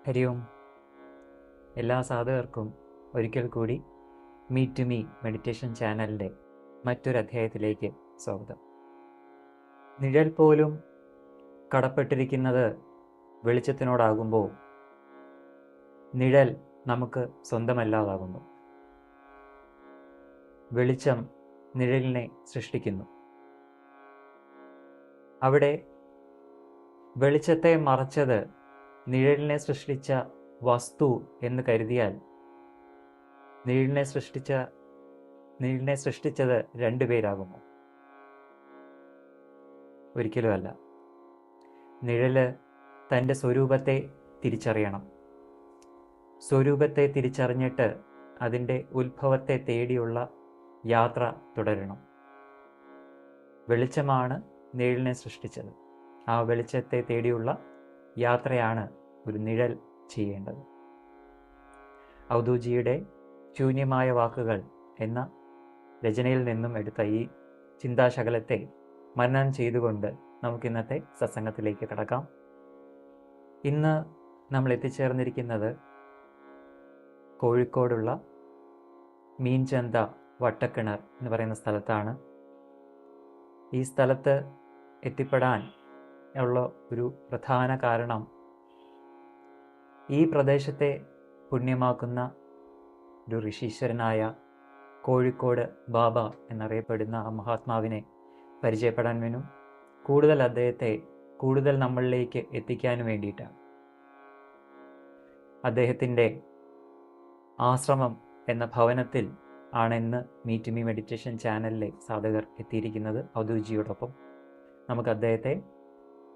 ഹരി ഓം. എല്ലാ സാധകർക്കും ഒരിക്കൽ കൂടി മീറ്റ് ടു മീ മെഡിറ്റേഷൻ ചാനലിൻ്റെ മറ്റൊരധ്യായത്തിലേക്ക് സ്വാഗതം. നിഴൽ പോലും കടപ്പെട്ടിരിക്കുന്നത് വെളിച്ചത്തിനോടാകുമ്പോൾ നിഴൽ നമുക്ക് സ്വന്തമല്ലാതാകുന്നു. വെളിച്ചം നിഴലിനെ സൃഷ്ടിക്കുന്നു. അവിടെ വെളിച്ചത്തെ മറച്ചത് നിഴലിനെ സൃഷ്ടിച്ച വസ്തു എന്ന് കരുതിയാൽ നിഴലിനെ സൃഷ്ടിച്ചത് രണ്ടുപേരാകുമോ? ഒരിക്കലുമല്ല. നിഴല് തൻ്റെ സ്വരൂപത്തെ തിരിച്ചറിയണം. സ്വരൂപത്തെ തിരിച്ചറിഞ്ഞിട്ട് അതിൻ്റെ ഉത്ഭവത്തെ തേടിയുള്ള യാത്ര തുടരണം. വെളിച്ചമാണ് നിഴലിനെ സൃഷ്ടിച്ചത്. ആ വെളിച്ചത്തെ തേടിയുള്ള യാത്രയാണ് ഒരു നിഴൽ ചെയ്യേണ്ടത്. ഔദൂജിയുടെ ശൂന്യമായ വാക്കുകൾ എന്ന രചനയിൽ നിന്നും എടുത്ത ഈ ചിന്താശകലത്തെ മനനം ചെയ്തുകൊണ്ട് നമുക്കിന്നത്തെ സത്സംഗത്തിലേക്ക് കടക്കാം. ഇന്ന് നമ്മൾ എത്തിച്ചേർന്നിരിക്കുന്നത് കോഴിക്കോടുള്ള മീൻചന്ത വട്ടക്കിണർ എന്ന് പറയുന്ന സ്ഥലത്താണ്. ഈ സ്ഥലത്ത് എത്തിപ്പെടാൻ ഉള്ള ഒരു പ്രധാന കാരണം ഈ പ്രദേശത്തെ പുണ്യമാക്കുന്ന ഒരു ഋഷീശ്വരനായ കോഴിക്കോട് ബാബ എന്നറിയപ്പെടുന്ന ആ മഹാത്മാവിനെ പരിചയപ്പെടാൻ വേണം, കൂടുതൽ അദ്ദേഹത്തെ കൂടുതൽ നമ്മളിലേക്ക് എത്തിക്കാനും വേണ്ടിയിട്ടാണ്. അദ്ദേഹത്തിൻ്റെ ആശ്രമം എന്ന ഭവനത്തിൽ ആണെന്ന് മീറ്റ് മീ മെഡിറ്റേഷൻ ചാനലിലെ സാധകർ എത്തിയിരിക്കുന്നത്. ഔദൂജിയോടൊപ്പം നമുക്ക് അദ്ദേഹത്തെ,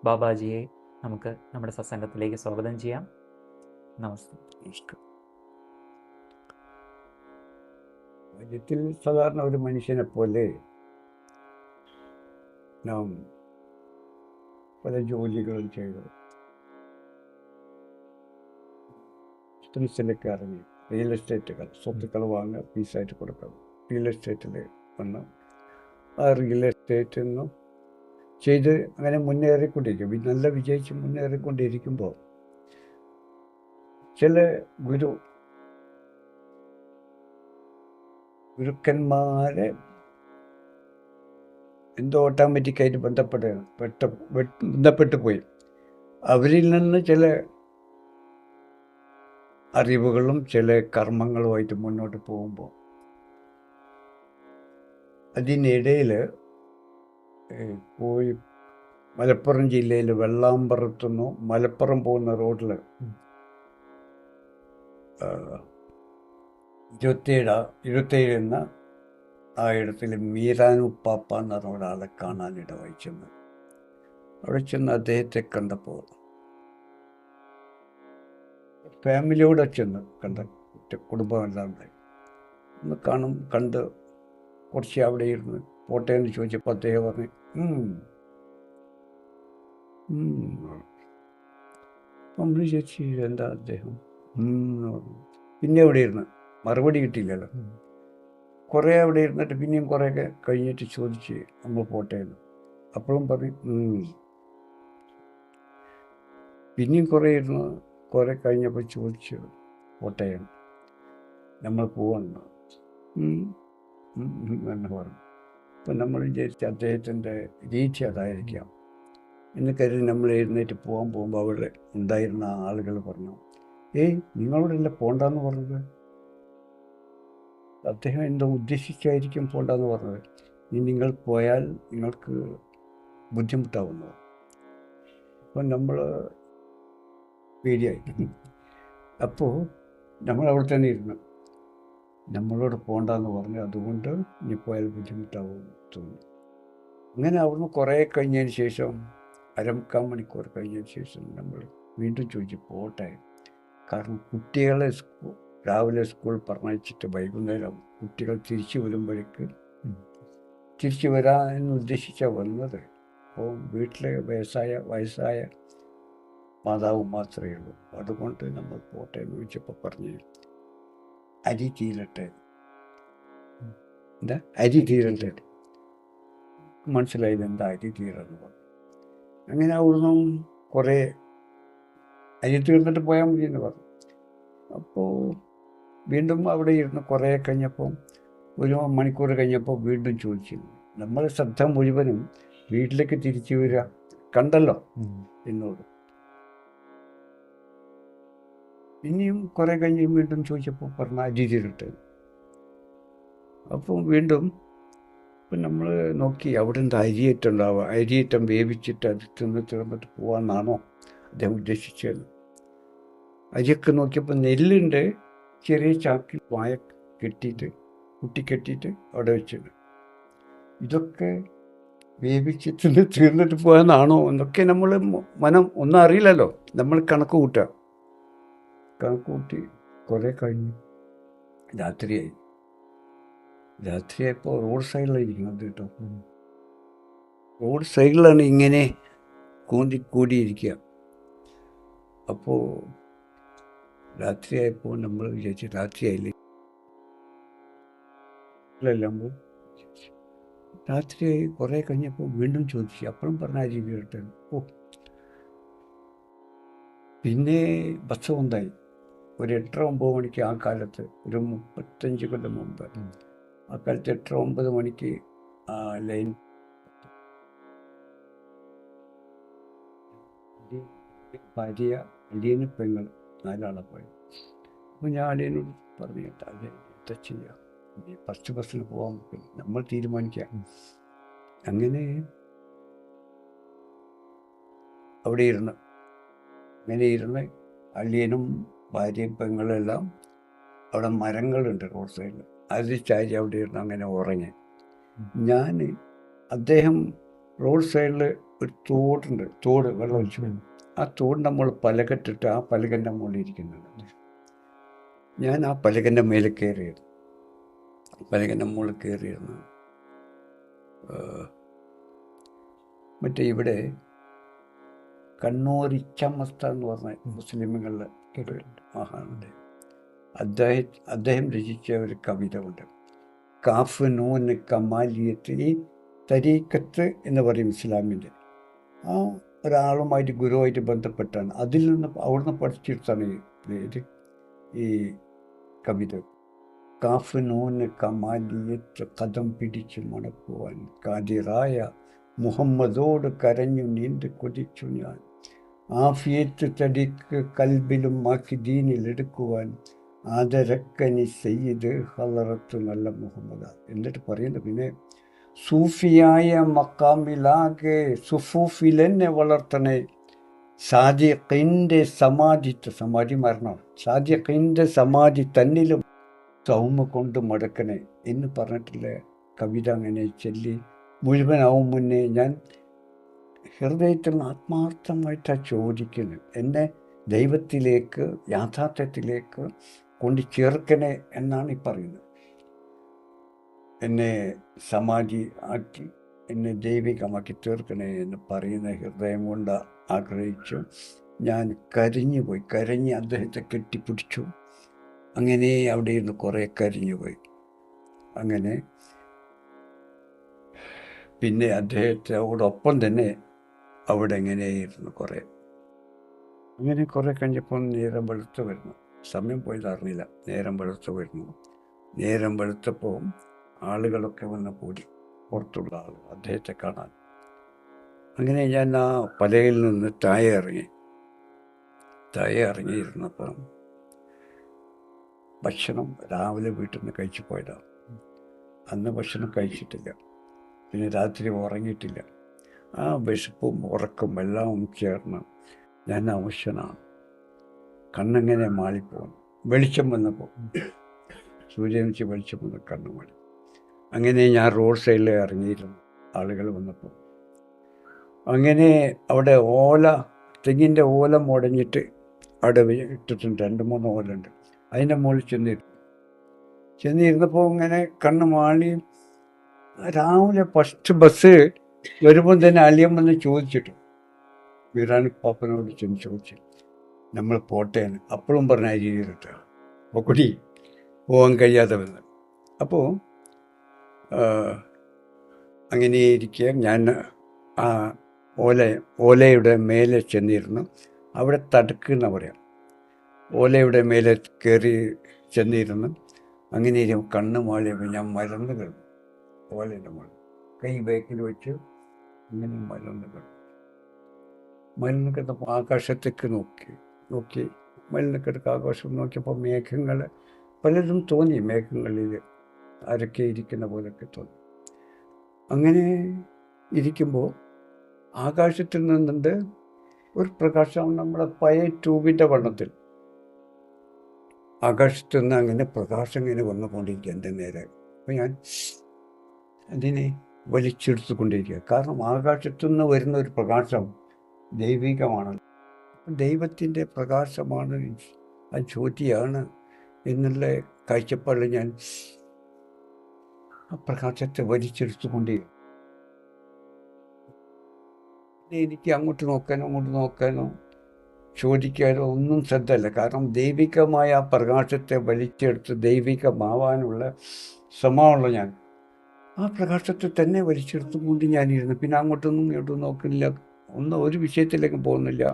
ബാബാജിയെ നമുക്ക് നമ്മുടെ സത്സംഗത്തിലേക്ക് സ്വാഗതം ചെയ്യാം. നമസ്കാരം. രാജ്യത്തിൽ സാധാരണ ഒരു മനുഷ്യനെ പോലെ നാം പല ജോലികളും ചെയ്തു ബിസിനസ്സിലൊക്കെ ഇറങ്ങി. റിയൽ എസ്റ്റേറ്റുകൾ, സ്വത്തുക്കൾ വാങ്ങുക, പീസായിട്ട് കൊടുക്കണം. റിയൽ എസ്റ്റേറ്റിൽ വന്ന് ആ റിയൽ എസ്റ്റേറ്റിൽ നിന്നും ചെയ്ത് അങ്ങനെ മുന്നേറിക്കൊണ്ടിരിക്കും. നല്ല വിജയിച്ച് മുന്നേറിക്കൊണ്ടിരിക്കുമ്പോൾ ചില ഗുരുക്കന്മാരെ എന്തോ ഓട്ടോമാറ്റിക്കായിട്ട് ബന്ധപ്പെട്ട് പോയി. അവരിൽ നിന്ന് ചില അറിവുകളും ചില കർമ്മങ്ങളുമായിട്ട് മുന്നോട്ട് പോകുമ്പോൾ അതിനിടയിൽ മലപ്പുറം ജില്ലയിൽ വെള്ളാമ്പറത്തുനിന്ന് മലപ്പുറം പോകുന്ന റോഡിൽ 27 എന്ന ആ ഇടത്തിൽ മീരാനുപ്പാപ്പ എന്ന് പറഞ്ഞ ഒരാളെ കാണാനിടവായി ചെന്ന്. അവിടെ ചെന്ന് അദ്ദേഹത്തെ കണ്ടപ്പോൾ ഫാമിലിയോടെ ചെന്ന് കുടുംബമെല്ലാം ഉണ്ടായി. ഒന്ന് കണ്ട് കുറച്ച് അവിടെ ഇരുന്ന് പോട്ടെ എന്ന് ചോദിച്ചപ്പോൾ അദ്ദേഹം പറഞ്ഞു നമ്മൾ ചോദിച്ചു എന്താ അദ്ദേഹം പിന്നെ അവിടെ ഇരുന്ന് മറുപടി കിട്ടിയില്ലല്ലോ. കുറേ അവിടെ ഇരുന്നിട്ട് പിന്നെയും കുറേയൊക്കെ കഴിഞ്ഞിട്ട് ചോദിച്ച് നമ്മൾ പോട്ടെ എന്ന്. അപ്പോഴും പറഞ്ഞു പിന്നെയും കുറേ ഇരുന്ന് കുറേ കഴിഞ്ഞപ്പോൾ ചോദിച്ചു പോട്ടെ നമ്മൾ പോവാന്ന് എന്ന് പറഞ്ഞു. അപ്പം നമ്മൾ വിചാരിച്ച അദ്ദേഹത്തിൻ്റെ രീതി അതായിരിക്കാം എന്ന് കരുതി നമ്മൾ എഴുന്നേറ്റ് പോകുമ്പോൾ അവിടെ ഉണ്ടായിരുന്ന ആളുകൾ പറഞ്ഞു, നിങ്ങളോട് അല്ല പോണ്ടെന്ന് പറഞ്ഞത്. അദ്ദേഹം എന്തോ ഉദ്ദേശിച്ചായിരിക്കും പോണ്ടെന്ന് പറഞ്ഞത്. ഇനി നിങ്ങൾ പോയാൽ നിങ്ങൾക്ക് ബുദ്ധിമുട്ടാവുന്നു. അപ്പം നമ്മൾ പേടിയായി. അപ്പോൾ നമ്മൾ അവിടെ തന്നെ ഇരുന്നു. നമ്മളോട് പോണ്ടെന്ന് പറഞ്ഞു, അതുകൊണ്ട് ഇനി പോയാൽ ബുദ്ധിമുട്ടാവുമെന്ന് തോന്നി. അങ്ങനെ അവിടുന്ന് കുറേ കഴിഞ്ഞതിന് ശേഷം 1/4 മണിക്കൂർ കഴിഞ്ഞതിന് ശേഷം നമ്മൾ വീണ്ടും ചോദിച്ചു പോട്ടെ. കാരണം കുട്ടികളെ രാവിലെ സ്കൂൾ പറഞ്ഞയച്ചിട്ട് വൈകുന്നേരം കുട്ടികൾ തിരിച്ചു വരാൻ ഉദ്ദേശിച്ചാണ് വന്നത്. അപ്പോൾ വീട്ടിലെ വയസ്സായ മാതാവ് മാത്രമേ ഉള്ളൂ. അതുകൊണ്ട് നമ്മൾ പോട്ടെ എന്ന് ചോദിച്ചപ്പോൾ പറഞ്ഞ് അരി തീരട്ടെ. അരി തീരട്ടെ. മനസ്സിലായില്ല എന്താ അരി തീരെന്ന് പറഞ്ഞു. അങ്ങനെ അവിടുന്ന് കുറേ അരി തീർന്നിട്ട് പോയാൽ മതി എന്ന് പറഞ്ഞു. അപ്പോൾ വീണ്ടും അവിടെ ഇരുന്ന് കുറേ കഴിഞ്ഞപ്പോൾ, 1 മണിക്കൂർ കഴിഞ്ഞപ്പോൾ വീണ്ടും ചോദിച്ചു. നമ്മൾ ശ്രദ്ധ മുഴുവനും വീട്ടിലേക്ക് തിരിച്ചു വരിക, കണ്ടല്ലോ എന്നോട്. ഇനിയും കുറേ കഴിഞ്ഞ് വീണ്ടും ചോദിച്ചപ്പോൾ പറഞ്ഞ അരി തീരട്ടെ. അപ്പോൾ വീണ്ടും ഇപ്പം നമ്മൾ നോക്കി അവിടെ എന്താ അരിയേറ്റുണ്ടാവുക, അരിയേറ്റം വേവിച്ചിട്ട് അത് തിന്ന് തീർന്നിട്ട് പോകാമെന്നാണോ അദ്ദേഹം ഉദ്ദേശിച്ചത്. അരിയൊക്കെ നോക്കിയപ്പോൾ നെല്ലിൻ്റെ ചെറിയ ചാക്കിൽ വായ കെട്ടിയിട്ട് കുട്ടിക്കെട്ടിയിട്ട് അവിടെ വെച്ചിട്ടുണ്ട്. ഇതൊക്കെ വേവിച്ച് തിന്ന് തീർന്നിട്ട് പോകാമെന്നാണോ എന്നൊക്കെ നമ്മൾ മനം ഒന്നും അറിയില്ലല്ലോ. നമ്മൾ കണക്ക് കൂട്ടുക. കണക്ക് കൂട്ടി കുറേ കഴിഞ്ഞു രാത്രിയായി. രാത്രിയായപ്പോൾ റോഡ് സൈഡിലായിരിക്കുന്നത് കേട്ടോ. റോഡ് സൈഡിലാണ് ഇങ്ങനെ കൂടിയിരിക്കുക. അപ്പോൾ രാത്രിയായപ്പോൾ നമ്മൾ വിചാരിച്ചു രാത്രിയായില്ലേ, രാത്രിയായി. കുറേ കഴിഞ്ഞപ്പോൾ വീണ്ടും ചോദിച്ചു. അപ്പോഴും പറഞ്ഞ അരി വീട്ടെ. പിന്നെ ബസ് ഉണ്ടായി. ഒരു 8-9 മണിക്ക് ആ കാലത്ത്, ഒരു 35 കൊല്ലം മുമ്പ്, ആ കാലത്ത് 8-9 മണിക്ക് ആ ലൈൻ ഭാര്യ, അലിയന് പെങ്ങൾ 4 ആളെ പോയി. അപ്പോൾ ഞാൻ അലിയനോട് പറഞ്ഞു, അല്ലേ എന്താ ചെയ്യുക, ഫസ്റ്റ് ബസ്സിന് പോകാൻ നമ്മൾ തീരുമാനിക്കാം. അങ്ങനെ അവിടെ ഇരുന്ന് അലിയനും ഭാര്യയും പെങ്ങളും എല്ലാം, അവിടെ മരങ്ങളുണ്ട് റോഡ് സൈഡിൽ, അതിൽ ചാരി അവിടെ ഇരുന്ന് അങ്ങനെ ഉറങ്ങി. ഞാൻ, അദ്ദേഹം റോഡ് സൈഡിൽ ഒരു തോടുണ്ട്, തോട് വെള്ളം ഒഴിച്ചു. ആ തോടിൻ്റെ മുകളിൽ പലകെട്ടിട്ട് ആ പലകൻ്റെ മുകളിൽ ഇരിക്കുന്നുണ്ട്. ഞാൻ ആ പലകൻ്റെ മേലെ കയറിയിരുന്നു. പലകൻ്റെ മുകളിൽ കയറിയിരുന്നു. മറ്റേ ഇവിടെ കണ്ണൂർ ഇച്ചമസ്ത എന്ന് പറഞ്ഞ മുസ്ലിമുകളിലെ മഹാനുണ്ട്. അദ്ദേഹം രചിച്ച ഒരു കവിത ഉണ്ട്, കാഫ് നൂന് കമാലിയത്ത്. ഈ തരീക്കത്ത് എന്ന് പറയും ഇസ്ലാമിൻ്റെ. ആ ഒരാളുമായിട്ട്, ഗുരുവായിട്ട് ബന്ധപ്പെട്ടാണ്. അതിൽ നിന്ന് അവിടുന്ന് പഠിച്ചെടുത്താണ് ഈ കവിത. കാഫ് നൂന് കമാലിയത്ത് കഥം പിടിച്ച് മണക്കുവാൻ കാതിറായ മുഹമ്മദോട് കരഞ്ഞു നീണ്ട് കൊതിച്ചു ഞാൻ. ആഫിയത്ത് തടിക്ക് കൽബിലും ആക്കി ദീനിലെടുക്കുവാൻ ആദരക്കനി സയ്യിദ് ഹളറത്ത് നല്ല മുഹമ്മദ. എന്നിട്ട് പറയുന്നത്, പിന്നെ സൂഫിയായ മക്കാമിലാകെ സുഫൂഫിലെന്നെ വളർത്തണേ, സാദിഖിൻ്റെ സമാധി മരണം, സാദിഖിൻ്റെ സമാധി തന്നിലും സൗമ കൊണ്ട് മടക്കണേ എന്ന് പറഞ്ഞിട്ടുള്ള കവിത അങ്ങനെ ചൊല്ലി മുഴുവനാവും മുന്നേ ഞാൻ ഹൃദയത്തിൽ ആത്മാർത്ഥമായിട്ടാണ് ചോദിക്കുന്നത്, എന്നെ ദൈവത്തിലേക്ക്, യാഥാർത്ഥ്യത്തിലേക്ക് കൊണ്ട് ചേർക്കണേ എന്നാണ് ഈ പറയുന്നത്. എന്നെ സമാധി ആക്കി, എന്നെ ദൈവികമാക്കി തീർക്കണേ എന്ന് പറയുന്ന ഹൃദയം കൊണ്ട് ആഗ്രഹിച്ചു. ഞാൻ കരഞ്ഞ് അദ്ദേഹത്തെ കെട്ടിപ്പിടിച്ചു. അങ്ങനെ അവിടെ ഇരുന്ന് കുറേ കരഞ്ഞുപോയി. അങ്ങനെ പിന്നെ അദ്ദേഹത്തോടൊപ്പം തന്നെ അവിടെ എങ്ങനെയായിരുന്നു അങ്ങനെ കുറേ കഴിഞ്ഞപ്പോൾ നേരം വെളുത്ത് വരുന്നു. സമയം പോയത് അറിഞ്ഞില്ല. നേരം വെളുത്ത് വരുന്നു. നേരം വെളുത്തപ്പോൾ ആളുകളൊക്കെ വന്ന് കൂടി, പുറത്തുള്ള ആളുകൾ അദ്ദേഹത്തെ കാണാൻ. അങ്ങനെ ഞാൻ ആ പലയിൽ നിന്ന് താഴെ ഇറങ്ങിയിരുന്നപ്പം ഭക്ഷണം രാവിലെ വീട്ടിൽ നിന്ന് കഴിച്ചു പോയതാണ്. അന്ന് ഭക്ഷണം കഴിച്ചിട്ടില്ല. പിന്നെ രാത്രി ഉറങ്ങിയിട്ടില്ല. ആ വിശപ്പും ഉറക്കും എല്ലാം ചേർന്ന് ഞാൻ അവശനാണ്. കണ്ണെങ്ങനെ മാളിപ്പോകും. വെളിച്ചം വന്നപ്പോൾ, സൂര്യൻ വെച്ച് വെളിച്ചം വന്ന് കണ്ണ് മാളി. അങ്ങനെ ഞാൻ റോഡ് സൈഡിൽ ഇറങ്ങിയിരുന്നു ആളുകൾ വന്നപ്പോൾ. അങ്ങനെ അവിടെ തെങ്ങിൻ്റെ ഓല മുടഞ്ഞിട്ട് അവിടെ ഇട്ടിട്ടുണ്ട്. 2-3 ഓലുണ്ട്. അതിൻ്റെ മുകളിൽ ചെന്നിരുന്നപ്പോൾ ഇങ്ങനെ കണ്ണ് മാളി. രാവിലെ ഫസ്റ്റ് ബസ് വരുമ്പോൾ തന്നെ അലിയൻ വന്ന് ചോദിച്ചിട്ടു, വീരാണി പാപ്പനോട് ചോദിച്ചു, നമ്മൾ പോട്ടേന്ന്. അപ്പോഴും പറഞ്ഞ രീതിയിലിട്ട് അപ്പോൾ കുടി പോകാൻ കഴിയാതെ വന്ന്. അപ്പോൾ അങ്ങനെ ഇരിക്കുക. ഞാൻ ആ ഓലയുടെ മേലെ ചെന്നിരുന്നു. അവിടെ തടുക്ക് എന്ന് പറയാം. ഓലയുടെ മേലെ കയറി ചെന്നിരുന്ന് അങ്ങനെ കണ്ണ് മാളിയപ്പോൾ ഞാൻ മലർന്ന് കിടന്നു. ഓലയുടെ മുകളിൽ കൈ ബാക്കിൽ വെച്ച് ഇങ്ങനെ മലർന്ന് കിടന്നു. മലർന്ന് കിടന്നപ്പോൾ ആകാശത്തേക്ക് നോക്കി മലർന്ന് കിടക്ക ആകാശം നോക്കിയപ്പോൾ മേഘങ്ങൾ പലതും തോന്നി. മേഘങ്ങളിൽ ആരൊക്കെ ഇരിക്കുന്ന പോലെയൊക്കെ തോന്നി. അങ്ങനെ ഇരിക്കുമ്പോൾ ആകാശത്തിൽ നിന്നുണ്ട് ഒരു പ്രകാശം, നമ്മുടെ പഴയ ട്യൂബിൻ്റെ വണ്ണത്തിൽ ആകാശത്തു നിന്ന് അങ്ങനെ പ്രകാശം ഇങ്ങനെ വന്നുകൊണ്ടിരിക്കുക എൻ്റെ നേരെ. അപ്പോൾ ഞാൻ അതിനെ വലിച്ചെടുത്തുകൊണ്ടിരിക്കുക. കാരണം ആകാശത്തു നിന്ന് വരുന്ന ഒരു പ്രകാശം ദൈവികമാണ്, ദൈവത്തിൻ്റെ പ്രകാശമാണ്, ആ ജ്യോതിയാണ് എന്നുള്ള കാഴ്ചപ്പാടിൽ ഞാൻ ആ പ്രകാശത്തെ വലിച്ചെടുത്തുകൊണ്ടിരിക്കും. എനിക്ക് അങ്ങോട്ട് നോക്കാനോ ചോദിക്കാനോ ഒന്നും ശ്രദ്ധയില്ല. കാരണം ദൈവികമായ ആ പ്രകാശത്തെ വലിച്ചെടുത്ത് ദൈവികമാവാനുള്ള ശ്രമമുള്ള ഞാൻ ആ പ്രകാശത്തെ തന്നെ വലിച്ചെടുത്തുകൊണ്ട് ഞാനിരുന്നു. പിന്നെ അങ്ങോട്ടൊന്നും ഇങ്ങോട്ടും നോക്കുന്നില്ല, ഒരു വിഷയത്തിലേക്ക് പോകുന്നില്ല.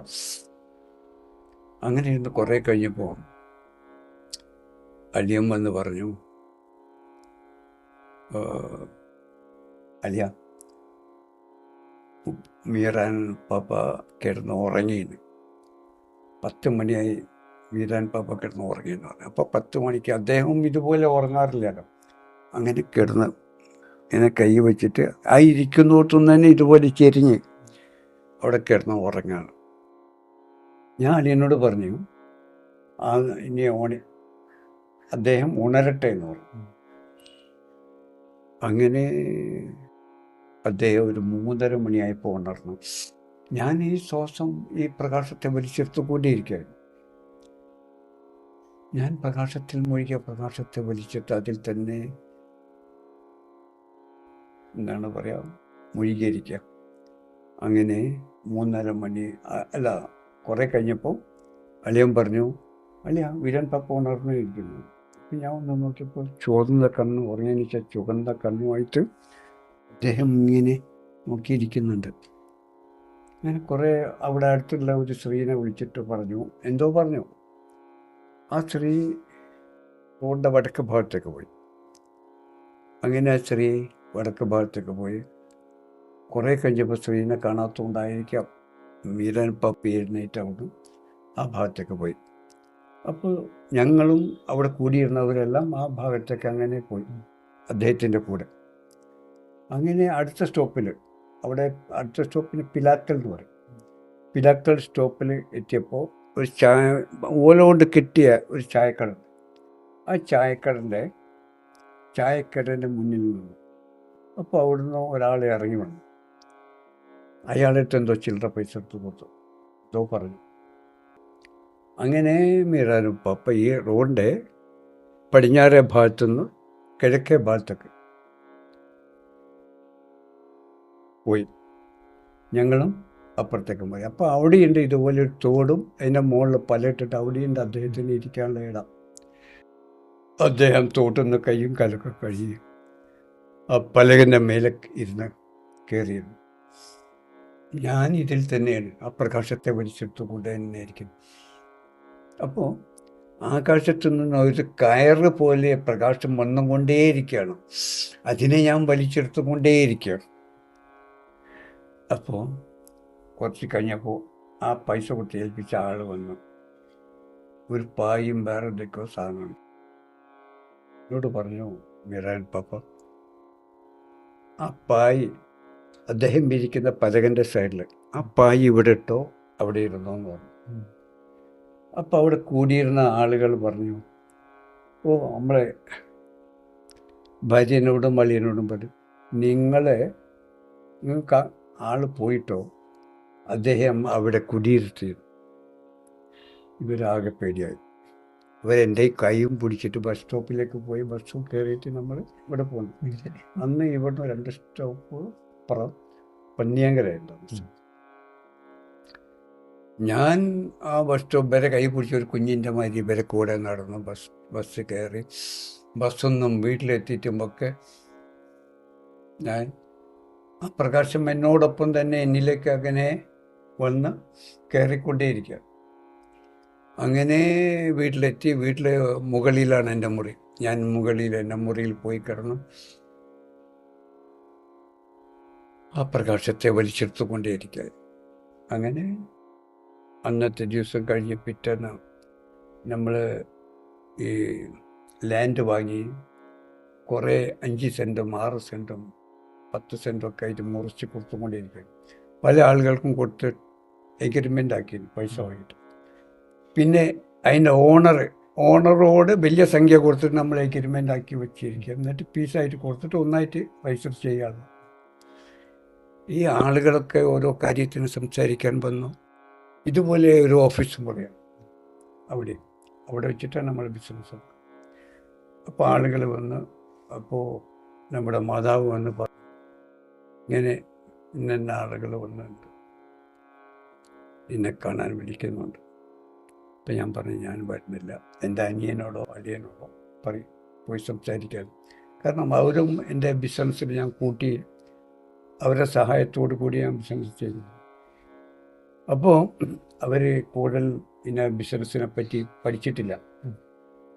അങ്ങനെ ഇരുന്ന് കുറേ കഴിഞ്ഞപ്പോൾ അലിയം വന്ന് പറഞ്ഞു, അലിയ, മീറാൻ പാപ്പ കിടന്ന് ഉറങ്ങിയെന്ന്. 10 മണിയായി മീരാൻ പാപ്പ കിടന്ന് ഉറങ്ങിയെന്ന് പറഞ്ഞു. അപ്പോൾ 10 മണിക്ക് അദ്ദേഹം ഇതുപോലെ ഉറങ്ങാറില്ലല്ലോ. അങ്ങനെ കിടന്ന് ഇങ്ങനെ കൈ വെച്ചിട്ട് ആ ഇരിക്കുന്നിടത്തുനിന്ന് തന്നെ ഇതുപോലെ ചെരിഞ്ഞ് അവിടെ കിടന്ന് ഉറങ്ങാണ്. ഞാൻ അലിയനോട് പറഞ്ഞു, ഇനി അദ്ദേഹം ഉണരട്ടെ എന്ന് പറഞ്ഞു. അങ്ങനെ അദ്ദേഹം ഒരു 3:30 മണിയായപ്പോൾ ഉണർന്നു. ഞാൻ ഈ ശ്വാസം ഈ പ്രകാശത്തെ വലിച്ചെടുത്തുകൊണ്ടേയിരിക്കുകയായിരുന്നു. ഞാൻ പ്രകാശത്തിൽ മുഴുകിയ പ്രകാശത്തെ വലിച്ചിട്ട് അതിൽ തന്നെ എന്താണ് പറയുക, മുഴുകിയിരിക്കുക. അങ്ങനെ 3:30 മണി അല്ല, കുറേ കഴിഞ്ഞപ്പോൾ അളിയൻ പറഞ്ഞു, അളിയ വീരൻ പാപ്പ ഉണർന്നിരിക്കുന്നു. അപ്പം ഞാൻ ഒന്ന് നോക്കിയപ്പോൾ ചുവന്ന കണ്ണ്, ഉറങ്ങിയ ചുവന്ന കണ്ണുമായിട്ട് അദ്ദേഹം ഇങ്ങനെ നോക്കിയിരിക്കുന്നുണ്ട്. ഞാൻ കുറേ അവിടെ അടുത്തുള്ള ഒരു സ്ത്രീനെ വിളിച്ചിട്ട് എന്തോ പറഞ്ഞു. ആ സ്ത്രീ റോഡിൻ്റെ വടക്ക് ഭാഗത്തേക്ക് പോയി. അങ്ങനെ ആ സ്ത്രീ വടക്ക് ഭാഗത്തേക്ക് പോയി. കുറേ കഴിഞ്ഞപ്പോൾ സ്ത്രീനെ കാണാത്തതുകൊണ്ടായിരിക്കാം മീരാൻ പാപ്പി എഴുന്നേറ്റ് അവിടെ ആ ഭാഗത്തേക്ക് പോയി. അപ്പോൾ ഞങ്ങളും അവിടെ കൂടിയിരുന്നവരെല്ലാം ആ ഭാഗത്തേക്ക് അങ്ങനെ പോയി അദ്ദേഹത്തിൻ്റെ കൂടെ. അങ്ങനെ അടുത്ത സ്റ്റോപ്പിൽ, അവിടെ അടുത്ത സ്റ്റോപ്പിന് പിലാക്കൽ എന്ന് പറയും. പിലാക്കൽ സ്റ്റോപ്പിൽ എത്തിയപ്പോൾ ഒരു ഓല കൊണ്ട് കെട്ടിയ ഒരു ചായക്കട. ആ ചായക്കടൻ്റെ മുന്നിൽ നിന്നു. അപ്പോൾ അവിടുന്ന് ഒരാൾ ഇറങ്ങി വന്നു. അയാളെടുത്ത് എന്തോ ചില്ലറ പൈസ എടുത്ത് കൊടുത്തു, എന്തോ പറഞ്ഞു. അങ്ങനെ മീരാനും പാപ്പ ഈ റോഡിൻ്റെ പടിഞ്ഞാറേ ഭാഗത്തുനിന്ന് കിഴക്കേ ഭാഗത്തേക്ക് പോയി. ഞങ്ങളും അപ്പുറത്തേക്കും പോയി. അപ്പോൾ അവിടെയുണ്ട് ഇതുപോലെ ഒരു തോടും അതിൻ്റെ മുകളിൽ പലയിട്ടിട്ട് അവിടെയുണ്ട് അദ്ദേഹത്തിന് ഇരിക്കാനുള്ള ഇടം. അദ്ദേഹം തോട്ടുന്ന കൈയും കാലൊക്കെ കഴുകി ആ പലകൻ്റെ മേലെ ഇരുന്ന് കയറിയിരുന്നു. ഞാൻ ഇതിൽ തന്നെയാണ്, ആ പ്രകാശത്തെ വലിച്ചെടുത്തുകൊണ്ട് തന്നെ ഇരിക്കുന്നു. അപ്പോൾ ആകാശത്തു നിന്ന് ഒരു കയറ് പോലെ പ്രകാശം വന്നുകൊണ്ടേയിരിക്കുകയാണ്. അതിനെ ഞാൻ വലിച്ചെടുത്തുകൊണ്ടേയിരിക്കുകയാണ്. അപ്പോൾ കുറച്ച് കഴിഞ്ഞപ്പോൾ ആ പൈസ കൊടുത്ത് ഏൽപ്പിച്ച ആൾ വന്നു. ഒരു പായും വേറെ എന്തൊക്കെയോ സാധനം എന്നോട് പറഞ്ഞു, മീരാൻ പാപ്പ, ആ പായ് അദ്ദേഹം ഇരിക്കുന്ന പലകൻ്റെ സൈഡിൽ ആ പായ് ഇവിടെ ഇട്ടോ, അവിടെ ഇരുന്നോ എന്ന് പറഞ്ഞു. അപ്പോൾ അവിടെ കൂടിയിരുന്ന ആളുകൾ പറഞ്ഞു, നമ്മളെ ഭാര്യനോടും അളിയനോടും പറഞ്ഞു, നിങ്ങൾക്ക് ആൾ പോയിട്ടോ, അദ്ദേഹം അവിടെ കുടിയിരുത്തി. ഇവരാകെ പേടിയായി. ഇവരെൻ്റെ കൈയും പിടിച്ചിട്ട് ബസ് സ്റ്റോപ്പിലേക്ക് പോയി. ബസ്സും കയറിയിട്ട് നമ്മൾ ഇവിടെ പോന്നു. അന്ന് ഇവിടുന്ന് 2 സ്റ്റോപ്പ് അപ്പുറം പന്നിയാങ്കരായിരുന്നു. ഞാൻ ആ ബസ് സ്റ്റോപ്പ് വരെ കൈ പിടിച്ച ഒരു കുഞ്ഞിൻ്റെ മാതിരി ഇവരെ കൂടെ നടന്നു. ബസ് കയറി. ബസ്സൊന്നും വീട്ടിലെത്തിയിട്ടുമൊക്കെ ഞാൻ ആ പ്രകാശം എന്നോടൊപ്പം തന്നെ എന്നിലേക്ക് അങ്ങനെ വന്ന് കയറിക്കൊണ്ടേയിരിക്കുക. അങ്ങനെ വീട്ടിലെത്തി. വീട്ടിൽ മുകളിലാണ് എൻ്റെ മുറി. ഞാൻ മുകളിൽ എൻ്റെ മുറിയിൽ പോയി കിടന്നു. ആ പ്രകാശത്തെ വലിച്ചെടുത്തുകൊണ്ടേയിരിക്കുക. അങ്ങനെ അന്നത്തെ ദിവസം കഴിഞ്ഞ് പിറ്റേന്ന് നമ്മൾ ഈ ലാൻഡ് വാങ്ങി കുറേ 5 സെൻറ്റും 6 സെൻറ്റും 10 സെൻറ്റും ഒക്കെ ആയിട്ട് മുറിച്ച് കൊടുത്തുകൊണ്ടിരിക്കും. പല ആളുകൾക്കും കൊടുത്ത് എഗ്രിമെൻ്റ് ആക്കി പൈസ വാങ്ങിയിട്ട്. പിന്നെ അതിൻ്റെ ഓണറോട് വലിയ സംഖ്യ കൊടുത്തിട്ട് നമ്മൾ എഗ്രിമെൻ്റ് ആക്കി വെച്ചിരിക്കുക. എന്നിട്ട് പീസായിട്ട് കൊടുത്തിട്ട് ഒന്നായിട്ട് പൈസ ചെയ്യാതെ. ഈ ആളുകളൊക്കെ ഓരോ കാര്യത്തിന് സംസാരിക്കാൻ വന്നു. ഇതുപോലെ ഒരു ഓഫീസും പോലെയാണ് അവിടെ വെച്ചിട്ടാണ് നമ്മൾ ബിസിനസ്. അപ്പോൾ ആളുകൾ വന്ന്, അപ്പോൾ നമ്മുടെ മാതാവ് വന്ന് പറഞ്ഞു, ഇങ്ങനെ ഇന്ന ആളുകൾ വന്നിട്ടുണ്ട്, എന്നെ കാണാൻ വിളിക്കുന്നുണ്ട്. അപ്പം ഞാൻ പറഞ്ഞു ഞാൻ വരുന്നില്ല, എൻ്റെ അനിയനോടോ അളിയനോടോ പോയി സംസാരിക്കാൻ. കാരണം അവരും എൻ്റെ ബിസിനസ്സിൽ ഞാൻ കൂട്ടി അവരുടെ സഹായത്തോടു കൂടി ഞാൻ ബിസിനസ് ചെയ്തു. അപ്പോൾ അവർ കൂടുതൽ പിന്നെ ബിസിനസ്സിനെ പറ്റി പഠിച്ചിട്ടില്ല.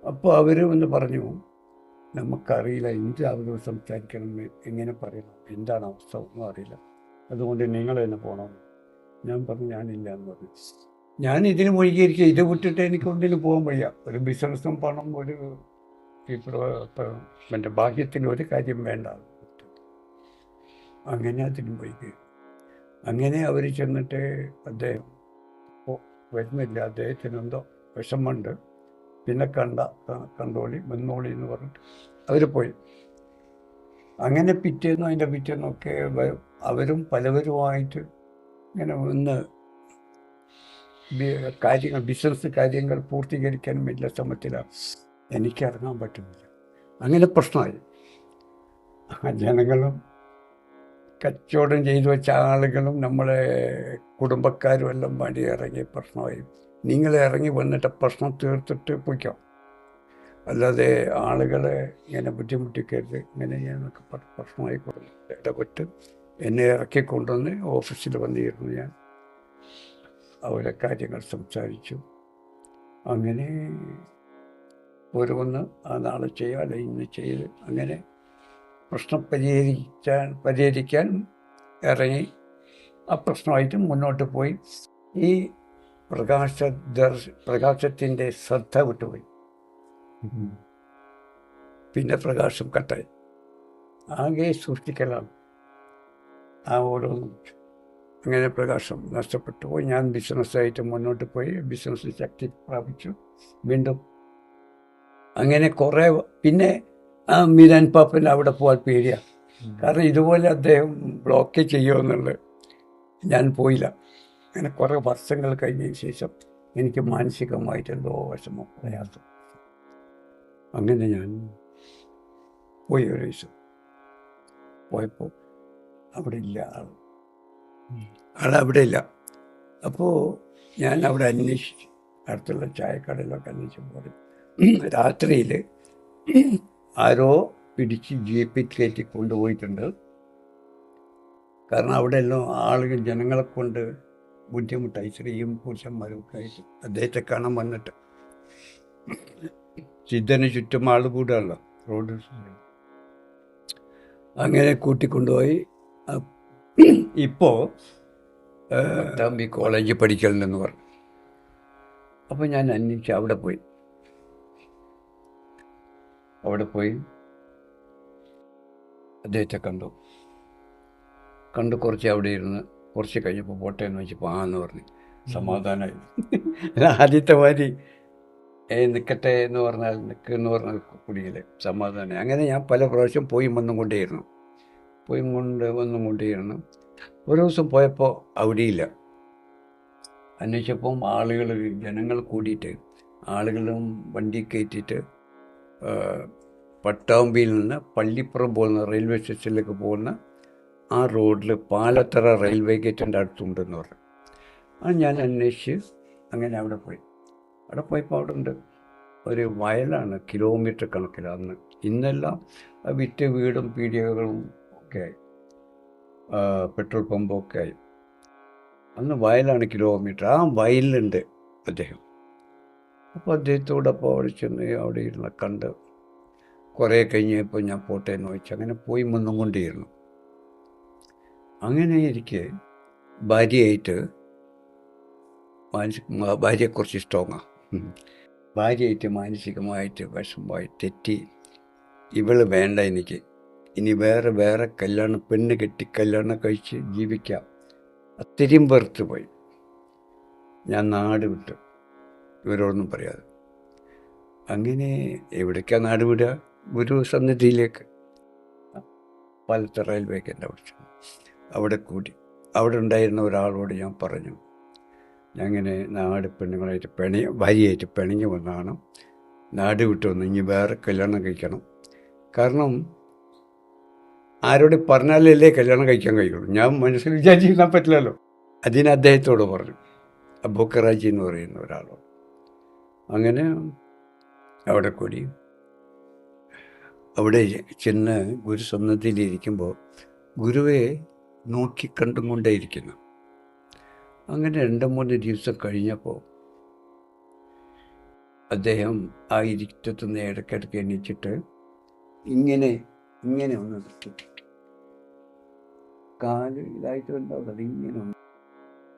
അപ്പോൾ അവർ വന്ന് പറഞ്ഞു, നമുക്കറിയില്ല എന്ത് അവരോട് സംസാരിക്കണം, എങ്ങനെ പറയണം, എന്താണ് അവസ്ഥ ഒന്നും അറിയില്ല, അതുകൊണ്ട് നിങ്ങൾ തന്നെ പോകണം. ഞാൻ പറഞ്ഞു ഞാനില്ല എന്ന് പറഞ്ഞു. ഞാൻ ഇതിന് മുഴുകിയിരിക്കുക. ഇത് വിട്ടിട്ട് എനിക്ക് ഒന്നിനും പോകാൻ വയ്യ. ഒരു ബിസിനസ്സും പണം ഒരു എൻ്റെ ഭാഗ്യത്തിന് ഒരു കാര്യം വേണ്ട. അങ്ങനെ അതിന് മുഴുകി. അങ്ങനെ അവർ ചെന്നിട്ട് അദ്ദേഹം വരുന്നില്ല, അദ്ദേഹത്തിന് എന്തോ വിഷമമുണ്ട്, പിന്നെ വന്നോളി എന്ന് പറഞ്ഞിട്ട് അവർ പോയി. അങ്ങനെ അതിൻ്റെ പിറ്റേന്നൊക്കെ അവരും പലവരുമായിട്ട് ഇങ്ങനെ ഒന്ന് ബിസിനസ് കാര്യങ്ങൾ പൂർത്തീകരിക്കാൻ വലിയ ശ്രമത്തിലാണ്. എനിക്ക് ഇറങ്ങാൻ പറ്റുന്നില്ല. അങ്ങനെ പ്രശ്നമായി. ജനങ്ങളും കച്ചവടം ചെയ്തു വെച്ച ആളുകളും നമ്മളെ കുടുംബക്കാരും എല്ലാം വേണ്ടി ഇറങ്ങി പ്രശ്നമായി. നിങ്ങൾ ഇറങ്ങി വന്നിട്ട് പ്രശ്നം തീർത്തിട്ട് പോയിക്കോ, അല്ലാതെ ആളുകളെ ഇങ്ങനെ ബുദ്ധിമുട്ടിക്കരുത്. ഇങ്ങനെ ഞാനൊക്കെ പ്രശ്നമായി കൊടുത്തു. ഇടപെട്ട് എന്നെ ഇറക്കിക്കൊണ്ടുവന്ന് ഓഫീസിൽ വന്നിരുന്നു. ഞാൻ അവരെ കാര്യങ്ങൾ സംസാരിച്ചു. അങ്ങനെ ഓരോന്ന് ആ നാളെ ചെയ്യുക, അല്ലെ ഇന്ന് ചെയ്ത് അങ്ങനെ പ്രശ്നം പരിഹരിക്കാൻ ഇറങ്ങി. ആ പ്രശ്നമായിട്ട് മുന്നോട്ട് പോയി. ഈ പ്രകാശത്തിൻ്റെ ശ്രദ്ധ വിട്ടുപോയി. പിന്നെ പ്രകാശം കട്ടായി. ആകെ സൃഷ്ടിക്കലാണ് ആ ഓരോന്നും. അങ്ങനെ പ്രകാശം നഷ്ടപ്പെട്ടു പോയി. ഞാൻ ബിസിനസ്സായിട്ട് മുന്നോട്ട് പോയി. ബിസിനസ് ശക്തി പ്രാപിച്ചു വീണ്ടും. അങ്ങനെ കുറേ പിന്നെ ആ മീരാൻ പാപ്പന് അവിടെ പോകാൻ പേടിയാണ്. കാരണം ഇതുപോലെ അദ്ദേഹം ബ്ലോക്ക് ചെയ്യുമെന്നുള്ളത്. ഞാൻ പോയില്ല. അങ്ങനെ കുറേ വർഷങ്ങൾ കഴിഞ്ഞതിന് ശേഷം എനിക്ക് മാനസികമായിട്ട് എന്തോ വിഷമം, പ്രയാസം. അങ്ങനെ ഞാൻ പോയി. ഒരു ദിവസം പോയപ്പോൾ അവിടെ ഇല്ല, ആളവിടെ ഇല്ല. അപ്പോൾ ഞാൻ അവിടെ അന്വേഷിച്ചു, അടുത്തുള്ള ചായക്കടയിലൊക്കെ അന്വേഷിച്ചപ്പോൾ രാത്രിയിൽ ആരോ പിടിച്ച് ജീപ്പിൽ കയറ്റി കൊണ്ടുപോയിട്ടുണ്ട്. കാരണം അവിടെ എല്ലാം ആളുകൾ ജനങ്ങളെ കൊണ്ട് ബുദ്ധിമുട്ടായി. സ്ത്രീയും പുരുഷന്മാരും ഒക്കെ ആയിട്ട് അദ്ദേഹത്തെ കാണാൻ വന്നിട്ട് സിദ്ധന് ചുറ്റും ആൾ കൂടുകയല്ലോ റോഡ്. അങ്ങനെ കൂട്ടിക്കൊണ്ടുപോയി. ഇപ്പോൾ തമ്പി കോളേജിൽ പഠിക്കലുണ്ടെന്ന് പറഞ്ഞു. അപ്പോൾ ഞാൻ അന്വേഷിച്ച് അവിടെ പോയി അദ്ദേഹത്തെ കണ്ടു കുറച്ച് അവിടെ ഇരുന്ന്. കുറച്ച് കഴിഞ്ഞപ്പോൾ പോട്ടെ എന്ന് വെച്ചപ്പോൾ എന്ന് പറഞ്ഞു. സമാധാനമായി. ആദ്യത്തെ മാതിരി നിൽക്കട്ടെ എന്ന് പറഞ്ഞാൽ നിൽക്കുമെന്ന് പറഞ്ഞാൽ കുടിയിലെ സമാധാനം. അങ്ങനെ ഞാൻ പല പ്രാവശ്യം പോയി വന്നും കൊണ്ടേയിരുന്നു. ഒരു ദിവസം പോയപ്പോൾ അവിടെയില്ല. അന്വേഷിച്ചപ്പം ജനങ്ങൾ കൂടിയിട്ട് ആളുകളും വണ്ടി കയറ്റിയിട്ട് പട്ടാമ്പിയിൽ നിന്ന് പള്ളിപ്പുറം പോകുന്ന റെയിൽവേ സ്റ്റേഷനിലേക്ക് പോകുന്ന ആ റോഡിൽ പാലത്തറ റെയിൽവേ ഗേറ്റിൻ്റെ അടുത്തുണ്ടെന്ന് പറഞ്ഞു. അത് ഞാൻ അന്വേഷിച്ച് അങ്ങനെ അവിടെ പോയപ്പോൾ അവിടെ ഉണ്ട് ഒരു വയലാണ്, കിലോമീറ്റർ കണക്കിൽ. അന്ന് ഇന്നെല്ലാം വിറ്റ് വീടും പീടികകളും ഒക്കെ ആയി, പെട്രോൾ പമ്പൊക്കെ ആയി. അന്ന് വയലാണ് കിലോമീറ്റർ. ആ വയലിലുണ്ട് അദ്ദേഹം. അപ്പോൾ അദ്ദേഹത്തോടൊപ്പം അവിടെ ചെന്ന് അവിടെ ഇരുന്ന് കണ്ട് കുറേ കഴിഞ്ഞപ്പോൾ ഞാൻ പോട്ടെ എന്ന് വെച്ച് അങ്ങനെ പോയി വന്നും കൊണ്ടേയിരുന്നു. അങ്ങനെ ഇരിക്കെ ഭാര്യയായിട്ട് ഭാര്യയെക്കുറിച്ച് ഇഷ്ടമാണ്. ഭാര്യയായിട്ട് മാനസികമായിട്ട് വിഷമമായി തെറ്റി. ഇവള് വേണ്ട എനിക്ക്, ഇനി വേറെ പെണ്ണ് കെട്ടി കല്യാണം കഴിച്ച് ജീവിക്കാം. അത്രയും വെറുത്ത് പോയി. ഞാൻ നാട് വിട്ടു, ഇവരോടൊന്നും പറയാതെ. അങ്ങനെ എവിടേക്കാണ് നാട് വിടുക? ഗുരു സന്നിധിയിലേക്ക്. പാലത്ത് റെയിൽവേക്ക് എൻ്റെ അവിടെ കൂടി. അവിടെ ഉണ്ടായിരുന്ന ഒരാളോട് ഞാൻ പറഞ്ഞു, ഞാൻ ഇങ്ങനെ നാട് പെണ്ണുങ്ങളായിട്ട് ഭാര്യയായിട്ട് പിണങ്ങി വന്നതാണ്, നാട് വിട്ടു വന്ന് ഇനി വേറെ കല്യാണം കഴിക്കണം. കാരണം ആരോട് പറഞ്ഞാലല്ലേ കല്യാണം കഴിക്കാൻ കഴിയുള്ളൂ. ഞാൻ മനസ്സിൽ വിചാരിക്കാൻ പറ്റില്ലല്ലോ. അതിന് അദ്ദേഹത്തോട് പറഞ്ഞു, അബൂക്കറാജി എന്ന് പറയുന്ന ഒരാളോട്. അങ്ങനെ അവിടെ കൂടി. അവിടെ ചെന്ന് ഗുരു സന്നദ്ധിയിലിരിക്കുമ്പോൾ ഗുരുവെ നോക്കി കണ്ടും കൊണ്ടേയിരിക്കുന്നു. അങ്ങനെ 2-3 ദിവസം കഴിഞ്ഞപ്പോൾ അദ്ദേഹം ആ ഇരുത്തത്തുനിന്ന് ഇടയ്ക്കിടയ്ക്ക് എണീച്ചിട്ട് ഇങ്ങനെ ഒന്ന് നിർത്തി, കാല് ഇതായിട്ട് ഉണ്ടാവും, അതിങ്ങനെ ഒന്ന്.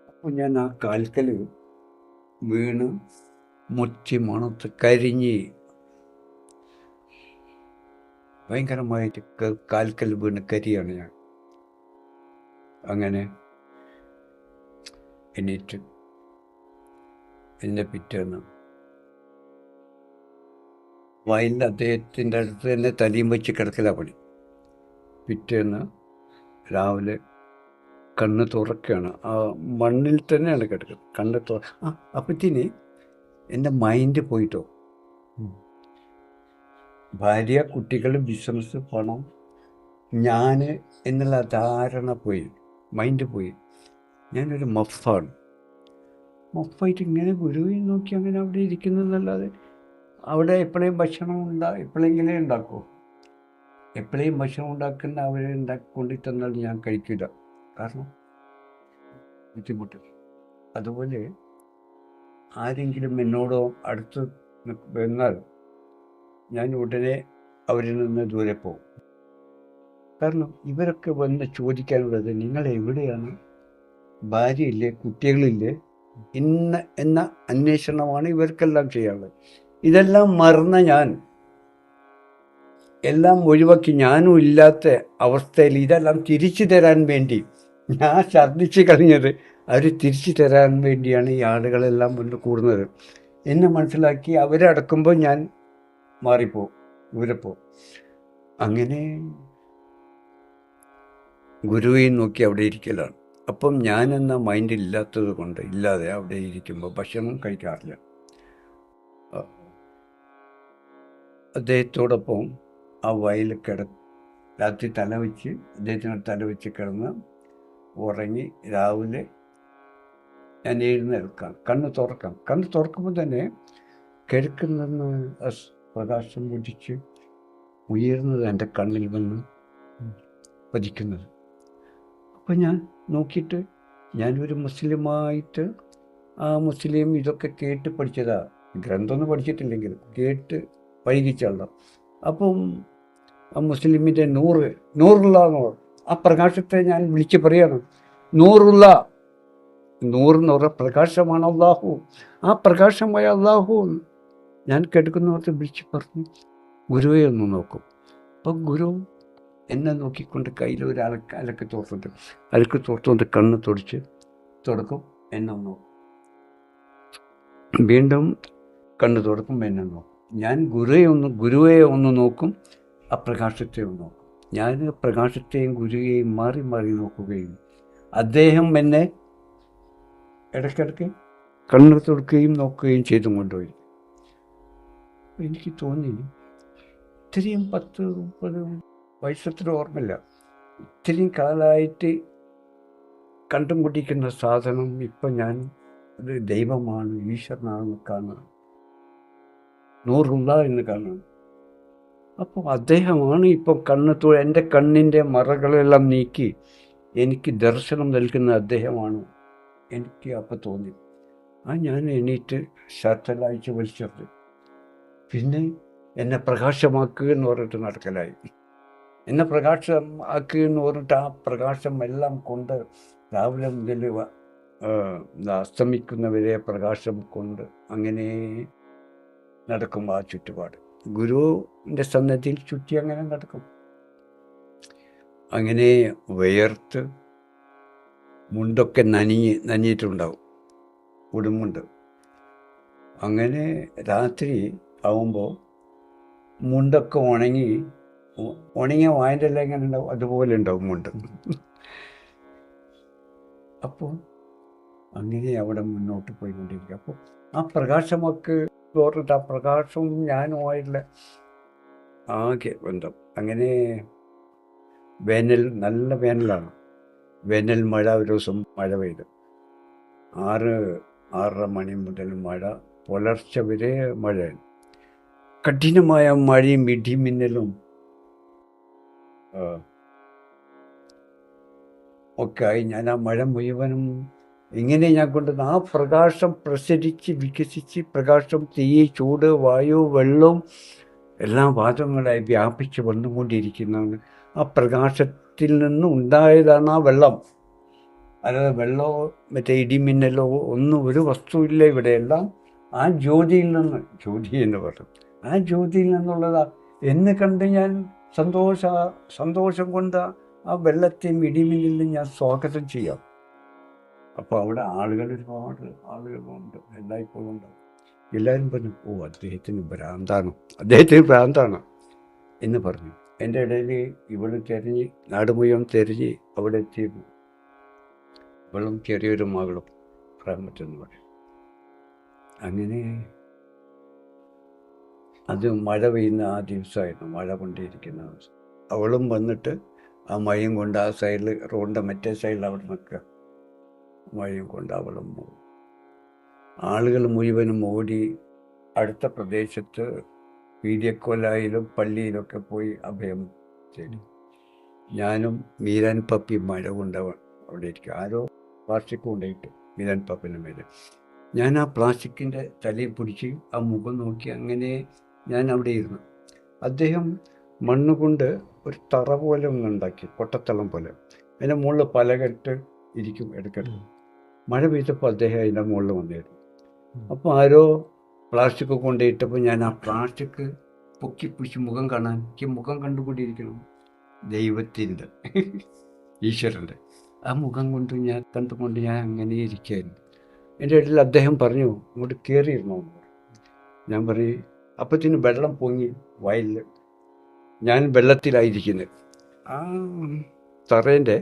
അപ്പോൾ ഞാൻ ആ കാൽക്കൽ വീണ് മുറ്റി മണത്ത് കരിഞ്ഞ് ഭയങ്കരമായിട്ട് കാൽക്കൽ വീണ് കരിയാണ് ഞാൻ. അങ്ങനെ എണീറ്റ് എന്നെ പിറ്റേന്ന് വയലിൽ അദ്ദേഹത്തിൻ്റെ അടുത്ത് തന്നെ തലയും വെച്ച് കിടക്കലാണ് പണി. പിറ്റേന്ന് രാവിലെ കണ്ണ് തുറക്കുകയാണ്, ആ മണ്ണിൽ തന്നെയാണ് കിടക്കുന്നത്. കണ്ണ് അപ്പത്തിന് എൻ്റെ മൈൻഡ് പോയിട്ടോ. ഭാര്യ, കുട്ടികൾ, ബിസിനസ്, പണം, ഞാൻ എന്നുള്ള ധാരണ പോയി, മൈൻഡ് പോയി. ഞാനൊരു മഫായിട്ട് ഇങ്ങനെ ഗുരുവിനെ നോക്കി അങ്ങനെ അവിടെ ഇരിക്കുന്നതല്ലാതെ അവിടെ എപ്പോഴേയും ഭക്ഷണം എപ്പോഴെങ്കിലും ഉണ്ടാക്കുമോ? എപ്പോഴേയും ഭക്ഷണം ഉണ്ടാക്കുന്ന അവരെ ഉണ്ടാക്കിക്കൊണ്ടി തന്നാൽ ഞാൻ കഴിക്കില്ല, കാരണം ബുദ്ധിമുട്ട്. അതുപോലെ ആരെങ്കിലും എന്നോടോ അടുത്ത് വന്നാൽ ഞാൻ ഉടനെ അവരിൽ നിന്ന് ദൂരെ പോകും. കാരണം ഇവരൊക്കെ വന്ന് ചോദിക്കാനുള്ളത്, നിങ്ങൾ എവിടെയാണ്, ഭാര്യയില്ലേ, കുട്ടികളില്ലേ എന്ന അന്വേഷണമാണ് ഇവർക്കെല്ലാം ചെയ്യാനുള്ളത്. ഇതെല്ലാം മറന്ന ഞാൻ, എല്ലാം ഒഴിവാക്കി, ഞാനും ഇല്ലാത്ത അവസ്ഥയിൽ ഇതെല്ലാം തിരിച്ചു തരാൻ വേണ്ടി ഞാൻ ഛർദ്ദിച്ച് കളഞ്ഞത് അവർ തിരിച്ചു തരാൻ വേണ്ടിയാണ് ഈ ആളുകളെല്ലാം വന്ന് കൂടുന്നത്. എന്നെ മനസ്സിലാക്കി അവരടക്കുമ്പോൾ ഞാൻ മാറിപ്പോവും, ദൂരെപ്പോവും. അങ്ങനെ ഗുരുവിനെ നോക്കി അവിടെ ഇരിക്കലാണ്. അപ്പം ഞാനെന്ന മൈൻഡിൽ ഇല്ലാതെ അവിടെ ഇരിക്കുമ്പോൾ ഭക്ഷണം കഴിക്കാറില്ല. അദ്ദേഹത്തോടൊപ്പം ആ വയലിൽ രാത്രി അദ്ദേഹത്തിനോട് തലവെച്ച് കിടന്ന് ഉറങ്ങി. രാവിലെ ഞാൻ എഴുന്നേൽക്കാം, കണ്ണ് തുറക്കുമ്പോൾ തന്നെ കിഴക്കിൽ നിന്ന് പ്രകാശം പൊടിച്ച് ഉയർന്നത് എൻ്റെ കണ്ണിൽ വന്ന് പതിക്കുന്നത്. അപ്പം ഞാൻ നോക്കിയിട്ട്, ഞാനൊരു മുസ്ലിമായിട്ട് ആ മുസ്ലിം ഇതൊക്കെ കേട്ട് പഠിച്ചതാ, ഗ്രന്ഥമൊന്നും പഠിച്ചിട്ടില്ലെങ്കിലും കേട്ട് വൈകിച്ചുള്ള. അപ്പം ആ മുസ്ലിമിൻ്റെ നൂറുള്ള ആ പ്രകാശത്തെ ഞാൻ വിളിച്ച് പറയാണ്, നൂറുള്ള എന്ന് പറഞ്ഞ പ്രകാശമാണ് അള്ളാഹു. ആ പ്രകാശമായ അള്ളാഹു ഞാൻ കേൾക്കുന്നവർക്ക് വിളിച്ച് പറഞ്ഞു, ഗുരുവെ ഒന്ന് നോക്കും. അപ്പം ഗുരു എന്നെ നോക്കിക്കൊണ്ട് കയ്യിൽ ഒരു അലക്ക് തോർത്തുകൊണ്ട് കണ്ണ് തുടക്കും, എന്നെ നോക്കും. വീണ്ടും കണ്ണ് തുറക്കും, എന്നെ നോക്കും. ഞാൻ ഗുരുവെ ഒന്ന് നോക്കും, ആ പ്രകാശത്തെ ഒന്ന് നോക്കും. ഞാൻ പ്രകാശത്തെയും ഗുരുവെയും മാറി മാറി നോക്കുകയും അദ്ദേഹം എന്നെ ഇടയ്ക്കിടയ്ക്ക് കണ്ണ് തുറക്കുകയും നോക്കുകയും ചെയ്തും കൊണ്ടുപോയി. എനിക്ക് തോന്നി, ഇത്രയും 10-30 വയസ്സത്ര ഓർമ്മയില്ല, ഇത്രയും കാലമായിട്ട് കണ്ടും കൊണ്ടിരിക്കുന്ന സാധനം ഇപ്പം ഞാൻ അത് ദൈവമാണ്, ഈശ്വരനാണെന്ന് കാണുക, നൂറുള്ള എന്ന് കാണുക. അപ്പോൾ അദ്ദേഹമാണ് ഇപ്പം എൻ്റെ കണ്ണിൻ്റെ മറകളെല്ലാം നീക്കി എനിക്ക് ദർശനം നൽകുന്ന അദ്ദേഹമാണ്. എനിക്ക് അപ്പം തോന്നി. ഞാൻ എണീറ്റ് ഷർട്ടെല്ലാം അയച്ച് വലിച്ചെറിഞ്ഞു. പിന്നെ എന്നെ പ്രകാശമാക്കുക എന്ന് പറഞ്ഞിട്ട് നടക്കലായി. എന്നെ പ്രകാശമാക്കുക എന്ന് പറഞ്ഞിട്ട് ആ പ്രകാശം എല്ലാം കൊണ്ട് രാവിലെ മുതൽ അസ്തമിക്കുന്നവരെ പ്രകാശം കൊണ്ട് അങ്ങനെ നടക്കും ആ ചുറ്റുപാട്. ഗുരുവിൻ്റെ സന്നദ്ധിയിൽ ചുറ്റി അങ്ങനെ നടക്കും. അങ്ങനെ വിയർത്ത് മുണ്ടൊക്കെ നനഞ്ഞിട്ടുണ്ടാവും, ഉടുമുണ്ട്. അങ്ങനെ രാത്രി ആവുമ്പോൾ മുണ്ടൊക്കെ ഉണങ്ങിയ വായൻ്റെ എല്ലാം എങ്ങനെ ഉണ്ടാവും, അതുപോലെ ഉണ്ടാവും മുണ്ട്. അപ്പോൾ അങ്ങനെ അവിടെ മുന്നോട്ട് പോയിക്കൊണ്ടിരിക്കുക. അപ്പോൾ ആ പ്രകാശമൊക്കെ പറഞ്ഞിട്ട് ആ പ്രകാശവും ഞാനുമായിട്ടുള്ള ആകെ ബന്ധം. അങ്ങനെ നല്ല വേനലാണ്. വേനൽ മഴ, ഒരു ദിവസം മഴ പെയ്തു. 6-6:30 മണി മുതൽ മഴ, പുലർച്ചെ വരെ മഴയാണ്. കഠിനമായ മഴയും ഇടിമിന്നലും ഒക്കെ ആയി. ഞാൻ ആ മഴ മുഴുവനും ഇങ്ങനെ ഞാൻ കൊണ്ടുവന്ന് ആ പ്രകാശം പ്രസരിച്ച് വികസിച്ച് പ്രകാശം, തീ, ചൂട്, വായു, വെള്ളം എല്ലാം വാതകങ്ങളായി വ്യാപിച്ച് വന്നുകൊണ്ടിരിക്കുന്നതാണ്. ആ പ്രകാശത്തിൽ നിന്ന് ഉണ്ടായതാണ് ആ വെള്ളം. അല്ലാതെ വെള്ളമോ മറ്റേ ഇടിമിന്നലോ ഒന്നും ഒരു വസ്തുവില്ല ഇവിടെയെല്ലാം. ആ ജ്യോതിയിൽ നിന്ന്, ജ്യോതി എന്ന് പറയും, ആ ജ്യോതിയിൽ നിന്നുള്ളതാ. എന്നെ കണ്ട് ഞാൻ സന്തോഷം കൊണ്ട് ആ വെള്ളത്തെയും ഇടിമിന്നലിനും ഞാൻ സ്വാഗതം ചെയ്യാം. അപ്പോൾ അവിടെ ഒരുപാട് ആളുകളുണ്ട്, എല്ലായ്പ്പോഴും ഉണ്ടാവും. എല്ലാവരും പറഞ്ഞു, അദ്ദേഹത്തിന് ഭ്രാന്താണ് എന്ന് പറഞ്ഞു. എൻ്റെ ഇടയിൽ ഇവള് തിരഞ്ഞ്, നാട് മുഴുവൻ തിരഞ്ഞ് അവിടെ എത്തിയിരുന്നു. ഇവളും ചെറിയൊരു മകളും പ്രാമറ്റെന്ന് പറയും. അങ്ങനെ അത് മഴ പെയ്യുന്ന ആ ദിവസമായിരുന്നു, മഴ കൊണ്ടിരിക്കുന്ന ദിവസം. അവളും വന്നിട്ട് ആ മഴയും കൊണ്ട് ആ സൈഡിൽ, റോഡിൻ്റെ മറ്റേ സൈഡിൽ അവിടെ നിൽക്കുക. മഴയും കൊണ്ട് അവളും പോകും. ആളുകൾ മുഴുവനും ഓടി അടുത്ത പ്രദേശത്ത് പീഡിയക്കോലായാലും പള്ളിയിലൊക്കെ പോയി അഭയം തേടി. ഞാനും മീരാൻ പപ്പി മഴ കൊണ്ടവൻ അവിടെ ഇരിക്കും. ആരോ പ്ലാസ്റ്റിക് കൊണ്ടുപോയിട്ട് മീരാൻ പപ്പിൻ്റെ മേലെ ഞാൻ ആ പ്ലാസ്റ്റിക്കിൻ്റെ തലയിൽ പിടിച്ച് ആ മുഖം നോക്കി അങ്ങനെ ഞാൻ അവിടെ ഇരുന്നു. അദ്ദേഹം മണ്ണുകൊണ്ട് ഒരു തറ പോലെ ഒന്നുണ്ടാക്കി, കൊട്ടത്തളം പോലെ. അതിൻ്റെ മുകളിൽ പലകെട്ട് ഇരിക്കും ഇടയ്ക്കിടയ്ക്ക്. മഴ പെയ്തപ്പോൾ അദ്ദേഹം അതിൻ്റെ മുകളിൽ വന്നിരുന്നു. അപ്പോൾ ആരോ പ്ലാസ്റ്റിക് കൊണ്ടുപോയിട്ടപ്പോൾ ഞാൻ ആ പ്ലാസ്റ്റിക് പൊക്കി പിടിച്ച് മുഖം കാണാൻ, എനിക്ക് മുഖം കണ്ടുകൊണ്ടിരിക്കണം. ദൈവത്തിൻ്റെ, ഈശ്വരൻ്റെ ആ മുഖം കൊണ്ട് കണ്ടുകൊണ്ട് ഞാൻ അങ്ങനെ ഇരിക്കുകയായിരുന്നു. എൻ്റെ ഇടയിൽ അദ്ദേഹം പറഞ്ഞു, ഇങ്ങോട്ട് കയറിയിരുന്നോ? ഞാൻ പറഞ്ഞു. അപ്പത്തിന് വെള്ളം പൊങ്ങി വയലിൽ. ഞാൻ വെള്ളത്തിലായിരിക്കുന്നത്. ആ തറേൻ്റെ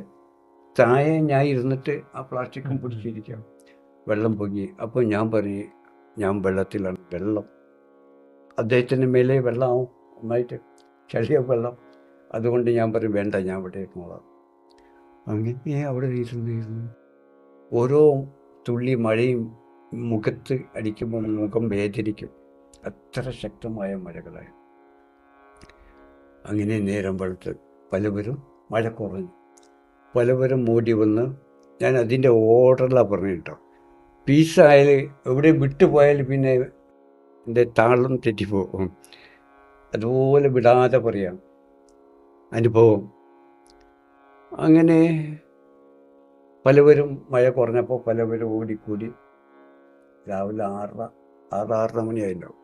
താഴെ ഞാൻ ഇരുന്നിട്ട് ആ പ്ലാസ്റ്റിക്കും പിടിച്ചിരിക്കാം. വെള്ളം പൊങ്ങി. അപ്പോൾ ഞാൻ പറഞ്ഞു, ഞാൻ വെള്ളത്തിലാണ്. വെള്ളം അദ്ദേഹത്തിൻ്റെ മേലെ വെള്ളമാവും, ഒന്നായിട്ട് ചെറിയ വെള്ളം. അതുകൊണ്ട് ഞാൻ പറയും, വേണ്ട, ഞാൻ ഇവിടെ ഇരുന്നോളാം. അങ്ങനെ അവിടെ ഇരുന്നു ഓരോ തുള്ളി മഴയും മുഖത്ത് അടിക്കുമ്പോൾ മുഖം വേദനിക്കും. അത്ര ശക്തമായ മഴകളായി. അങ്ങനെ നേരം വെളുത്ത് പലവരും, മഴ കുറഞ്ഞു, പലവരും ഓടി വന്ന്. ഞാൻ അതിൻ്റെ ഓർഡറിലാണ് പറഞ്ഞു കേട്ടോ. പീസായാൽ എവിടെ വിട്ടുപോയാൽ പിന്നെ എൻ്റെ താളം തെറ്റിപ്പോകും. അതുപോലെ വിടാതെ പറയാം അനുഭവം. അങ്ങനെ പലവരും മഴ കുറഞ്ഞപ്പോൾ പലവരും ഓടിക്കൂടി. രാവിലെ 6:30 മണിയായിട്ടുണ്ടാവും.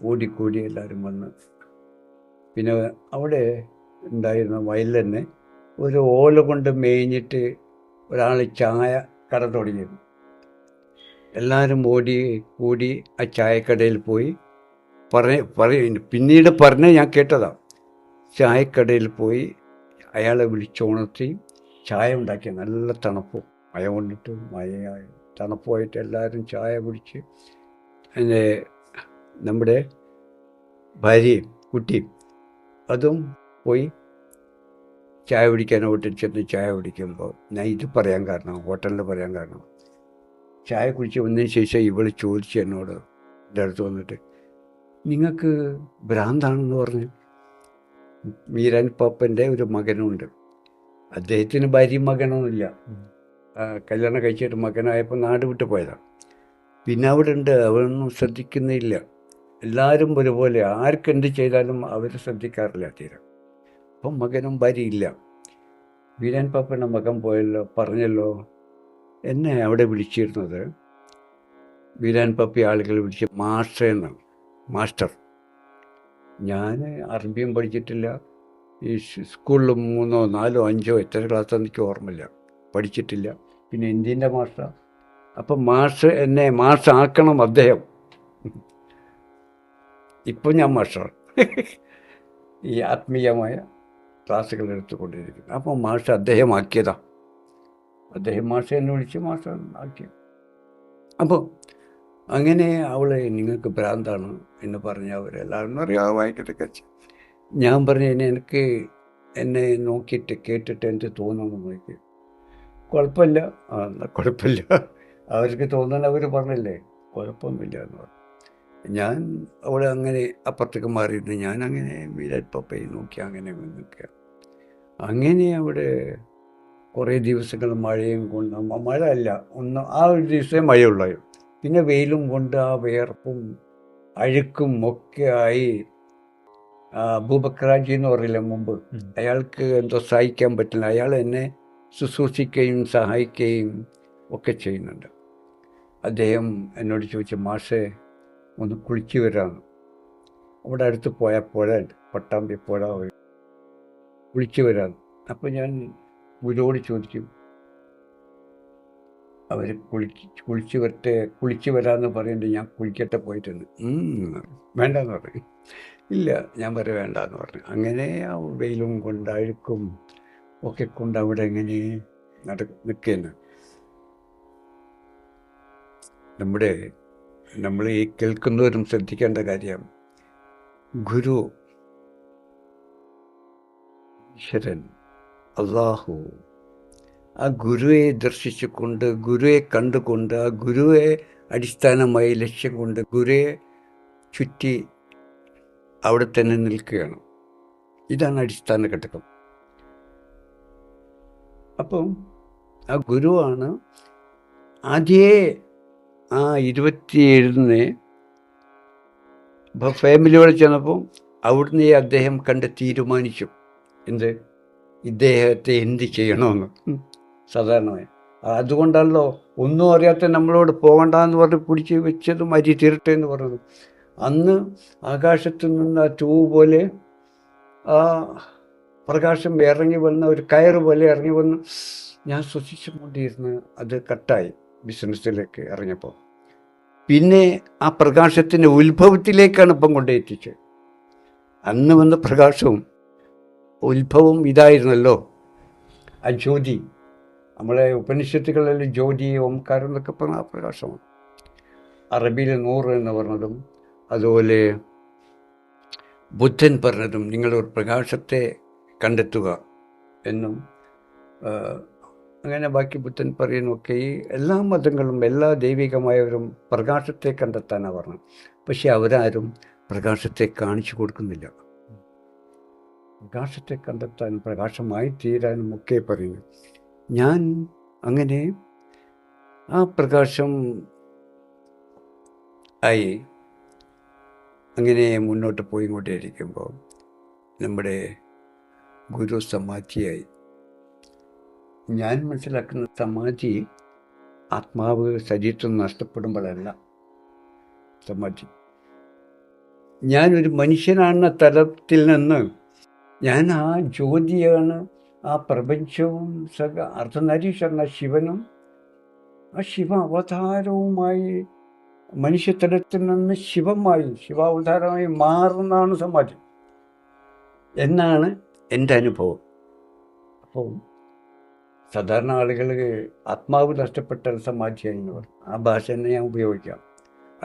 ഓടിക്കൂടി എല്ലാവരും വന്ന്. പിന്നെ അവിടെ ഉണ്ടായിരുന്ന വയലിൽ തന്നെ ഒരു ഓല കൊണ്ട് മേഞ്ഞിട്ട് ഒരാൾ ചായ കട തുടങ്ങിയിരുന്നു. എല്ലാവരും കൂടി ആ ചായക്കടയിൽ പോയി പിന്നീട് പറഞ്ഞ് ഞാൻ കേട്ടതാണ്. ചായക്കടയിൽ പോയി അയാളെ വിളിച്ചുണർത്തി ചായ ഉണ്ടാക്കി. നല്ല തണുപ്പും മഴ കൊണ്ടിട്ട്, മഴയായി തണുപ്പുമായിട്ട് എല്ലാവരും ചായ കുടിച്ച്. അതിൻ്റെ നമ്മുടെ ഭാര്യയും കുട്ടിയും അതും പോയി ചായ കുടിക്കാൻ വീട്ടിൽ ചെന്ന് ചായ കുടിക്കുമ്പോൾ ഞാൻ ഇത് പറയാൻ കാരണം, ഹോട്ടലിൽ പറയാൻ കാരണം, ചായ കുടിച്ച് വന്നതിന് ശേഷം ഇവൾ ചോദിച്ചു എന്നോട്, എൻ്റെ അടുത്ത് വന്നിട്ട്, നിങ്ങൾക്ക് ഭ്രാന്താണെന്ന് പറഞ്ഞു. മീരാൻ പാപ്പൻ്റെ ഒരു മകനുണ്ട്. അദ്ദേഹത്തിന് ഭാര്യയും മകനൊന്നുമില്ല. കല്യാണം കഴിച്ചിട്ട് മകനായപ്പോൾ നാട് വിട്ട് പോയതാണ്. പിന്നെ അവിടെ ഉണ്ട്, അവരൊന്നും ശ്രദ്ധിക്കുന്നില്ല. എല്ലാവരും ഒരുപോലെ, ആർക്കെന്ത് ചെയ്താലും അവർ ശ്രദ്ധിക്കാറില്ല തീരെ. അപ്പം മകനും ഭാര്യയില്ല. വീരാൻ പാപ്പയുടെ മകൻ പോയല്ലോ, പറഞ്ഞല്ലോ, എന്നെ അവിടെ വിളിച്ചിരുന്നത് വീരാൻ പാപ്പി ആളുകൾ വിളിച്ച് മാസ്റ്റർ. മാസ്റ്റർ. ഞാൻ അറബിയും പഠിച്ചിട്ടില്ല, ഈ സ്കൂളിൽ 3, 4, 5 എത്ര ക്ലാസ് എനിക്ക് ഓർമ്മയില്ല, പഠിച്ചിട്ടില്ല. പിന്നെ ഇന്ത്യൻ്റെ മാസ്റ്റർ. അപ്പം എന്നെ മാസ്റ്റർ ആക്കണം അദ്ദേഹം. ഇപ്പം ഞാൻ മാസ്റ്ററാണ്. ഈ ആത്മീയമായ ക്ലാസ്സുകൾ എടുത്തുകൊണ്ടിരിക്കുന്നു. അപ്പം മാസ്റ്റർ അദ്ദേഹം ആക്കിയതാ. അദ്ദേഹം മാസ്റ്റർ എന്നെ വിളിച്ച് മാസ്റ്റർ ആക്കി. അപ്പോൾ അങ്ങനെ അവളെ നിങ്ങൾക്ക് ഭ്രാന്താണ് എന്ന് പറഞ്ഞ് അവരെല്ലാവരും അറിയാതെ വായിക്കട്ടൊക്കെ. ഞാൻ പറഞ്ഞു, എനിക്ക് എന്നെ നോക്കിയിട്ട് കേട്ടിട്ട് എന്ത് തോന്നുന്നു നോക്കി. കുഴപ്പമില്ല. എന്നാൽ കുഴപ്പമില്ല, അവർക്ക് തോന്നുന്നത് അവർ പറഞ്ഞില്ലേ, കുഴപ്പമൊന്നുമില്ല എന്ന് പറഞ്ഞു. ഞാൻ അവിടെ അങ്ങനെ അപ്പുറത്തേക്ക് മാറിയിരുന്നു. ഞാൻ അങ്ങനെ വീരാൻ പാപ്പയെ നോക്കി അങ്ങനെ നിൽക്കുക. അങ്ങനെ അവിടെ കുറേ ദിവസങ്ങൾ മഴയും കൊണ്ട്, മഴ അല്ല, ആ ഒരു ദിവസമേ മഴയുള്ളൂ. പിന്നെ വെയിലും കൊണ്ട് ആ വിയർപ്പും അഴുക്കും ഒക്കെ ആയി. അബൂബക്കറാജി എന്ന് പറയില്ല മുമ്പ്, അയാൾക്ക് എന്തോ സഹായിക്കാൻ പറ്റില്ല. അയാൾ എന്നെ ശുശ്രൂഷിക്കുകയും സഹായിക്കുകയും ഒക്കെ ചെയ്യുന്നുണ്ട്. അദ്ദേഹം എന്നോട് ചോദിച്ചു, മാഷേ ഒന്ന് കുളിച്ചു വരാമെന്ന്. അവിടെ അടുത്ത് പോയാൽ പുഴ ഉണ്ട്, പട്ടാമ്പി പുഴ, കുളിച്ചു വരാമെന്ന്. അപ്പോൾ ഞാൻ ഗുരുവോട് ചോദിക്കും, അവർ കുളിച്ച് വരാമെന്ന് പറയുന്നുണ്ട്, ഞാൻ കുളിക്കട്ടെ പോയിട്ടുണ്ട്. വേണ്ടെന്ന് പറഞ്ഞു. ഇല്ല, ഞാൻ വരെ വേണ്ടെന്ന് പറഞ്ഞു. അങ്ങനെ ആ വെയിലും കൊണ്ട് അഴുക്കും ഒക്കെ കൊണ്ട് അവിടെ എങ്ങനെ നിൽക്കുന്നു. നമ്മൾ ഈ കേൾക്കുന്നവരും ശ്രദ്ധിക്കേണ്ട കാര്യം, ഗുരു, ഈശ്വരൻ, അള്ളാഹു, ആ ഗുരുവെ ദർശിച്ചുകൊണ്ട്, ഗുരുവെ കണ്ടുകൊണ്ട്, ആ ഗുരുവെ അടിസ്ഥാനമായി ലക്ഷ്യം കൊണ്ട് ഗുരുവെ ചുറ്റി അവിടെ തന്നെ നിൽക്കുകയാണ്. ഇതാണ് അടിസ്ഥാന ഘടകം. അപ്പം ആ ഗുരുവാണ് ആദ്യേ ആ 27 ഫാമിലിയോടെ ചെന്നപ്പോൾ അവിടുന്ന് അദ്ദേഹം കണ്ട് തീരുമാനിച്ചു, ഇദ്ദേഹത്തെ എന്ത് ചെയ്യണമെന്ന്. സാധാരണമായി അതുകൊണ്ടല്ലോ ഒന്നും അറിയാത്ത നമ്മളോട് പോകണ്ടെന്ന് പറഞ്ഞ് പിടിച്ച് വെച്ചതും അരി തീരട്ടെ എന്ന് പറഞ്ഞത്. അന്ന് ആകാശത്തു നിന്ന് ആ ട്യൂബ് പോലെ ആ പ്രകാശം ഇറങ്ങി വന്ന ഒരു കയറ് പോലെ ഇറങ്ങി വന്ന് ഞാൻ ശ്വസിച്ചുകൊണ്ടിരുന്ന് അത് കട്ടായി ബിസിനസ്സിലേക്ക് ഇറങ്ങിയപ്പോൾ. പിന്നെ ആ പ്രകാശത്തിൻ്റെ ഉത്ഭവത്തിലേക്കാണ് ഇപ്പം കൊണ്ടെത്തിച്ചത്. അന്ന് വന്ന പ്രകാശവും ഉത്ഭവം ഇതായിരുന്നല്ലോ, ആ ജ്യോതി. നമ്മളെ ഉപനിഷത്തുകളിൽ ജ്യോതി, ഓംകാരം എന്നൊക്കെ പറഞ്ഞ ആ പ്രകാശമാണ്. അറബിയിൽ 100 എന്ന് പറഞ്ഞതും, അതുപോലെ ബുദ്ധൻ പറഞ്ഞതും നിങ്ങളൊരു പ്രകാശത്തെ കണ്ടെത്തുക എന്നും, അങ്ങനെ ബാക്കി ബുദ്ധൻ പറയുന്നൊക്കെ ഈ എല്ലാ മതങ്ങളും എല്ലാ ദൈവികമായവരും പ്രകാശത്തെ കണ്ടെത്താനാണ് പറഞ്ഞത്. പക്ഷെ അവരാരും പ്രകാശത്തെ കാണിച്ചു കൊടുക്കുന്നില്ല. പ്രകാശത്തെ കണ്ടെത്താനും പ്രകാശമായി തീരാനും ഒക്കെ പറയുന്നു. ഞാൻ അങ്ങനെ ആ പ്രകാശം ആയി അങ്ങനെ മുന്നോട്ട് പോയിക്കൊണ്ടേയിരിക്കുമ്പോൾ നമ്മുടെ ഗുരു സമാധിയായി. ഞാൻ മനസ്സിലാക്കുന്ന സമാധി ആത്മാവ് ശരീരത്തിൽ നഷ്ടപ്പെടുമ്പോഴല്ല സമാധി. ഞാനൊരു മനുഷ്യനാണെന്ന തലത്തിൽ നിന്ന് ഞാൻ ആ ജ്യോതിയാണ്, ആ പ്രപഞ്ചവും അർദ്ധനാരീശ്വരന ശിവനും ആ ശിവ അവതാരവുമായി മനുഷ്യതലത്തിൽ നിന്ന് ശിവാവതാരമായി മാറുന്നതാണ് സമാധി എന്നാണ് എൻ്റെ അനുഭവം. അപ്പോൾ സാധാരണ ആളുകൾ ആത്മാവ് നഷ്ടപ്പെട്ടാൽ സമാധിയായി എന്ന് പറയും. ആ ഭാഷ തന്നെ ഞാൻ ഉപയോഗിക്കാം.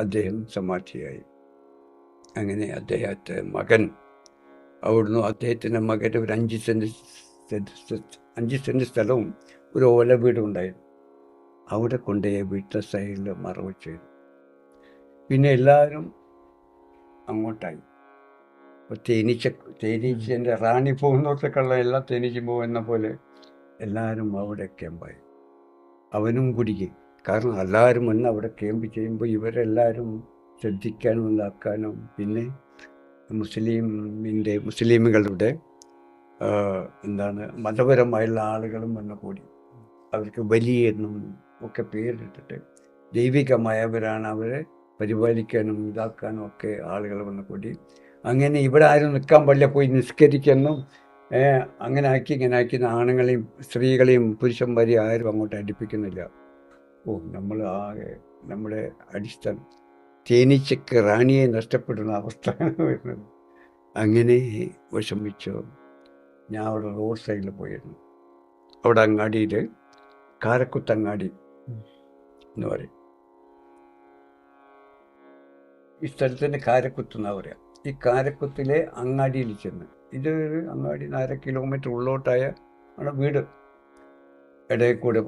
അദ്ദേഹം സമാധിയായി. അങ്ങനെ അദ്ദേഹത്തെ മകൻ, അവിടുന്ന് അദ്ദേഹത്തിൻ്റെ മകൻ്റെ ഒരു 5 സെൻറ്റ് സ്ഥലവും ഒരു ഓല വീടും ഉണ്ടായിരുന്നു. അവിടെ കൊണ്ടുപോയി വീട്ടിലെ സൈഡിൽ മറവ് ചെയ്തു. പിന്നെ എല്ലാവരും അങ്ങോട്ടായി. അപ്പോൾ തേനീച്ചൻ്റെ റാണി പോകുന്നോട്ടൊക്കെയുള്ള എല്ലാ തേനീച്ച പോകുന്ന പോലെ എല്ലാവരും അവിടെ ക്യാമ്പായി. അവനും കുടുങ്ങി. കാരണം എല്ലാവരും വന്ന് അവിടെ ക്യാമ്പ് ചെയ്യുമ്പോൾ ഇവരെല്ലാവരും ശ്രദ്ധിക്കാനും ഇതാക്കാനും പിന്നെ മുസ്ലിമുകളുടെ എന്താണ് മതപരമായുള്ള ആളുകളും വന്ന് കൂടി അവർക്ക് വലിയ എന്നും ഒക്കെ പേരിട്ടിട്ട് ദൈവികമായവരാണ് അവരെ പരിപാലിക്കാനും ഇതാക്കാനും ഒക്കെ ആളുകൾ വന്ന് കൂടി. അങ്ങനെ ഇവിടെ ആരും നിൽക്കാൻ പാടില്ല, പോയി നിസ്കരിക്കുന്നു, അങ്ങനെ ആക്കി ഇങ്ങനെ ആക്കി ആണുങ്ങളെയും സ്ത്രീകളെയും പുരുഷന്മാരെയും ആരും അങ്ങോട്ട് അടുപ്പിക്കുന്നില്ല. നമ്മൾ ആകെ നമ്മുടെ അടിസ്ഥാനം തേനീച്ചക്ക് റാണിയെ നഷ്ടപ്പെടുന്ന അവസ്ഥയാണ് വരുന്നത്. അങ്ങനെ വിഷമിച്ചു. ഞാൻ അവിടെ റോഡ് സൈഡിൽ പോയിരുന്നു. അവിടെ അങ്ങാടിയിൽ കാരക്കുത്തങ്ങാടി എന്ന് പറയും. ഈ സ്ഥലത്തിൻ്റെ കാരക്കുത്ത് എന്നാ പറയുക. ഈ കാരക്കുത്തിലെ അങ്ങാടിയിൽ ചെന്ന്, ഇതൊരു അങ്ങാടി 1.5 കിലോമീറ്റർ ഉള്ളോട്ടായ ആണ് വീട്. ഇടയിൽ കൂടെ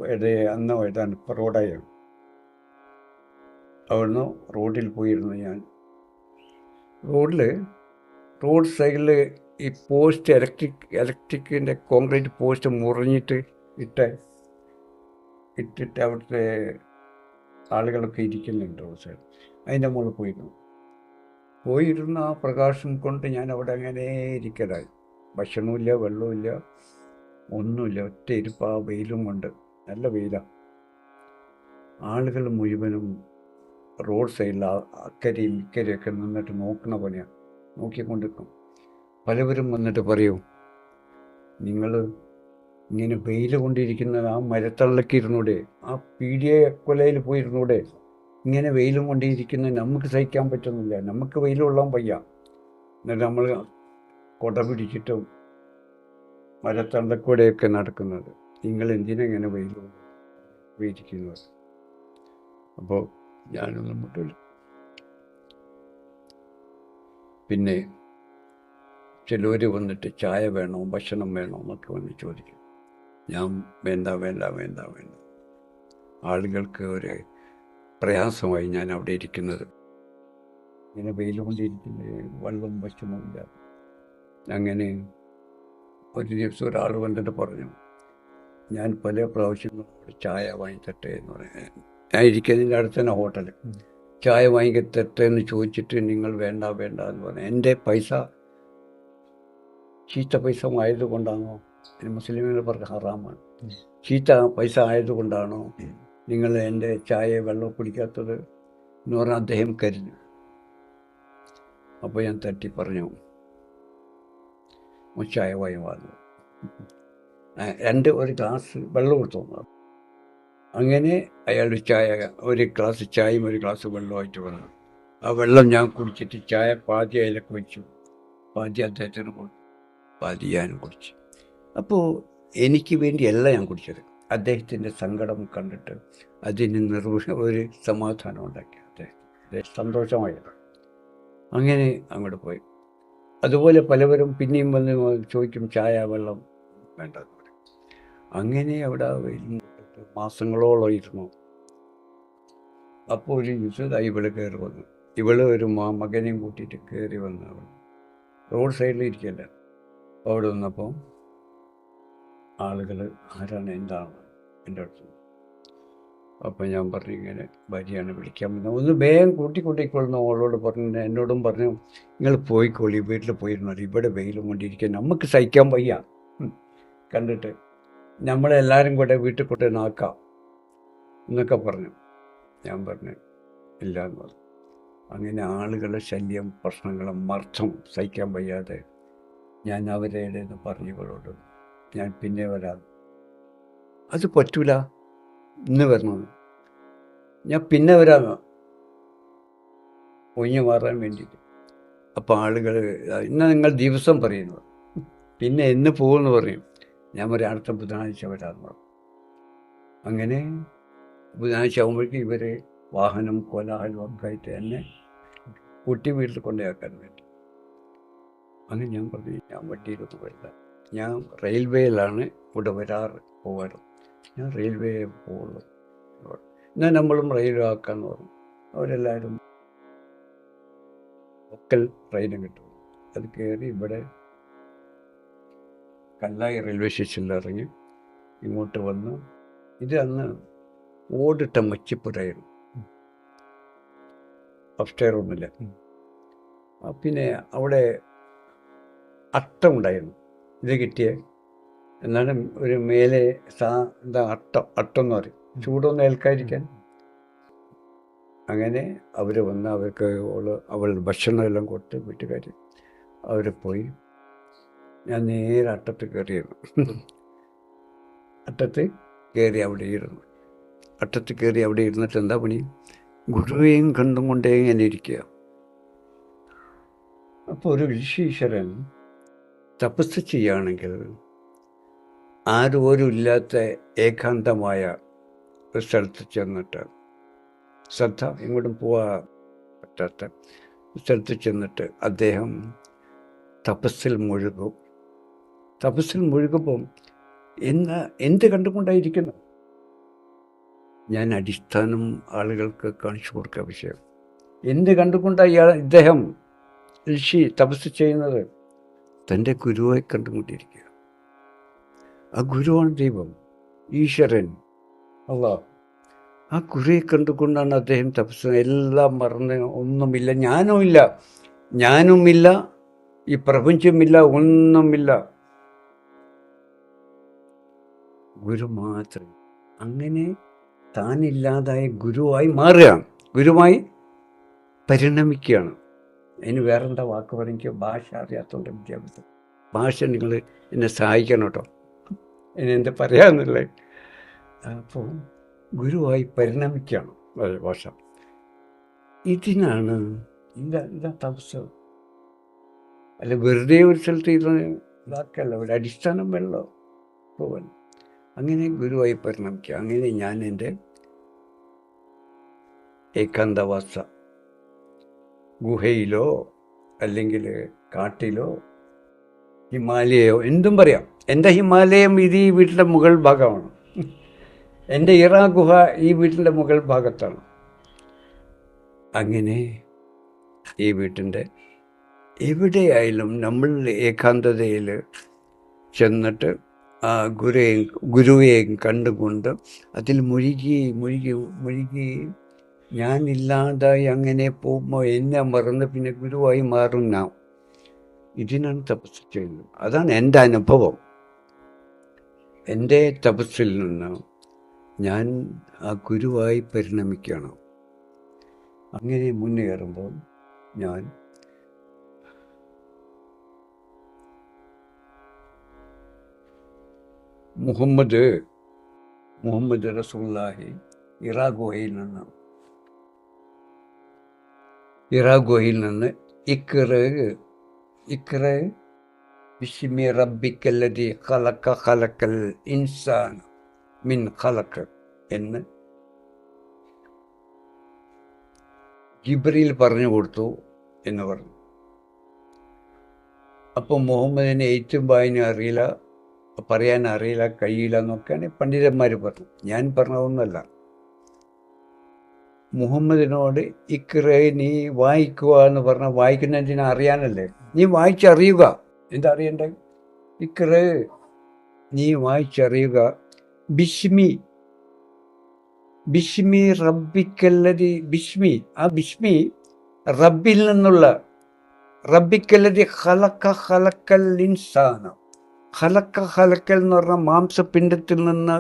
അന്ന് ഏതാണ് ഇപ്പോൾ റോഡായാണ്. അവിടുന്ന് റോഡിൽ പോയിരുന്നു ഞാൻ. റോഡ് സൈഡിൽ ഈ പോസ്റ്റ് ഇലക്ട്രിക്കിൻ്റെ കോൺക്രീറ്റ് പോസ്റ്റ് മുറിഞ്ഞിട്ട് ഇട്ടിട്ട് അവിടുത്തെ ആളുകളൊക്കെ ഇരിക്കുന്നുണ്ട് റോഡ് സൈഡ്. അതിൻ്റെ മുകളിൽ പോയിരുന്ന ആ പ്രകാശം കൊണ്ട് ഞാൻ അവിടെ അങ്ങനെ ഇരിക്കലായി. ഭക്ഷണമില്ല, വെള്ളമില്ല, ഒന്നുമില്ല, ഒറ്റ ഇരുപ്പ്. ആ വെയിലും കൊണ്ട്, നല്ല വെയിലാണ്. ആളുകൾ മുഴുവനും റോഡ് സൈഡിൽ അക്കരയും ഇക്കരയൊക്കെ നിന്നിട്ട് നോക്കുന്ന പണിയാണ്, നോക്കിക്കൊണ്ടിരിക്കും. പലവരും വന്നിട്ട് പറയും, നിങ്ങൾ ഇങ്ങനെ വെയിൽ കൊണ്ടിരിക്കുന്നത് ആ മരത്തള്ളക്ക് ഇരുന്നൂടെ, ആ പീഡിയ കൊലയിൽ പോയിരുന്നൂടെ, ഇങ്ങനെ വെയിലും കൊണ്ടിരിക്കുന്നത് നമുക്ക് സഹിക്കാൻ പറ്റുന്നില്ല, നമുക്ക് വെയിൽ കൊള്ളാൻ വയ്യ. എന്നിട്ട് നമ്മൾ കൊട പിടിച്ചിട്ടും മരത്തള്ളക്കൂടെയൊക്കെ നടക്കുന്നത്, നിങ്ങൾ എന്തിനെങ്ങനെ വെയിൽ ഉപയോഗിക്കുന്നത്? അപ്പോൾ ഞാനൊന്നും മുട്ടില്ല. പിന്നെ ചിലർ വന്നിട്ട് ചായ വേണോ ഭക്ഷണം വേണോ എന്നൊക്കെ വന്ന് ചോദിക്കും. ഞാൻ വേണ്ട വേണ്ട വേണ്ട വേണ്ട. ആളുകൾക്ക് ഒരു പ്രയാസമായി ഞാൻ അവിടെ ഇരിക്കുന്നത്, ഇങ്ങനെ വെയിൽ കൊണ്ടിരിക്കുന്നത്, വെള്ളം ഭക്ഷണമില്ല. അങ്ങനെ ഒരു ദിവസം ഒരാൾ വന്നിട്ട് പറഞ്ഞു, ഞാൻ പല പ്രാവശ്യം ചായ വാങ്ങിത്തട്ടെ എന്ന് പറയാൻ, ഞാൻ ഇരിക്കുന്നതിൻ്റെ അടുത്ത് തന്നെ ഹോട്ടൽ, ചായ വാങ്ങിത്തട്ടെ എന്ന് ചോദിച്ചിട്ട് നിങ്ങൾ വേണ്ട വേണ്ട എന്ന് പറഞ്ഞു. എൻ്റെ പൈസ ചീത്ത പൈസ ആയതുകൊണ്ടാണോ, മുസ്ലിമുകൾ പറഞ്ഞ ഹറാമാണ്, ചീത്ത പൈസ ആയതുകൊണ്ടാണോ നിങ്ങൾ എൻ്റെ ചായ വെള്ളം കുടിക്കാത്തത് എന്ന് പറഞ്ഞാൽ അദ്ദേഹം കരുതി. അപ്പോൾ ഞാൻ തട്ടി പറഞ്ഞു, ചായ വാങ്ങി ഒരു ഗ്ലാസ് വെള്ളം കൊടുത്തു. അങ്ങനെ അയാൾ ഒരു ഗ്ലാസ് ചായയും ഒരു ഗ്ലാസ് വെള്ളമായിട്ട് വന്നു. ആ വെള്ളം ഞാൻ കുടിച്ചിട്ട് ചായ പാതി അതിലൊക്കെ വെച്ചു, പാതി അദ്ദേഹത്തിന് കൊടുത്തു, പാതി ഞാനും കുടിച്ചു. അപ്പോൾ എനിക്ക് വേണ്ടിയല്ല ഞാൻ കുടിച്ചത്, അദ്ദേഹത്തിൻ്റെ സങ്കടം കണ്ടിട്ട് അതിന് ഒരു സമാധാനം ഉണ്ടാക്കി അദ്ദേഹം സന്തോഷമായത്. അങ്ങനെ അങ്ങോട്ട് പോയി. അതുപോലെ പലവരും പിന്നെയും വന്ന് ചോദിക്കും, ചായ വെള്ളം വേണ്ടെന്ന് പറയും. അങ്ങനെ അവിടെ മാസങ്ങളോളം ഇരുന്നു. അപ്പോൾ ഒരു ദിവസം ഇവള് കയറി വന്നു. ഇവള് ഒരു മകനെയും കൂട്ടിയിട്ട് കയറി വന്നു. അവൾ റോഡ് സൈഡിൽ ഇരിക്കല്ല. അവിടെ വന്നപ്പോൾ ആളുകൾ ആരാണ് എന്താണ് എൻ്റെ അടുത്ത്. അപ്പോൾ ഞാൻ പറഞ്ഞു, ഇങ്ങനെ ഭാര്യയാണ് വിളിക്കാൻ വന്നത്, ഒന്ന് വേഗം കൂട്ടിക്കൊണ്ടിരിക്കൊള്ളുന്ന അവളോട് പറഞ്ഞു. എന്നോടും പറഞ്ഞു, നിങ്ങൾ പോയിക്കോളി, വീട്ടിൽ പോയിരുന്നാൽ, ഇവിടെ വെയിലും കൊണ്ടിരിക്കാൻ നമുക്ക് സഹിക്കാൻ വയ്യ കണ്ടിട്ട്, നമ്മളെല്ലാവരും കൂടെ വീട്ടിൽ കൊണ്ട് നാക്കാം എന്നൊക്കെ പറഞ്ഞു. ഞാൻ പറഞ്ഞു ഇല്ല എന്ന് പറഞ്ഞു. അങ്ങനെ ആളുകളുടെ ശല്യം, പ്രശ്നങ്ങളും മർദ്ദം സഹിക്കാൻ വയ്യാതെ ഞാൻ അവരുടെ പറഞ്ഞു ഇവളോട്, ഞാൻ പിന്നെ വരാം. അത് പറ്റൂല, ഇന്ന് വരണം, ഞാൻ പിന്നെ വരാമെന്ന് ഒഴിഞ്ഞു മാറാൻ വേണ്ടിയിട്ട്. അപ്പോൾ ആളുകൾ, ഇന്ന് നിങ്ങൾ ദിവസം പറയുന്നു, പിന്നെ എന്ന് പോകുമെന്ന് പറയും. ഞാൻ പറയും അടുത്ത ബുധനാഴ്ച വരാമെന്ന് പറഞ്ഞു. അങ്ങനെ ബുധനാഴ്ച ആകുമ്പോഴേക്കും ഇവർ വാഹനം കോലാഹലം ഒക്കെ ആയിട്ട് എന്നെ കുട്ടി വീട്ടിൽ കൊണ്ടുപോയാക്കാൻ വേണ്ടി. അങ്ങനെ ഞാൻ പറഞ്ഞു, ഞാൻ വണ്ടിയിലൊന്നും വരില്ല, ഞാൻ റെയിൽവേയിലാണ് ഇവിടെ പോകാറ്, ഞാൻ റെയിൽവേ പോകുള്ളൂ, എന്നാൽ നമ്മളും റെയിൽവേ ആക്കാമെന്ന് പറഞ്ഞു. അവരെല്ലാവരും ലോക്കൽ ട്രെയിനും കിട്ടും, അത് കയറി ഇവിടെ കല്ലായി റെയിൽവേ സ്റ്റേഷനിൽ ഇറങ്ങി ഇങ്ങോട്ട് വന്ന്. ഇത് അന്ന് ഓടിട്ട മച്ചിപ്പുരയായിരുന്നു, അപ്സ്റ്റെയർ ഒന്നുമില്ല. പിന്നെ അവിടെ അട്ടമുണ്ടായിരുന്നു, ഇത് കിട്ടിയ എന്നാലും ഒരു മേലെ എന്താ അട്ടം എന്ന് പറയും, ചൂടൊന്നും ഏൽക്കാതിരിക്കാൻ. അങ്ങനെ അവർ വന്ന് അവർക്ക് അവളുടെ ഭക്ഷണമെല്ലാം കൊടുത്ത് വീട്ടുകാർ അവർ പോയി. ഞാൻ നേരെ അട്ടത്ത് കയറിയിരുന്നു. അട്ടത്ത് കയറി അവിടെ ഇരുന്നു. അട്ടത്ത് കയറി അവിടെ ഇരുന്നിട്ട് എന്താ പണി, ഗുരുവേയും കണ്ടും കൊണ്ടേ ഇങ്ങനെ ഇരിക്കുക. അപ്പോൾ ഒരു ഋഷീശ്വരൻ തപസ് ചെയ്യുകയാണെങ്കിൽ ആരും ഇല്ലാത്ത ഏകാന്തമായ ഒരു സ്ഥലത്ത് ചെന്നിട്ട്, ശ്രദ്ധ ഇങ്ങോട്ടും പോകാൻ പറ്റാത്ത സ്ഥലത്ത് ചെന്നിട്ട് അദ്ദേഹം തപസ്സിൽ മുഴുകും. തപസ്സിൽ മുഴുകുമ്പം എന്ത് കണ്ടുകൊണ്ടായിരിക്കുന്നു? ഞാൻ അടിസ്ഥാനം ആളുകൾക്ക് കാണിച്ചു കൊടുക്കുക വിഷയം. എന്ത് കണ്ടുകൊണ്ടാണ് ഇദ്ദേഹം ഋഷി തപസ് ചെയ്യുന്നത്? തൻ്റെ ഗുരുവായി കണ്ടുകൊണ്ടിരിക്കുക. ആ ഗുരുവാണ് ദൈവം, ഈശ്വരൻ, അല്ലാഹ്. ആ ഗുരുയെ കണ്ടുകൊണ്ടാണ് അദ്ദേഹം തപസ്. എല്ലാം മറന്ന് ഒന്നുമില്ല, ഞാനുമില്ല, ഈ പ്രപഞ്ചമില്ല, ഒന്നുമില്ല, ഗുരു മാത്രം. അങ്ങനെ താനില്ലാതായ ഗുരുവായി മാറുകയാണ്, ഗുരുവായി പരിണമിക്കുകയാണ്. അതിന് വേറെന്താ വാക്ക് പറയുക? ഭാഷ അറിയാത്തതുകൊണ്ട് വിദ്യാഭ്യാസം. ഭാഷ നിങ്ങൾ എന്നെ സഹായിക്കണം കേട്ടോ, എന്നെ എന്താ പറയാന്നുള്ളത്. അപ്പോൾ ഗുരുവായി പരിണമിക്കുകയാണ് ഭാഷ. ഇതിനാണ് ഇതാ തപസ്. അല്ല വെറുതെ ഒരു സ്ഥലത്ത് ഇതാക്കല്ല, ഒരു അടിസ്ഥാനം വെള്ളം പോവാൻ. അങ്ങനെ ഗുരുവായി പരിണമിക്കുക. അങ്ങനെ ഞാൻ എൻ്റെ ഏകാന്തവാസ ഗുഹയിലോ അല്ലെങ്കിൽ കാട്ടിലോ ഹിമാലയോ എന്തും പറയാം. എൻ്റെ ഹിമാലയം ഇത് ഈ വീട്ടിൻ്റെ മുകൾ ഭാഗമാണ്. എൻ്റെ ഇറാ ഗുഹ ഈ വീട്ടിൻ്റെ മുകൾ ഭാഗത്താണ്. അങ്ങനെ ഈ വീട്ടിൻ്റെ എവിടെയായാലും നമ്മൾ ഏകാന്തതയിൽ ചെന്നിട്ട് ആ ഗുരുവേയും കണ്ടുകൊണ്ട് അതിൽ മുഴുകി ഞാനില്ലാതായി അങ്ങനെ പോകുമ്പോൾ എന്നെ മറന്ന് പിന്നെ ഗുരുവായി മാറും ഞാൻ. ഇതിനാണ് തപസ് ചെയ്യുന്നത്. അതാണ് എൻ്റെ അനുഭവം. എൻ്റെ തപസ്സിൽ നിന്ന് ഞാൻ ആ ഗുരുവായി പരിണമിക്കുകയാണ്. അങ്ങനെ മുന്നേറുമ്പോൾ ഞാൻ മുഹമ്മദ് റസൂലുള്ളാഹി ഇറാ ഗുഹയിൽ നിന്ന് ഇഖ്റ ബിസ്മി റബ്ബിക്കല്ലദീ ഖലഖൽ ഇൻസാന മിൻ ഖലഖ് എന്ന് ജിബ്രീൽ പറഞ്ഞു കൊടുത്തു എന്ന് പറഞ്ഞു. അപ്പോൾ മുഹമ്മദിനെ എഴുത്തും വായന അറിയില്ല, പറയാൻ അറിയില്ല, കഴിയില്ല എന്നൊക്കെയാണ് പണ്ഡിതന്മാർ പറഞ്ഞു. ഞാൻ പറഞ്ഞതൊന്നുമല്ല. മുഹമ്മദിനോട് ഇഖ്റ നീ വായിക്കുക എന്ന് പറഞ്ഞാൽ വായിക്കുന്നതിനെ അറിയാനല്ലേ, നീ വായിച്ചറിയുക. എന്താ അറിയണ്ടേ? ഇഖ്റ നീ വായിച്ചറിയുക ബിസ്മി റബ്ബിക്കല്ലദി. ആ ബിസ്മി റബ്ബിൽ നിന്നുള്ള, റബ്ബിക്കല്ലദി ഖലഖൽ ഇൻസാന. ഖലക്കൽ എന്ന് പറഞ്ഞാൽ മാംസപിണ്ഡത്തിൽ നിന്ന്,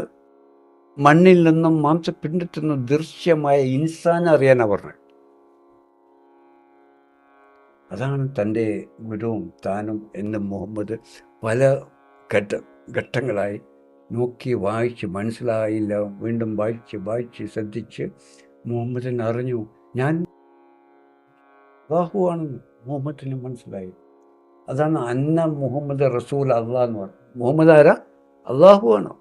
മണ്ണിൽ നിന്നും മാംസപിണ്ഡത്തിൽ നിന്നും ദൃശ്യമായ ഇൻസാൻ അറിയാനാണ് പറഞ്ഞത്. അതാണ് തൻ്റെ ഗുരുവും താനും എന്ന് മുഹമ്മദ് പല ഘട്ടങ്ങളായി നോക്കി വായിച്ച് മനസ്സിലായില്ല, വീണ്ടും വായിച്ച് ശ്രദ്ധിച്ച് മുഹമ്മദിനെ അറിഞ്ഞു. ഞാൻ അല്ലാഹുവാണെന്ന് മുഹമ്മദിന് മനസ്സിലായി. അതാണ് അന്ന മുഹമ്മദ് റസൂൽ അള്ളാഹ് എന്ന് പറഞ്ഞു. മുഹമ്മദ് ആരാ? അള്ളാഹുവാണ്.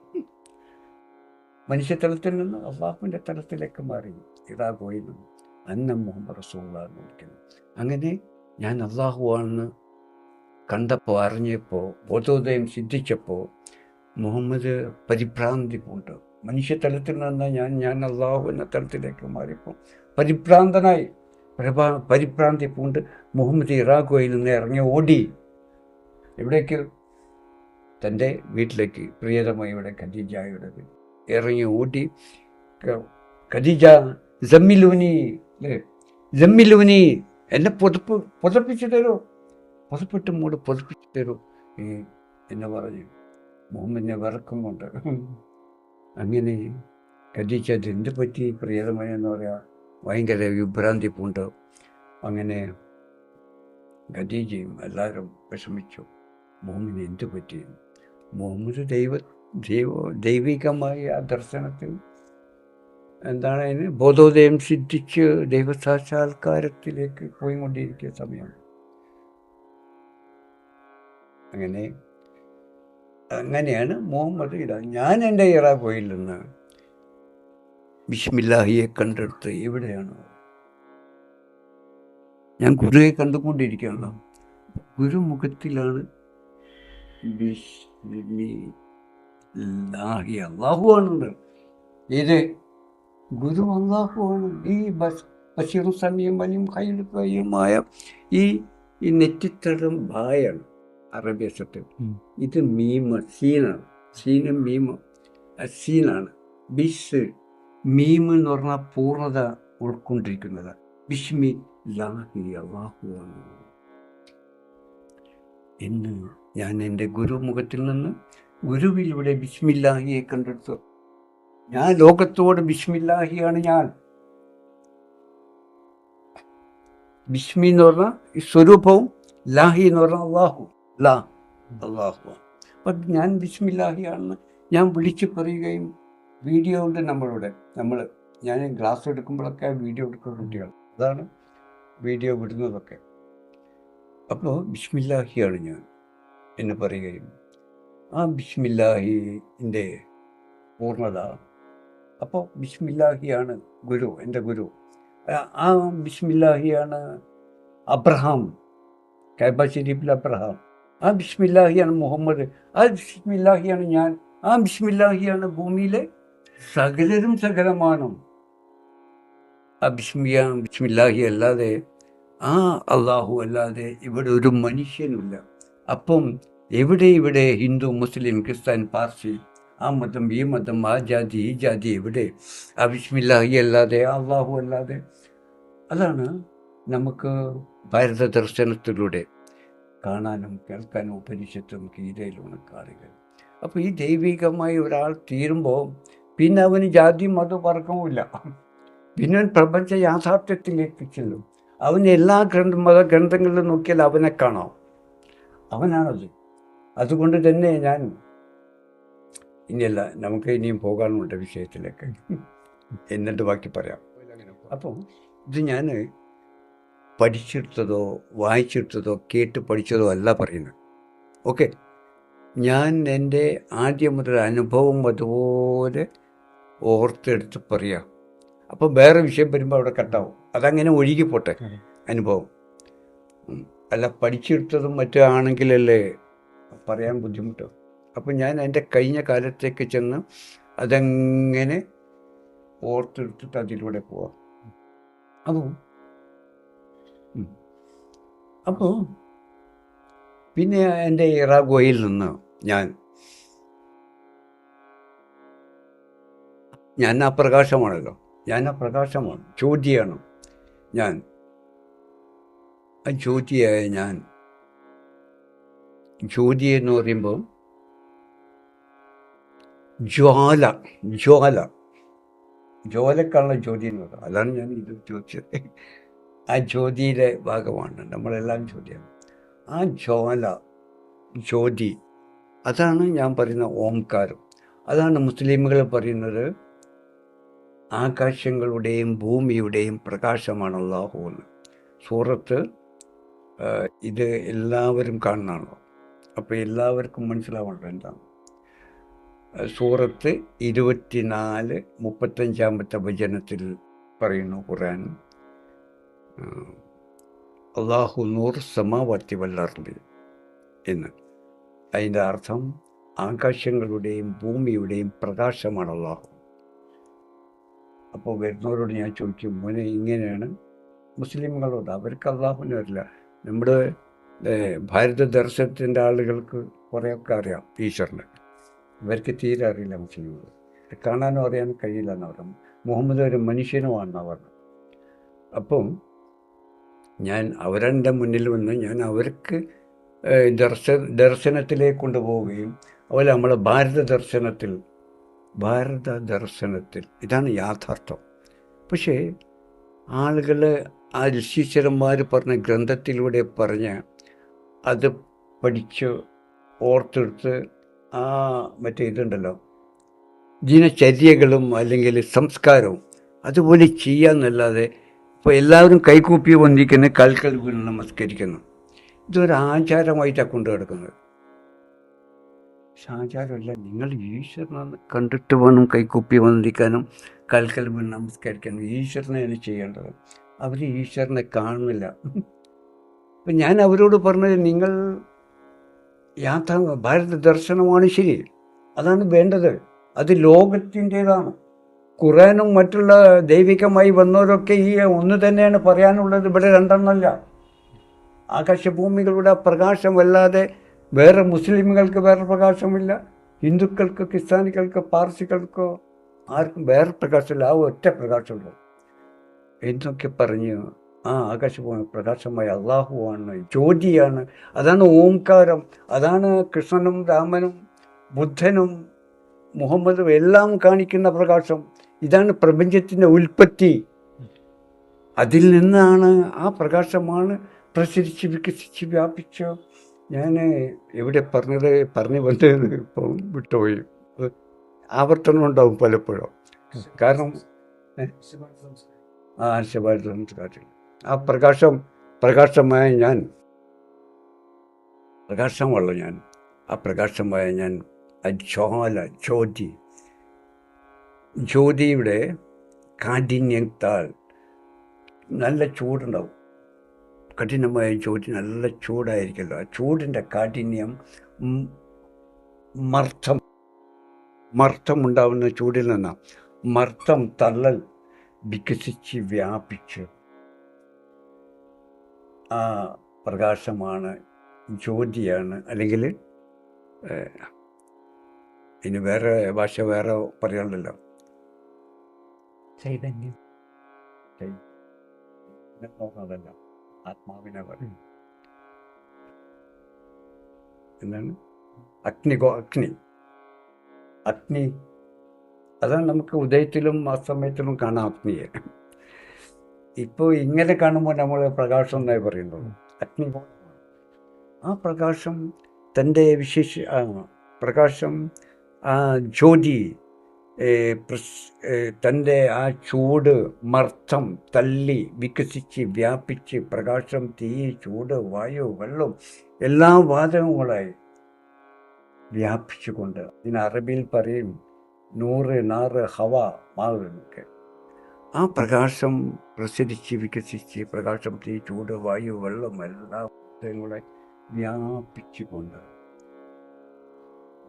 മനുഷ്യതലത്തിൽ നിന്ന് അള്ളാഹുവിൻ്റെ തലത്തിലേക്ക് മാറി ഇറാ ഗുഹയിൽ നിന്ന് അന്ന മുഹമ്മദ് റസൂൽ എന്ന് വിളിക്കുന്നു. അങ്ങനെ ഞാൻ അള്ളാഹുവാണെന്ന് കണ്ടപ്പോൾ, അറിഞ്ഞപ്പോൾ, ബോധോദയം സിദ്ധിച്ചപ്പോൾ മുഹമ്മദ് പരിഭ്രാന്തി പൂണ്ട്. മനുഷ്യതലത്തിൽ നിന്ന് ഞാൻ അള്ളാഹു എന്ന തലത്തിലേക്ക് മാറിയപ്പോൾ പരിഭ്രാന്തനായി, പരിഭ്രാന്തി പൂണ്ട് മുഹമ്മദ് ഇറാ ഗുഹയിൽ നിന്ന് ഇറങ്ങി ഓടി. എവിടേക്ക്? തൻ്റെ വീട്ടിലേക്ക്, പ്രിയതമയുടെ ഖദീജയുടെ ഇറങ്ങി ഓടി ഖദീജ ജമ്മിലൂനി അല്ലേ, ജമ്മിലൂനി, എന്നെ പുതപ്പിച്ചു തരൂ, പുതപ്പിട്ട് മൂട് പുതപ്പിച്ചു തരൂ എന്ന് പറഞ്ഞു. മുഹമ്മദിനെ വിറക്കുന്നുണ്ട്. അങ്ങനെ ഖദീജ എന്ത് പറ്റി പ്രിയതമ എന്ന് പറയാ, ഭയങ്കര വിഭ്രാന്തി പൂണ്ട്. അങ്ങനെ ഖദീജയും എല്ലാവരും വിഷമിച്ചു. മുഹമ്മദിന് എന്ത് പറ്റി? മുഹമ്മദ് ദൈവികമായ ആ ദർശനത്തിൽ എന്താണ് അതിന് ബോധോദയം സിദ്ധിച്ച് ദൈവസാക്ഷാത്കാരത്തിലേക്ക് പോയിക്കൊണ്ടിരിക്കുന്ന സമയം. അങ്ങനെയാണ് മുഹമ്മദ് ഞാൻ എൻ്റെ ഇറാഖോയിൽ നിന്ന് ബിസ്മില്ലാഹിയെ കണ്ടെടുത്ത് എവിടെയാണ് ഞാൻ ഗുരുവെ കണ്ടുകൊണ്ടിരിക്കുകയാണല്ലോ. ഗുരുമുഖത്തിലാണ് ബിസ്മില്ലാഹി, അള്ളാഹുവാണുണ്ട്. ഇത് ഗുരു അള്ളാഹുവാണ്. ഈ ബഷീറും സമയം വലിയും കയ്യിലുമായ ഈ നെറ്റിത്തടം ഭായാണ് അറബിയസത്തിൽ. ഇത് മീമ സീനാണ്, സീനും മീമ സീനാണ്. ബിസ് മീമ് എന്ന് പറഞ്ഞാൽ പൂർണ്ണത ഉൾക്കൊണ്ടിരിക്കുന്നത്. ബിസ്മി ലാഹി, അള്ളാഹുവാണ് എന്ന് ഞാൻ എൻ്റെ ഗുരുമുഖത്തിൽ നിന്ന് ഗുരുവിലൂടെ ബിസ്മില്ലാഹിയെ കണ്ടെടുത്തു. ഞാൻ ലോകത്തോട് ബിസ്മില്ലാഹിയാണ് ഞാൻ. ബിസ്മി എന്ന് പറഞ്ഞാൽ ഈ സ്വരൂപവും, ലാഹി എന്ന് പറഞ്ഞാൽ അള്ളാഹു, അള്ളാഹു. അപ്പം ഞാൻ ബിസ്മില്ലാഹിയാണെന്ന് ഞാൻ വിളിച്ചു പറയുകയും വീഡിയോ ഉണ്ട് ഞാൻ ക്ലാസ് എടുക്കുമ്പോഴൊക്കെ വീഡിയോ എടുക്കുന്ന കുട്ടികൾ, അതാണ് വീഡിയോ വിടുന്നതൊക്കെ. അപ്പോൾ ബിസ്മില്ലാഹിയാണ് ഞാൻ എന്ന് പറയുകയും ആ ബിസ്മില്ലാഹിൻ്റെ പൂർണ്ണത. അപ്പോൾ ബിസ്മില്ലാഹിയാണ് ഗുരു, എൻ്റെ ഗുരു. ആ ബിസ്മില്ലാഹിയാണ് അബ്രഹാം, കഅബ ശരീഫിൽ അബ്രഹാം. ആ ബിസ്മില്ലാഹിയാണ് മുഹമ്മദ്. ആ ബിസ്മില്ലാഹിയാണ് ഞാൻ. ആ ബിസ്മില്ലാഹിയാണ് ഭൂമിയിലെ സകലരും സകലമാണ്. ആ ബിസ്മില്ലാഹി അല്ലാതെ, ആ അള്ളാഹു അല്ലാതെ ഇവിടെ ഒരു മനുഷ്യനുമില്ല. അപ്പം ഇവിടെ ഹിന്ദു, മുസ്ലിം, ക്രിസ്ത്യൻ, പാർസി, ആ മതം ഈ മതം, ആ ജാതി ഈ ജാതി, എവിടെ ആ ബിസ്മില്ലാഹി അല്ലാതെ, അള്ളാഹു അല്ലാതെ? അതാണ് നമുക്ക് ഭാരത ദർശനത്തിലൂടെ കാണാനും കേൾക്കാനും ഉപനിഷത്തും ഗീതയിലുള്ള കാര്യങ്ങൾ. അപ്പോൾ ഈ ദൈവികമായി ഒരാൾ തീരുമ്പോൾ പിന്നെ അവന് ജാതി മതം വർഗവുമില്ല. പിന്നെ പ്രപഞ്ച യാഥാർത്ഥ്യത്തിലേക്ക് ചെല്ലും. അവന് എല്ലാ മതഗ്രന്ഥങ്ങളിലും നോക്കിയാൽ അവനെ കാണാം, അവനാണത്. അതുകൊണ്ട് തന്നെ ഞാൻ ഇനിയല്ല, നമുക്ക് ഇനിയും പോകാനുണ്ട് വിഷയത്തിലേക്ക്, എന്നിട്ട് ബാക്കി പറയാം. അപ്പോൾ ഇത് ഞാൻ പഠിച്ചെടുത്തതോ വായിച്ചെടുത്തതോ കേട്ട് പഠിച്ചതോ അല്ല പറയുന്നത്. ഓക്കെ, ഞാൻ എൻ്റെ ആദ്യം മുതൽ അനുഭവം അതുപോലെ ഓർത്തെടുത്ത് പറയാം. അപ്പോൾ വേറെ വിഷയം വരുമ്പോൾ അവിടെ കട്ടാവും. അതങ്ങനെ ഒഴുകിപ്പോട്ടെ അനുഭവം. അല്ല പഠിച്ചെടുത്തതും മറ്റും ആണെങ്കിലല്ലേ പറയാൻ ബുദ്ധിമുട്ടോ. അപ്പം ഞാൻ എൻ്റെ കഴിഞ്ഞ കാലത്തേക്ക് ചെന്ന് അതങ്ങനെ ഓർത്തെടുത്തിട്ട് അതിലൂടെ പോവാം. അപ്പോൾ പിന്നെ എൻ്റെ ഇറാഖോയിൽ നിന്ന് ഞാൻ ആ പ്രകാശമാണല്ലോ, ഞാൻ ആ പ്രകാശമാണ്, ജ്യോതിയാണ് ഞാൻ. ആ ജ്യോതിയായ ഞാൻ, ജ്യോതി എന്ന് പറയുമ്പോൾ ജ്വാലക്കാണുള്ള ജ്യോതി എന്ന് പറയുന്നത്. അതാണ് ഞാൻ ഇത് ചോദിച്ചത്. ആ ജ്യോതിയിലെ ഭാഗമാണ് നമ്മളെല്ലാം ജ്യോതിയാണ്. ആ ജ്യോതി അതാണ് ഞാൻ പറയുന്ന ഓംകാരം. അതാണ് മുസ്ലിമുകൾ പറയുന്നത് ആകാശങ്ങളുടെയും ഭൂമിയുടെയും പ്രകാശമാണ് അല്ലാഹു എന്ന്. സൂറത്ത് ഇത് എല്ലാവരും കാണുന്നതാണല്ലോ, അപ്പോൾ എല്ലാവർക്കും മനസ്സിലാവണല്ലോ എന്താണ്. സൂറത്ത് 24-35 വചനത്തിൽ പറയുന്നു ഖുർആൻ, അല്ലാഹു നൂർ സമാവാത്തി വല്ലർദി എന്ന്. അതിൻ്റെ അർത്ഥം ആകാശങ്ങളുടെയും ഭൂമിയുടെയും പ്രകാശമാണ് അല്ലാഹു. അപ്പോൾ വരുന്നവരോട് ഞാൻ ചോദിക്കും, മോനെ ഇങ്ങനെയാണ് മുസ്ലിങ്ങളോട്, അവർക്ക് അല്ലാഹുവിനെ വരില്ല. നമ്മുടെ ഭാരത ദർശനത്തിൻ്റെ ആളുകൾക്ക് കുറേയൊക്കെ അറിയാം ഈശ്വരനെ, ഇവർക്ക് തീരെ അറിയില്ല. മുസ്ലിങ്ങൾ കാണാനും അറിയാനും കഴിയില്ല എന്ന് പറയും. മുഹമ്മദ് ഒരു മനുഷ്യനുമാണെന്നാണ് പറഞ്ഞത്. അപ്പം ഞാൻ അവരെൻ്റെ മുന്നിൽ വന്ന് ഞാൻ അവർക്ക് ദർശനത്തിലേക്ക് കൊണ്ടുപോവുകയും അതുപോലെ നമ്മളെ ഭാരത ദർശനത്തിൽ ഇതാണ് യാഥാർത്ഥ്യം. പക്ഷേ ആളുകൾ ആ ഋഷീശ്വരന്മാർ പറഞ്ഞ ഗ്രന്ഥത്തിലൂടെ പറഞ്ഞ് അത് പഠിച്ച് ഓർത്തെടുത്ത് ആ മറ്റേ ഇതുണ്ടല്ലോ ദിനചര്യകളും അല്ലെങ്കിൽ സംസ്കാരവും അതുപോലെ ചെയ്യാന്നല്ലാതെ ഇപ്പോൾ എല്ലാവരും കൈകൂപ്പി വന്നിരിക്കുന്ന കൽക്കൽ വീണ് നമസ്കരിക്കുന്നു. ഇതൊരു ആചാരമായിട്ടാണ് കൊണ്ടു കിടക്കുന്നത്. പക്ഷെ ആചാരമല്ല, നിങ്ങൾ ഈശ്വരനെ കണ്ടിട്ട് വേണം കൈകൂപ്പി വന്നിരിക്കാനും കൽക്കൽ വീണ് നമസ്കരിക്കാനും. ഈശ്വരനെയാണ് ചെയ്യേണ്ടത്. അവർ ഈശ്വരനെ കാണുന്നില്ല. അപ്പം ഞാൻ അവരോട് പറഞ്ഞത്, നിങ്ങൾ ഭാരത ദർശനമാണ് ശരി, അതാണ് വേണ്ടത്. അത് ലോകത്തിൻ്റേതാണ്. ഖുറാനും മറ്റുള്ള ദൈവികമായി വന്നവരൊക്കെ ഈ ഒന്ന് തന്നെയാണ് പറയാനുള്ളത്. ഇവിടെ രണ്ടെണ്ണമല്ല. ആകാശഭൂമികളുടെ പ്രകാശമല്ലാതെ വേറെ മുസ്ലിമുകൾക്ക് വേറെ പ്രകാശമില്ല, ഹിന്ദുക്കൾക്ക്, ക്രിസ്ത്യാനികൾക്ക്, പാർസികൾക്കോ ആർക്കും വേറെ പ്രകാശമില്ല. ആ ഒറ്റ പ്രകാശമുള്ളൂ എന്നൊക്കെ പറഞ്ഞ് ആ ആകാശഭൂമി പ്രകാശമായ അള്ളാഹുവാണ്, ജ്യോതിയാണ്. അതാണ് ഓംകാരം. അതാണ് കൃഷ്ണനും രാമനും ബുദ്ധനും മുഹമ്മദും എല്ലാം കാണിക്കുന്ന പ്രകാശം. ഇതാണ് പ്രപഞ്ചത്തിൻ്റെ ഉൽപ്പത്തി. അതിൽ നിന്നാണ്, ആ പ്രകാശമാണ് പ്രസരിച്ച് വികസിച്ച് വ്യാപിച്ച്. ഞാൻ എവിടെ പറഞ്ഞു വന്നത് ഇപ്പം വിട്ടുപോയി. ആവർത്തനം ഉണ്ടാവും പലപ്പോഴും. കാരണം ആർഷഭാരത സംസ്കാരത്തിൽ ആ പ്രകാശമായ ഞാൻ ജ്യോതിയുടെ കാഠിന്യത്താൽ നല്ല ചൂടുണ്ടാവും. കഠിനമായ ജ്യോതി നല്ല ചൂടായിരിക്കുമല്ലോ. ആ ചൂടിൻ്റെ കാഠിന്യം മർത്തം ചൂടിൽ നിന്നാണ്. മർത്തം തള്ളൽ വികസിച്ച് വ്യാപിച്ച് ആ പ്രകാശമാണ്, ജ്യോതിയാണ്. അല്ലെങ്കിൽ ഇനി വേറെ ഭാഷ വേറെ പറയാനുണ്ടല്ലോ, ചൈതന്യം. അതല്ല, ആത്മാവിനെ പറയും. എന്താണ്? അഗ്നി. അതാണ് നമുക്ക് ഉദയത്തിലും അസ്തമയത്തിലും കാണാം അഗ്നിയെ. ഇപ്പോൾ ഇങ്ങനെ കാണുമ്പോൾ നമ്മൾ പ്രകാശം എന്നായി പറയുന്നത്. അഗ്നി ആ പ്രകാശം തൻ്റെ പ്രകാശം, ആ ജ്യോതി തൻ്റെ ആ ചൂട് മർത്തം തള്ളി വികസിച്ച് വ്യാപിച്ച് പ്രകാശം, തീ, ചൂട്, വായു, വെള്ളം എല്ലാ വാതകങ്ങളായി വ്യാപിച്ചുകൊണ്ട്, ഇതിന് അറബിയിൽ പറയും നൂറ്, നാറ്, ഹവ, മാവ് എന്നൊക്കെ. ആ പ്രകാശം പ്രസരിച്ച് വികസിച്ച് പ്രകാശം, തീ, ചൂട്, വായു, വെള്ളം എല്ലാ വാതകങ്ങളെ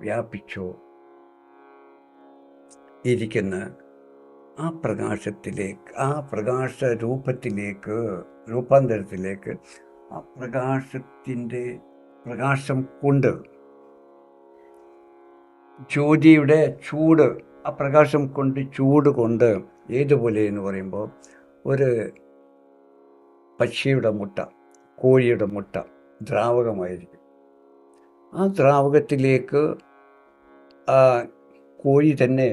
വ്യാപിച്ചോ ഇരിക്കുന്ന ആ പ്രകാശത്തിലേക്ക്, ആ പ്രകാശ രൂപാന്തരത്തിലേക്ക്, ആ പ്രകാശം കൊണ്ട് ജ്യോതിയുടെ ചൂട്, ആ പ്രകാശം കൊണ്ട് ചൂട് കൊണ്ട് ഏതുപോലെ എന്ന് പറയുമ്പോൾ, ഒരു പക്ഷിയുടെ മുട്ട, കോഴിയുടെ മുട്ട ദ്രാവകമായിരിക്കും. ആ ദ്രാവകത്തിലേക്ക് ആ കോഴി തന്നെ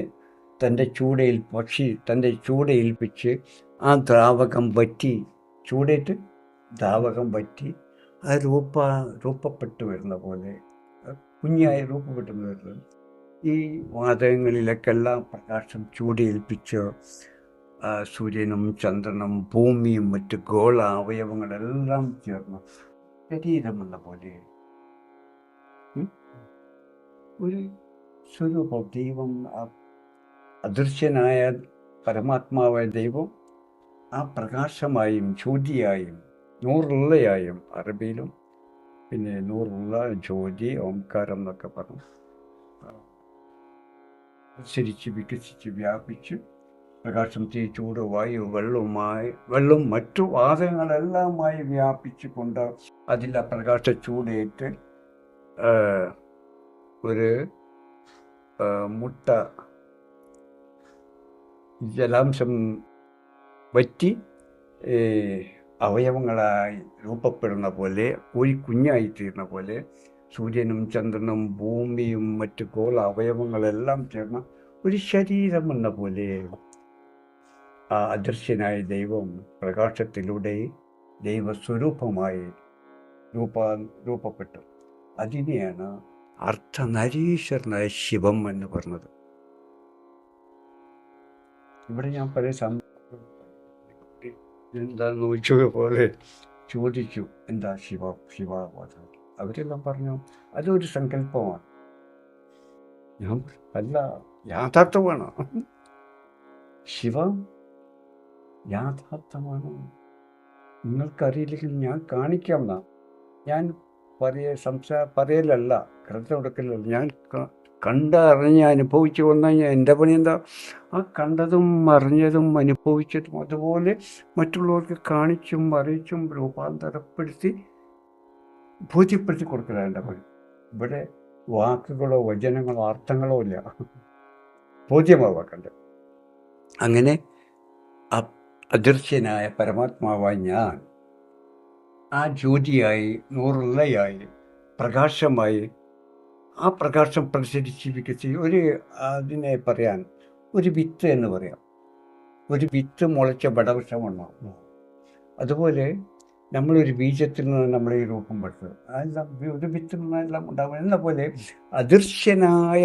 പക്ഷി തൻ്റെ ചൂടേൽപ്പിച്ച് ആ ദ്രാവകം വറ്റി, ചൂടേറ്റ് ദ്രാവകം വറ്റി ആ രൂപപ്പെട്ടു വരുന്ന പോലെ, കുഞ്ഞായി രൂപപ്പെട്ടു വരുന്നത്. ഈ വാതകങ്ങളിലേക്കെല്ലാം പ്രകാശം ചൂടേൽപ്പിച്ച് സൂര്യനും ചന്ദ്രനും ഭൂമിയും മറ്റ് ഗോള അവയവങ്ങളെല്ലാം ചേർന്ന് ശരീരമെന്ന പോലെ ഒരു സ്വരൂപം, ദൈവം, അദൃശ്യനായ പരമാത്മാവായ ദൈവം ആ പ്രകാശമായും ജ്യോതിയായും നൂറുള്ളയായും, അറബിയിലും പിന്നെ നൂറുള്ള, ജ്യോതി, ഓംകാരം എന്നൊക്കെ പറഞ്ഞു പ്രസരിച്ച് വികസിച്ച് വ്യാപിച്ച് പ്രകാശം, തീ, ചൂട്, വായു, വെള്ളം മറ്റു വാതകങ്ങളെല്ലാമായി വ്യാപിച്ചു കൊണ്ട് അതിൽ ആ പ്രകാശ ചൂടേറ്റ് ഒരു മുട്ട ജലാംശം വറ്റി അവയവങ്ങളായി രൂപപ്പെടുന്ന പോലെ കോഴിക്കുഞ്ഞായി തീർന്ന പോലെ സൂര്യനും ചന്ദ്രനും ഭൂമിയും മറ്റ് ഗോള അവയവങ്ങളെല്ലാം ചേർന്ന ഒരു ശരീരം എന്ന പോലെ ആ അദൃശ്യനായ ദൈവം പ്രകാശത്തിലൂടെ ദൈവസ്വരൂപമായി രൂപപ്പെട്ടു. അതിനെയാണ് അർദ്ധനാരീശ്വരനായ ശിവം എന്ന് പറഞ്ഞത്. ഇവിടെ ഞാൻ പല എന്താന്ന് ചോദിച്ചത് പോലെ ചോദിച്ചു, എന്താ ശിവവാദം? അവരെല്ലാം പറഞ്ഞു അതൊരു സങ്കല്പമാണ്. ഞാൻ അല്ല, യാഥാർത്ഥമാണ്. ശിവം യാഥാർത്ഥമാണ്. നിങ്ങൾക്കറിയില്ലെങ്കിൽ ഞാൻ കാണിക്കാം എന്നാ. ഞാൻ പറയലല്ല, കരുത്ത കൊടുക്കലല്ല. ഞാൻ കണ്ടറിഞ്ഞ് അനുഭവിച്ചു വന്നാൽ എൻ്റെ പണി എന്താ? ആ കണ്ടതും അറിഞ്ഞതും അനുഭവിച്ചതും അതുപോലെ മറ്റുള്ളവർക്ക് കാണിച്ചും അറിയിച്ചും രൂപാന്തരപ്പെടുത്തി ബോധ്യപ്പെടുത്തി കൊടുക്കലാണ് എൻ്റെ പണി. ഇവിടെ വാക്കുകളോ വചനങ്ങളോ അർത്ഥങ്ങളോ ഇല്ല, ബോധ്യമാവാക്കണ്ട. അങ്ങനെ അദൃശ്യനായ പരമാത്മാവായി ഞാൻ ആ ജ്യോതിയായി, നൂറുള്ളയായി, പ്രകാശമായി, ആ പ്രകാശം പ്രസരിച്ച് വികസിച്ച് അതിനെ പറയാൻ ഒരു വിത്ത് എന്ന് പറയാം. ഒരു വിത്ത് മുളച്ച ബടവൃക്ഷമുണ്ടാവും. അതുപോലെ നമ്മളൊരു ബീജത്തിൽ നിന്ന് നമ്മൾ ഈ രൂപം പെട്ടത് അതെല്ലാം ഒരു വിത്തിൽ നിന്നെല്ലാം ഉണ്ടാവും. എന്ന പോലെ അദൃശ്യനായ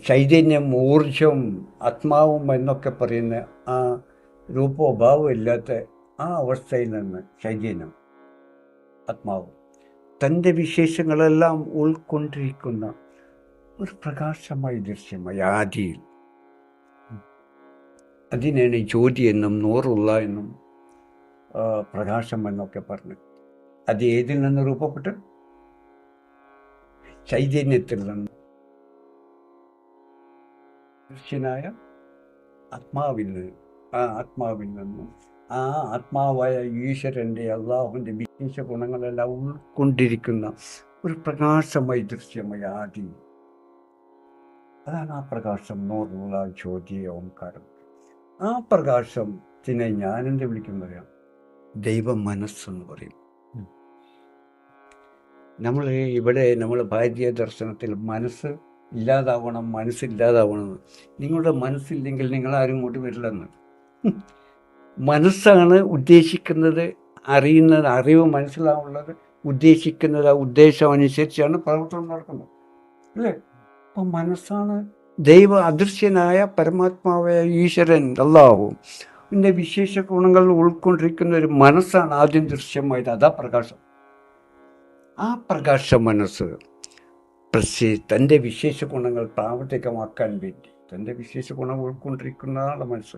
ചൈതന്യം, ഊർജം, ആത്മാവും എന്നൊക്കെ പറയുന്ന ആ രൂപോഭാവം ഇല്ലാത്ത ആ അവസ്ഥയിൽ നിന്ന് ചൈതന്യം, ആത്മാവ് തൻ്റെ വിശേഷങ്ങളെല്ലാം ഉൾക്കൊണ്ടിരിക്കുന്ന ഒരു പ്രകാശമായി ദൃശ്യമായി ആദിയിൽ. അതിനാണ് ജ്യോതി എന്നും നൂറുള്ള എന്നും പ്രകാശം എന്നൊക്കെ പറഞ്ഞു. അത് ഏതിൽ നിന്ന് രൂപപ്പെട്ട്? ചൈതന്യത്തിൽ നിന്ന്, ദൃശ്യനായ ആത്മാവിൽ നിന്ന്. ആ ആത്മാവിൽ നിന്നും ആ ആത്മാവായ ഈശ്വരൻ്റെ, അള്ളാഹുവിൻ്റെ വിശേഷ ഗുണങ്ങളെല്ലാം ഉൾക്കൊണ്ടിരിക്കുന്ന ഒരു പ്രകാശമായി ദൃശ്യമായി ആദി. അതാണ് ആ പ്രകാശം, നൂറുള്ള ജ്യോതി, ഓംകാരം. ആ പ്രകാശത്തിനെ ഞാനെന്ത് വിളിക്കുന്നറിയാം? ദൈവ മനസ്സെന്ന് പറയും. നമ്മൾ ഇവിടെ നമ്മൾ ഭാരതീയ ദർശനത്തിൽ മനസ്സ് ഇല്ലാതാവണം, മനസ്സില്ലാതാവണം. നിങ്ങളുടെ മനസ്സില്ലെങ്കിൽ നിങ്ങളാരും ഇങ്ങോട്ട് വരില്ലെന്ന്. മനസ്സാണ് ഉദ്ദേശിക്കുന്നത്, അറിയുന്നത്, അറിവ് മനസ്സിലാവുള്ളത്, ഉദ്ദേശിക്കുന്നത്, ആ ഉദ്ദേശം അനുസരിച്ചാണ് പ്രവർത്തനം നടക്കുന്നത്, അല്ലേ? അപ്പം മനസ്സാണ് ദൈവ അദൃശ്യനായ പരമാത്മാവായ ഈശ്വരൻ അല്ലാഹു ൻ്റെ വിശേഷ ഗുണങ്ങൾ ഉൾക്കൊണ്ടിരിക്കുന്ന ഒരു മനസ്സാണ് ആദ്യം ദൃശ്യമായത്. അതാ പ്രകാശം. ആ പ്രകാശ മനസ്സ് തൻ്റെ വിശേഷ ഗുണങ്ങൾ പ്രാവർത്തികമാക്കാൻ വേണ്ടി തൻ്റെ വിശേഷ ഗുണം ഉൾക്കൊണ്ടിരിക്കുന്നതാണ് മനസ്സ്.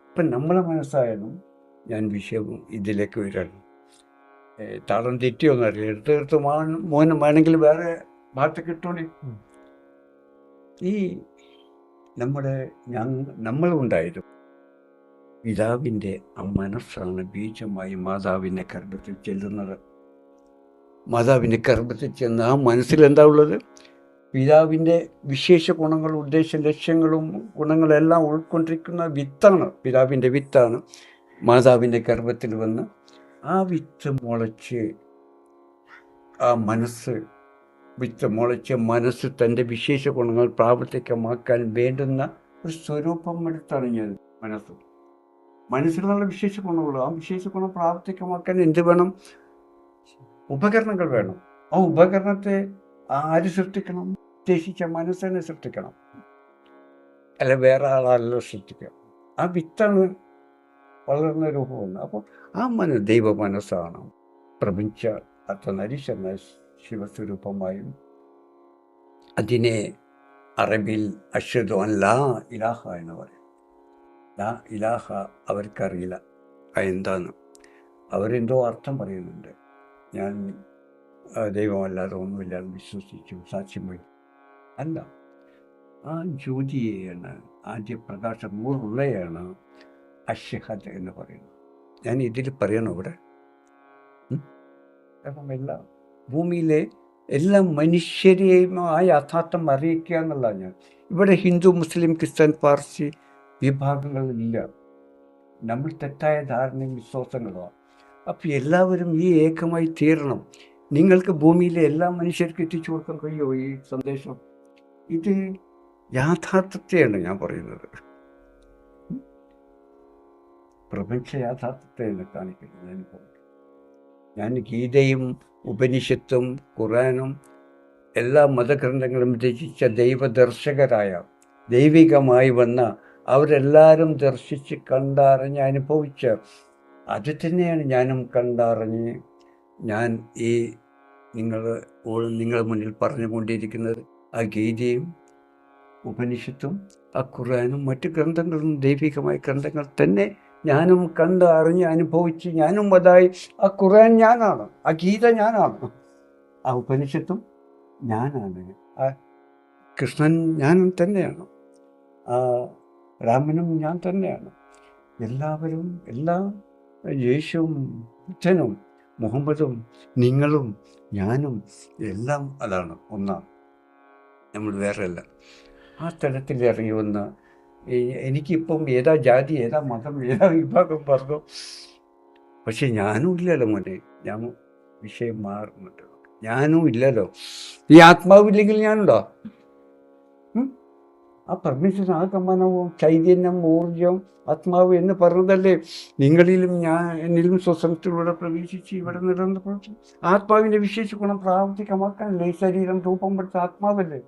ഇപ്പം നമ്മളെ മനസ്സായാലും, ഞാൻ വിഷയം ഇതിലേക്ക് വരികയാണ്, താളം തെറ്റിയൊന്നറിയില്ല, എടുത്തെടുത്ത് മോനും വേണമെങ്കിൽ വേറെ ഭാഗത്ത് കിട്ടൂടി. ഈ നമ്മളുണ്ടായിരുന്നു പിതാവിൻ്റെ ആ മനസ്സാണ് ബീജമായി മാതാവിൻ്റെ ഗർഭത്തിൽ ചെല്ലുന്നത്. മാതാവിൻ്റെ ഗർഭത്തിൽ ചെന്ന് ആ മനസ്സിൽ എന്താ ഉള്ളത്? പിതാവിൻ്റെ വിശേഷ ഗുണങ്ങളും ഉദ്ദേശ ലക്ഷ്യങ്ങളും ഗുണങ്ങളെല്ലാം ഉൾക്കൊണ്ടിരിക്കുന്ന വിത്താണ്, പിതാവിൻ്റെ വിത്താണ് മാതാവിൻ്റെ ഗർഭത്തിൽ വന്ന് ആ വിത്ത് മുളച്ച്, ആ വിത്ത് മുളച്ച് മനസ്സ് തൻ്റെ വിശേഷ ഗുണങ്ങൾ പ്രാവർത്തികമാക്കാൻ വേണ്ടുന്ന ഒരു സ്വരൂപം എടുത്താണ് ഞാൻ മനസ്സ്. മനസ്സിലുള്ള വിശേഷ ഗുണമുള്ളൂ. ആ വിശേഷ ഗുണം പ്രാവർത്തികമാക്കാൻ എന്ത് വേണം? ഉപകരണങ്ങൾ വേണം. ആ ഉപകരണത്തെ ആര് സൃഷ്ടിക്കണം? ഉദ്ദേശിച്ച മനസ്സിനെ സൃഷ്ടിക്കണം, അല്ല വേറെ ആളല്ലോ സൃഷ്ടിക്കണം. ആ വിത്താണ് വളർന്ന രൂപമാണ്. അപ്പോൾ ആ ദൈവ മനസ്സാണ് പ്രപഞ്ച അർത്ഥനരീശ്വരനായ ശിവസ്വരൂപമായും. അതിനെ അറബിൽ അഷ്ഹദു അൻ ലാ ഇലാഹ എന്ന് പറയും. ലാ ഇലാഹ അവർക്കറിയില്ല എന്താന്ന്. അവരെന്തോ അർത്ഥം പറയുന്നുണ്ട്. ഞാൻ ദൈവമല്ലാതെ ഒന്നുമില്ലാതെ വിശ്വസിച്ചു, സാക്ഷ്യം വഹിച്ചു. അല്ല, ആ ജ്യോതിയെയാണ്, ആദ്യ പ്രകാശം നൂറുള്ളയാണ് അഷ്ഹദ് എന്ന് പറയുന്നത്. ഞാൻ ഇതിൽ പറയണോ ഇവിടെ? കാരണം ഭൂമിയിലെ എല്ലാ മനുഷ്യരെയും ആ യാഥാർത്ഥ്യം അറിയിക്കുക എന്നുള്ളതാണ്. ഞാൻ ഇവിടെ ഹിന്ദു, മുസ്ലിം, ക്രിസ്ത്യൻ, പാർസി, വിഭാഗങ്ങളില്ല. നമ്മൾ തെറ്റായ ധാരണയും വിശ്വാസങ്ങളുമാണ്. അപ്പോൾ എല്ലാവരും ഈ ഏകമായി തീരണം. നിങ്ങൾക്ക് ഭൂമിയിലെ എല്ലാ മനുഷ്യർക്കും എത്തിച്ചു കൊടുക്കാൻ കഴിയുമോ ഈ സന്ദേശം? ഇത് യാഥാർത്ഥ്യത്തെയാണ് ഞാൻ പറയുന്നത്. പ്രപഞ്ച യാഥാർത്ഥ്യത്തെയാണ് കാണിക്കുന്നത്. ഞാൻ ഗീതയും ഉപനിഷത്തും ഖുറാനും എല്ലാ മതഗ്രന്ഥങ്ങളും രചിച്ച ദൈവദർശകരായ ദൈവികമായി വന്ന അവരെല്ലാവരും ദർശിച്ച് കണ്ടറിഞ്ഞ് അനുഭവിച്ച അത് തന്നെയാണ് ഞാനും കണ്ടറിഞ്ഞ് ഞാൻ ഈ നിങ്ങളുടെ മുന്നിൽ പറഞ്ഞുകൊണ്ടിരിക്കുന്നത്. ആ ഗീതയും ഉപനിഷത്തും ആ ഖുറാനും മറ്റു ഗ്രന്ഥങ്ങളും ദൈവികമായ ഗ്രന്ഥങ്ങൾ തന്നെ ഞാനും കണ്ട് അറിഞ്ഞ് അനുഭവിച്ച് ഞാനും അതായി. ആ ഖുറാൻ ഞാനാണ്, ആ ഗീത ഞാനാണ്, ആ ഉപനിഷത്തും ഞാനാണ്, ആ കൃഷ്ണൻ ഞാൻ തന്നെയാണ്, ആ രാമനും ഞാൻ തന്നെയാണ്. എല്ലാവരും എല്ലാം യേശുവും ബുദ്ധനും മുഹമ്മദും നിങ്ങളും ഞാനും എല്ലാം അതാണ്, ഒന്നാണ്. നമ്മൾ വേറെ അല്ല. ആ തലത്തിൽ ഇറങ്ങി വന്ന എനിക്കിപ്പം ഏതാ ജാതി, ഏതാ മതം, ഏതാ വിഭാഗം പറഞ്ഞു, പക്ഷെ ഞാനും ഇല്ലല്ലോ മോനെ. ഞാൻ വിഷയം മാറുന്നുണ്ട്. ഞാനും ഇല്ലല്ലോ. ഈ ആത്മാവില്ലെങ്കിൽ ഞാനുണ്ടോ? ആ പരമേശ്വരൻ ആ കമ്മനവും ചൈതന്യം ഊർജം ആത്മാവ് എന്ന് പറഞ്ഞതല്ലേ നിങ്ങളിലും ഞാൻ എന്നിലും സ്വസനത്തിലൂടെ പ്രവേശിച്ച് ഇവിടെ നിലനിന്ന് പ്രവർത്തിച്ചു. ആത്മാവിൻ്റെ വിശേഷ ഗുണം പ്രാവർത്തികമാക്കാനല്ലേ ഈ ശരീരം രൂപം പെടുത്ത ആത്മാവല്ലേ.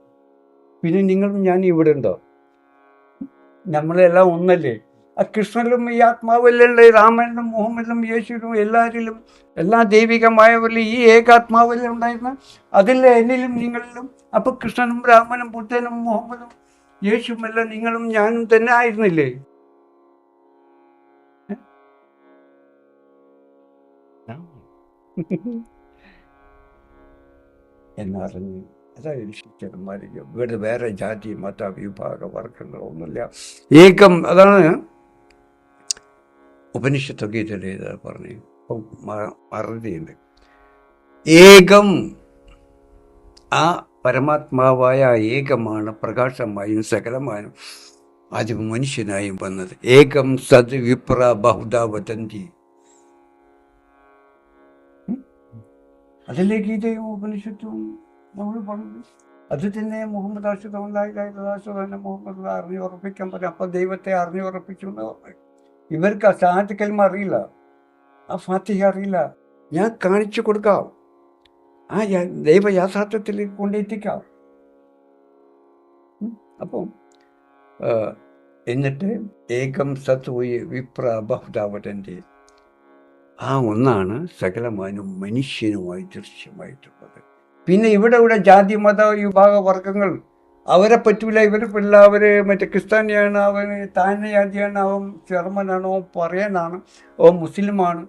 പിന്നെ നിങ്ങളും ഞാൻ ഇവിടെ ഉണ്ടോ? നമ്മളെല്ലാം ഒന്നല്ലേ. ആ കൃഷ്ണനിലും ഈ ആത്മാവല്ലേ, രാമനിലും മുഹമ്മദിലും യേശുവിലും എല്ലാവരിലും എല്ലാ ദൈവികമായവരിലും ഈ ഏകാത്മാവല്ലേ ഉണ്ടായിരുന്ന, അതില്ലേ എന്നിലും നിങ്ങളിലും. അപ്പൊ കൃഷ്ണനും രാമനും ബുദ്ധനും മുഹമ്മദും യേശുവുമെല്ലാം നിങ്ങളും ഞാനും തന്നെ ആയിരുന്നില്ലേ? എന്നറിഞ്ഞ് അതായത് ശിഷ്യന്മാരില്ല. ഇവിടെ വേറെ ജാതി മത വിഭാഗ വർഗങ്ങളൊന്നുമില്ല, ഏകം. അതാണ് ഉപനിഷത്ത് ഗീതയിലേത് പറഞ്ഞു. ഇപ്പം മറതിയുണ്ട്. ഏകം, ആ പരമാത്മാവായ ഏകമാണ് പ്രകാശമായും സകലമായും ആദ്യം മനുഷ്യനായും വന്നത്. ഏകം സത് വിപ്ര ബഹുദാ വദന്തി. അതല്ലേ ഗീതയും ഉപനിഷത്തും നമ്മൾ പറഞ്ഞു. അത് തന്നെ മുഹമ്മദ് ആശ്രിതമല്ലാതെ മുഹമ്മദ് അറിഞ്ഞു ഉറപ്പിക്കാൻ പറയും. അപ്പം ദൈവത്തെ അറിഞ്ഞു ഉറപ്പിച്ചു എന്ന് പറഞ്ഞു. ഇവർക്ക് ആ ഷഹാദത്ത് കലിമ അറിയില്ല, ആ ഫാത്തിഹ അറിയില്ല. ഞാൻ കാണിച്ചു കൊടുക്കാം, ആ ദൈവ യാഥാർത്ഥ്യത്തിൽ കൊണ്ടെത്തിക്കാം. അപ്പം എന്നിട്ട് ഏകം സത് വിപ്ര ബഹുദാ വദന്തി, ആ ഒന്നാണ് സകലമാനും മനുഷ്യനുമായി ദൃശ്യമായിട്ടുള്ളത്. പിന്നെ ഇവിടെ ജാതി മത വിഭാഗ വർഗങ്ങൾ അവരെ പറ്റൂല, ഇവരെ പിള്ള, അവർ മറ്റേ ക്രിസ്ത്യാനിയാണ്, അവന് താഴ്ന്ന ജാതിയാണ്, അവൻ ജർമ്മനാണ്, അവൻ പറയാനാണ്, അവൻ മുസ്ലിമാണ്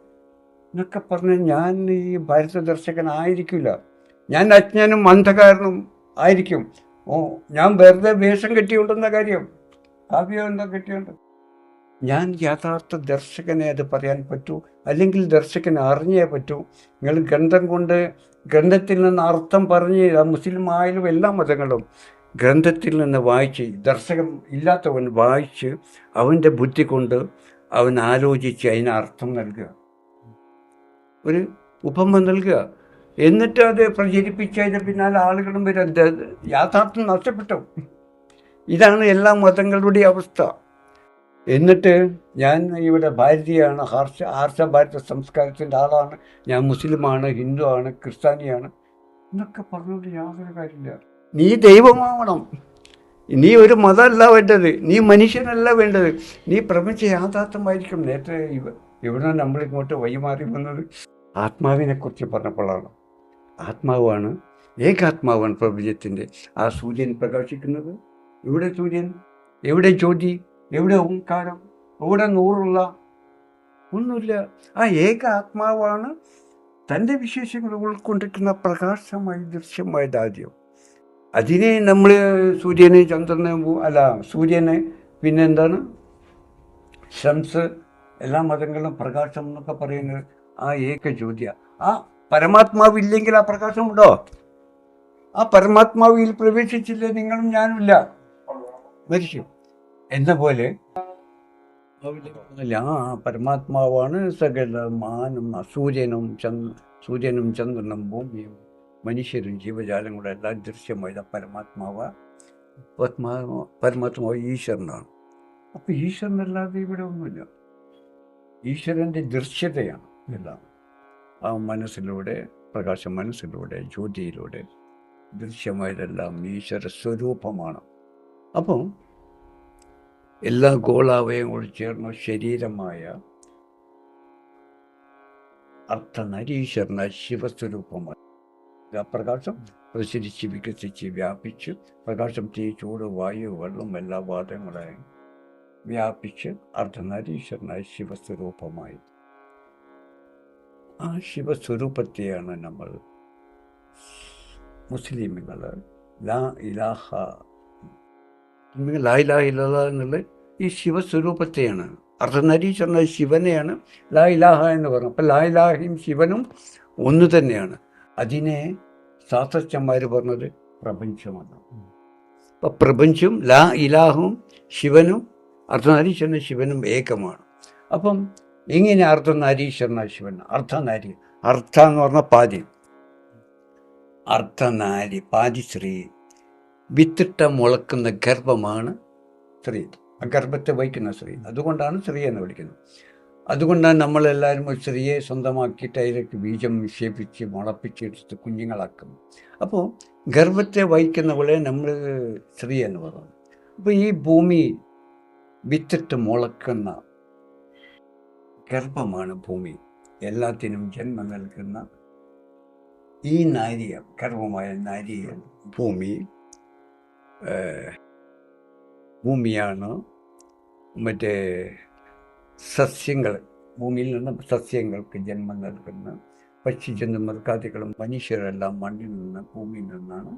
എന്നൊക്കെ പറഞ്ഞ് ഞാൻ ഈ ഭാരത ദർശകനായിരിക്കില്ല. ഞാൻ അജ്ഞാനും അന്ധകാരനും ആയിരിക്കും. ഞാൻ വെറുതെ വേഷം കെട്ടിയുണ്ടെന്ന കാര്യം, കാവ്യം എന്താ കെട്ടിയുണ്ട്. ഞാൻ യഥാർത്ഥ ദർശകനെ അത് പറയാൻ പറ്റൂ, അല്ലെങ്കിൽ ദർശകനെ അറിഞ്ഞേ പറ്റൂ. നിങ്ങൾ ഗ്രന്ഥത്തിൽ നിന്ന് അർത്ഥം പറഞ്ഞ്, മുസ്ലിം ആയാലും എല്ലാ മതങ്ങളും ഗ്രന്ഥത്തിൽ നിന്ന് വായിച്ച്, ദർശകം ഇല്ലാത്തവൻ വായിച്ച് അവൻ്റെ ബുദ്ധി കൊണ്ട് അവൻ ആലോചിച്ച് അതിന് അർത്ഥം നൽകുക, ഒരു ഉപമ നൽകുക, എന്നിട്ട് അത് പ്രചരിപ്പിച്ചതിന് പിന്നാലെ ആളുകളും വരും. യാഥാർത്ഥ്യം നഷ്ടപ്പെട്ടു. ഇതാണ് എല്ലാ മതങ്ങളുടെയും അവസ്ഥ. എന്നിട്ട് ഞാൻ ഇവിടെ ഭാരതീയാണ്, ആർഷ ഭാരത സംസ്കാരത്തിൻ്റെ ആളാണ്, ഞാൻ മുസ്ലിമാണ്, ഹിന്ദു ആണ്, ക്രിസ്ത്യാനിയാണ് എന്നൊക്കെ പറഞ്ഞുകൊണ്ട് യാതൊരു കാര്യമില്ല. നീ ദൈവമാവണം. നീ ഒരു മതമല്ല വേണ്ടത്, നീ മനുഷ്യനല്ല വേണ്ടത്, നീ പ്രപഞ്ച യാഥാർത്ഥ്യമായിരിക്കും. നേരത്തെ ഇവിടെ നമ്മളിങ്ങോട്ട് വഴിമാറി വന്നത് ആത്മാവിനെക്കുറിച്ച് പറഞ്ഞപ്പോഴാണ്. ആത്മാവാണ്, ഏകാത്മാവാണ് പ്രപഞ്ചത്തിൻ്റെ. ആ സൂര്യൻ പ്രകാശിക്കുന്നത്, എവിടെ സൂര്യൻ, എവിടെ ജ്യോതി, എവിടെ ഓംകാരം, എവിടെ നൂറുള്ള ഒന്നുമില്ല. ആ ഏക ആത്മാവാണ് തൻ്റെ വിശേഷങ്ങൾ ഉൾക്കൊണ്ടിരിക്കുന്ന പ്രകാശമായി ദൃശ്യമായത് ആദ്യം. അതിനെ നമ്മൾ സൂര്യനെ, ചന്ദ്രനെ, അല്ല സൂര്യനെ, പിന്നെന്താണ് ശംസ്, എല്ലാ മതങ്ങളും പ്രകാശം എന്നൊക്കെ പറയുന്നത് ആ ഏക ജ്യോതിയ. ആ പരമാത്മാവില്ലെങ്കിൽ ആ പ്രകാശമുണ്ടോ? ആ പരമാത്മാവിൽ പ്രവേശിച്ചില്ലേ നിങ്ങളും ഞാനുമില്ല, മരിച്ചു. എന്ന പോലെ അല്ല, പരമാത്മാവാണ് സകല മാനും സൂര്യനും ചന്ദ്രനും ഭൂമിയും മനുഷ്യരും ജീവജാലങ്ങളും എല്ലാം ദൃശ്യമായത് പരമാത്മാവ്. പരമാത്മാവ് ഈശ്വരനാണ്. അപ്പൊ ഈശ്വരനല്ലാതെ ഇവിടെ ഒന്നുമില്ല. ഈശ്വരന്റെ ദൃശ്യതയാണ് എല്ലാം. ആ മനസ്സിലൂടെ, മനസ്സിലൂടെ, ജ്യോതിയിലൂടെ ദൃശ്യമായതെല്ലാം ഈശ്വര സ്വരൂപമാണ്. അപ്പം എല്ലാ ഗോളാവയങ്ങളും ചേർന്ന ശരീരമായ അർത്ഥനരീശ്വരന ശിവസ്വരൂപമാണ്. ആ പ്രകാശം പ്രസരിച്ച് വികസിച്ച് വ്യാപിച്ച്, പ്രകാശം തീ ചൂട് വായു വെള്ളം എല്ലാ വാദങ്ങളെയും വ്യാപിച്ച് അർദ്ധനാരീശ്വരനായ ശിവസ്വരൂപമായി. ആ ശിവസ്വരൂപത്തെയാണ് നമ്മൾ മുസ്ലിമുകൾ ലാ ഇലാഹ എന്നുള്ള ഈ ശിവസ്വരൂപത്തെയാണ്, അർദ്ധനാരീശ്വരനായ ശിവനെയാണ് ലാ ഇലാഹ എന്ന് പറഞ്ഞു. അപ്പം ലാ ഇലാഹയും ശിവനും ഒന്ന് തന്നെയാണ്. അതിനെ ശാസ്ത്രജ്ഞന്മാർ പറഞ്ഞത് പ്രപഞ്ചമാണ്. അപ്പം പ്രപഞ്ചം, ലാ ഇലാഹും ശിവനും, അർദ്ധനാരീശ്വരനും ശിവനും ഏകമാണ്. അപ്പം ഇങ്ങനെ അർദ്ധനാരീശ്വരനായ ശിവൻ, അർദ്ധനാരി, അർത്ഥ എന്ന് പറഞ്ഞാൽ പാതി, അർദ്ധനാരി പാതി സ്ത്രീ, വിത്തിട്ട മുളക്കുന്ന ഗർഭമാണ് സ്ത്രീ, ആ ഗർഭത്തെ വഹിക്കുന്ന സ്ത്രീ. അതുകൊണ്ടാണ് സ്ത്രീ എന്ന് വിളിക്കുന്നത്. അതുകൊണ്ടാണ് നമ്മളെല്ലാവരും ഒരു സ്ത്രീയെ സ്വന്തമാക്കിയിട്ട് അതിലേക്ക് ബീജം നിക്ഷേപിച്ച് മുളപ്പിച്ചെടുത്ത് കുഞ്ഞുങ്ങളാക്കും. അപ്പോൾ ഗർഭത്തെ വഹിക്കുന്നവളെ നമ്മൾ സ്ത്രീ എന്ന് പറയുന്നത്. അപ്പോൾ ഈ ഭൂമി വിത്തിട്ട് മുളക്കുന്ന ഗർഭമാണ് ഭൂമി. എല്ലാത്തിനും ജന്മം നൽകുന്ന ഈ നാരിയ, ഗർഭമായ നാരിയ ഭൂമിയാണ് മറ്റേ സസ്യങ്ങൾ, ഭൂമിയിൽ നിന്ന് സസ്യങ്ങൾക്ക് ജന്മം നൽകുന്ന പക്ഷിജന്തു മൃഗാദികളും മനുഷ്യരെല്ലാം മണ്ണിൽ നിന്ന്, ഭൂമിയിൽ നിന്നാണ്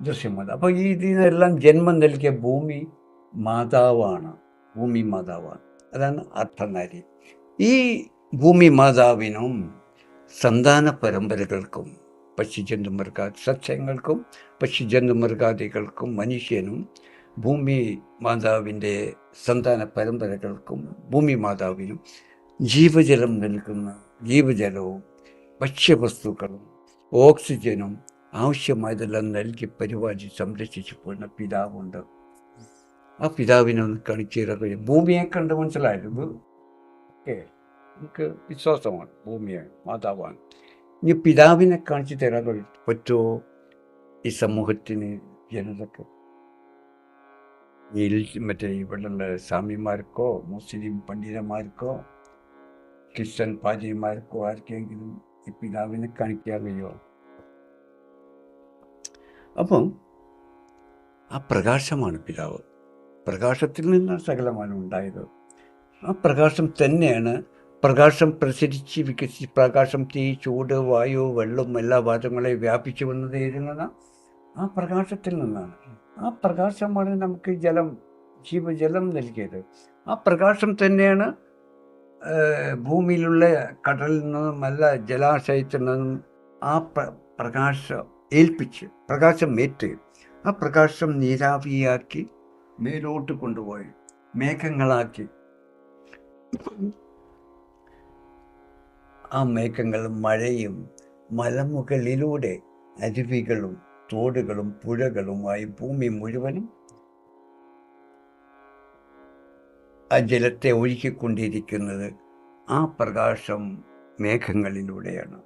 ദൃശ്യമായത്. അപ്പോൾ ഈ ഇതിനെല്ലാം ജന്മം നൽകിയ ഭൂമി മാതാവാണ്. ഭൂമി മാതാവാണ്. അതാണ് അർദ്ധനാരി. ഈ ഭൂമി മാതാവിനും സന്താന പരമ്പരകൾക്കും, സസ്യങ്ങൾക്കും പക്ഷിജന്തു മൃഗാദികൾക്കും മനുഷ്യനും ഭൂമി മാതാവിൻ്റെ സന്താന പരമ്പരകൾക്കും ഭൂമി മാതാവിനും ജീവജലം നൽകുന്ന, ജീവജലവും ഭക്ഷ്യവസ്തുക്കളും ഓക്സിജനും ആവശ്യമായതെല്ലാം നൽകി പരിപാലിച്ച് സംരക്ഷിച്ചു പോരുന്ന പിതാവുണ്ട്. ആ പിതാവിനെ ഒന്ന് കാണിച്ചു തരാൻ ഭൂമിയെ കണ്ട് മനസ്സിലായത് ഓക്കെ, നമുക്ക് വിശ്വാസമാണ് ഭൂമിയെ മാതാവാണ്. ഇനി പിതാവിനെ കാണിച്ചു തരാൻ പറ്റുമോ ഈ സമൂഹത്തിന്, ജനതക്ക്? മറ്റേ ഇവിടെയുള്ള സ്വാമിമാർക്കോ മുസ്ലിം പണ്ഡിതന്മാർക്കോ ക്രിസ്ത്യൻ പാതിരിമാർക്കോ ആർക്കെങ്കിലും ഈ പിതാവിനെ കാണിക്കാൻ കഴിയുമോ? അപ്പം ആ പ്രകാശമാണ് പിതാവ്. പ്രകാശത്തിൽ നിന്നാണ് സകലമാണ് ഉണ്ടായത്. ആ പ്രകാശം തന്നെയാണ്, പ്രകാശം പ്രസരിച്ച് വികസിച്ച്, പ്രകാശം തീ ചൂട് വായു വെള്ളം എല്ലാ വാദങ്ങളെയും വ്യാപിച്ചു വന്നത് ഏതുന്നതാണ്? ആ പ്രകാശത്തിൽ നിന്നാണ്. ആ പ്രകാശമാണ് നമുക്ക് ജീവജലം നൽകിയത്. ആ പ്രകാശം തന്നെയാണ് ഭൂമിയിലുള്ള കടലിൽ നിന്നും എല്ലാ ജലാശയത്തിൽ നിന്നും ആ പ്രകാശം ഏറ്റ് ആ പ്രകാശം നീരാവിയാക്കി മേലോട്ട് കൊണ്ടുപോയി മേഘങ്ങളാക്കി. ആ മേഘങ്ങൾ മഴയും മലമുകളിലൂടെ അരുവികളും തോടുകളും പുഴകളുമായി ഭൂമി മുഴുവനും ആ ജലത്തെ ഒഴുക്കിക്കൊണ്ടിരിക്കുന്നത് ആ പ്രകാശം മേഘങ്ങളിലൂടെയാണ്.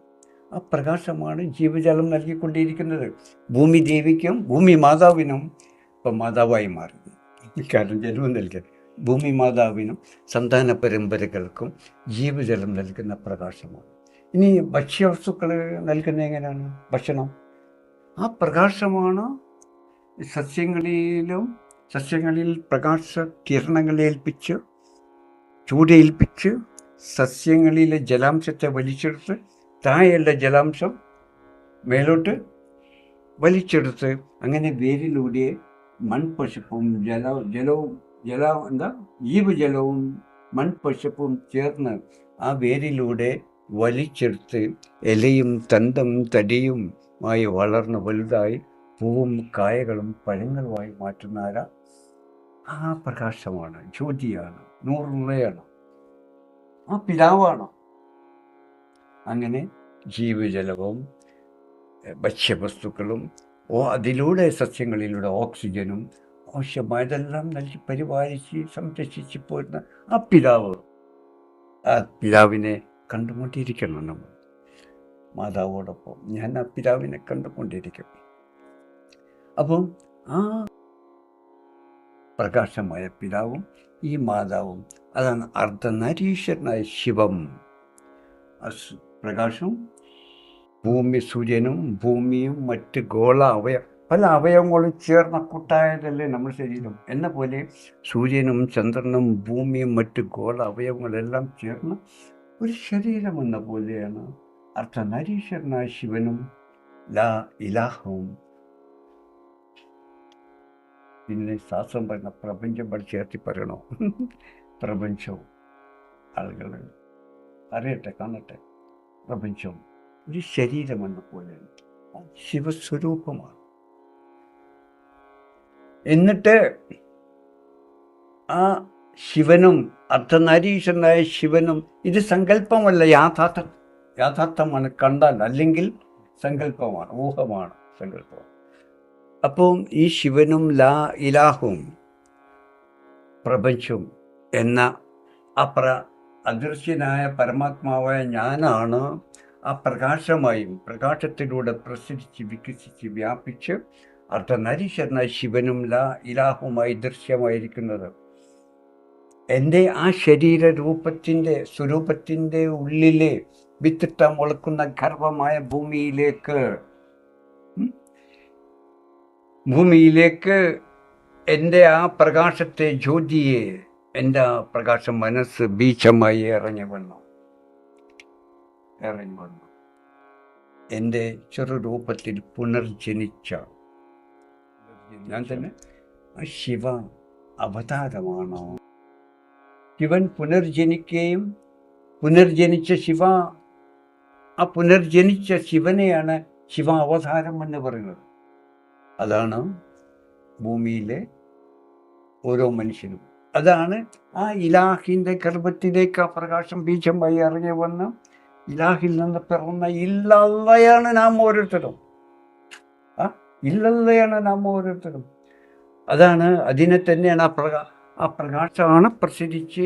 ആ പ്രകാശമാണ് ജീവജലം നൽകിക്കൊണ്ടിരിക്കുന്നത്. ഭൂമി ദേവിക്കും ഭൂമി മാതാവിനും ഇപ്പം മാതാവായി മാറി. കാരണം ജന്മം നൽകിയത് ഭൂമി മാതാവിനും സന്താന പരമ്പരകൾക്കും ജീവജലം നൽകുന്ന പ്രകാശമാണ്. ഇനി ഭക്ഷ്യവസ്തുക്കൾ നൽകുന്ന എങ്ങനെയാണ്? ഭക്ഷണം, ആ പ്രകാശമാണ് സസ്യങ്ങളിൽ പ്രകാശ കിരണങ്ങളേൽപ്പിച്ച് ചൂടേൽപ്പിച്ച് സസ്യങ്ങളിലെ ജലാംശത്തെ വലിച്ചെടുത്ത് താഴെയുള്ള ജലാംശം മേലോട്ട് വലിച്ചെടുത്ത് അങ്ങനെ വേരിലൂടെ മൺപശപ്പും ജീവജലവും മൺപശപ്പും ചേർന്ന് ആ വേരിലൂടെ വലിച്ചെടുത്ത് ഇലയും തണ്ടും തടിയുമായി വളർന്ന് വലുതായി പൂവും കായകളും പഴങ്ങളുമായി മാറ്റുന്ന ആ പ്രകാശമാണ്, ജ്യോതിയാണ്, നൂറുള്ളയാണ്, ആ പിതാവാണ്. അങ്ങനെ ജീവജലവും ഭക്ഷ്യവസ്തുക്കളും അതിലൂടെ സസ്യങ്ങളിലൂടെ ഓക്സിജനും ആവശ്യമായതെല്ലാം നൽകി പരിപാലിച്ച് സംരക്ഷിച്ച് പോരുന്ന ആ പിതാവ്, ആ പിതാവിനെ കണ്ടുകൊണ്ടിരിക്കണം നമ്മൾ. മാതാവോടൊപ്പം ഞാൻ ആ പിതാവിനെ കണ്ടുകൊണ്ടിരിക്കും. അപ്പം ആ പ്രകാശമായ പിതാവും ഈ മാതാവും, അതാണ് അർദ്ധനാരീശ്വരനായ ശിവം. പ്രകാശം ഭൂമി, സൂര്യനും ഭൂമിയും മറ്റ് പല അവയവങ്ങളും ചേർന്ന കൂട്ടായതല്ലേ നമ്മുടെ ശരീരം. എന്ന പോലെ സൂര്യനും ചന്ദ്രനും ഭൂമിയും മറ്റ് അവയവങ്ങളെല്ലാം ചേർന്ന് ഒരു ശരീരം എന്ന പോലെയാണ് അർദ്ധനാരീശ്വരനായ ശിവനും ലാ ഇലാഹവും. പിന്നെ ശാസ്ത്രം പറയുന്ന പ്രപഞ്ചം ചേർത്തി പറയണോ? പ്രപഞ്ചവും ആളുകൾ അറിയട്ടെ, കാണട്ടെ. പ്രപഞ്ചം ഒരു ശരീരമെന്ന പോലെയാണ്, ശിവസ്വരൂപമാണ്. എന്നിട്ട് ആ ശിവനും അർദ്ധനാരീശ്വരനായ ശിവനും ഇത് സങ്കല്പമല്ല, യാഥാർത്ഥ്യമാണ്. കണ്ടാൽ, അല്ലെങ്കിൽ സങ്കല്പമാണ്, ഊഹമാണ്, സങ്കല്പമാണ്. അപ്പം ഈ ശിവനും ലാ ഇലാഹും പ്രപഞ്ചവും എന്ന അദൃശ്യനായ പരമാത്മാവായ ഞാനാണ് ആ പ്രകാശമായും പ്രകാശത്തിലൂടെ പ്രസരിച്ച് വികസിച്ച് വ്യാപിച്ച് അർദ്ധനാരീശ്വരനായ ശിവനും ലാ ഇലാഹുമായി ദൃശ്യമായിരിക്കുന്നത്. എൻ്റെ ആ ശരീരരൂപത്തിൻ്റെ സ്വരൂപത്തിൻ്റെ ഉള്ളിലെ വിത്തിട്ട മുളക്കുന്ന ഗർഭമായ ഭൂമിയിലേക്ക് എൻ്റെ ആ പ്രകാശത്തെ, ജ്യോതിയെ, എൻ്റെ ആ പ്രകാശം മനസ്സ് ബീജമായി ഇറങ്ങി വന്നു. എൻ്റെ ചെറുരൂപത്തിൽ പുനർജനിച്ച ഞാൻ തന്നെ ശിവ അവതാരമാണോ? ശിവൻ പുനർജനിക്കുകയും പുനർജനിച്ച ശിവ, ആ പുനർജനിച്ച ശിവനെയാണ് ശിവ അവതാരം എന്ന് പറയുന്നത്. അതാണ് ഭൂമിയിലെ ഓരോ മനുഷ്യനും. അതാണ് ആ ഇലാഹിൻ്റെ ഗർഭത്തിലേക്ക് ആ പ്രകാശം ബീജമായി ഇറങ്ങി വന്ന് ഇലാഹിൽ നിന്ന് പിറന്ന ഇല്ലല്ലയാണ് നാം ഓരോരുത്തരും. ഇല്ലല്ലയാണ് നാം ഓരോരുത്തരും. അതാണ്, അതിനെ തന്നെയാണ് ആ പ്രകാശമാണ് പ്രസരിച്ച്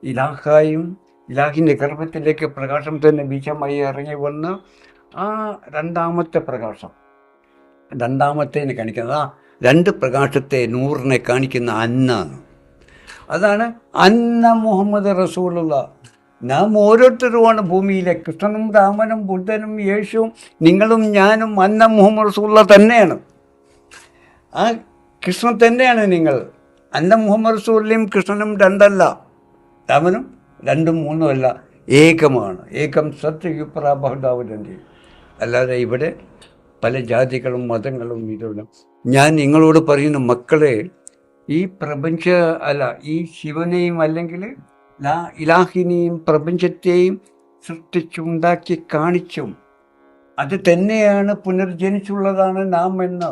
ഇലാഹായും ഇലാഹിൻ്റെ ഗർഭത്തിലേക്ക് പ്രകാശം തന്നെ ബീജമായി ഇറങ്ങി വന്ന് ആ രണ്ടാമത്തെ പ്രകാശം, രണ്ടാമത്തേനെ കാണിക്കുന്നത്, ആ രണ്ട് പ്രകാശത്തെ നൂറിനെ കാണിക്കുന്ന അന്നാണ്. അതാണ് അന്ന മുഹമ്മദ് റസൂലുള്ള. നാം ഓരോരുത്തരുമാണ് ഭൂമിയിലെ. കൃഷ്ണനും രാമനും ബുദ്ധനും യേശുവും നിങ്ങളും ഞാനും അന്ന മുഹമ്മദ് റസൂലുള്ള തന്നെയാണ്. ആ കൃഷ്ണൻ തന്നെയാണ് നിങ്ങൾ. അന്ന മുഹമ്മദ് റസൂലിനും കൃഷ്ണനും രണ്ടല്ല, രാമനും രണ്ടും മൂന്നും അല്ല, ഏകമാണ്. ഏകം സത്യയുപ്ര ബഹുദാവതന്തി. അല്ലാതെ ഇവിടെ പല ജാതികളും മതങ്ങളും ഇതും. ഞാൻ നിങ്ങളോട് പറയുന്ന മക്കളെ, ഈ ഈ ശിവനെയും അല്ലെങ്കിൽ ഇലാഹിനെയും പ്രപഞ്ചത്തെയും സൃഷ്ടിച്ചുണ്ടാക്കി കാണിച്ചും അത് തന്നെയാണ് പുനർജനിച്ചുള്ളതാണ് നാം എന്ന്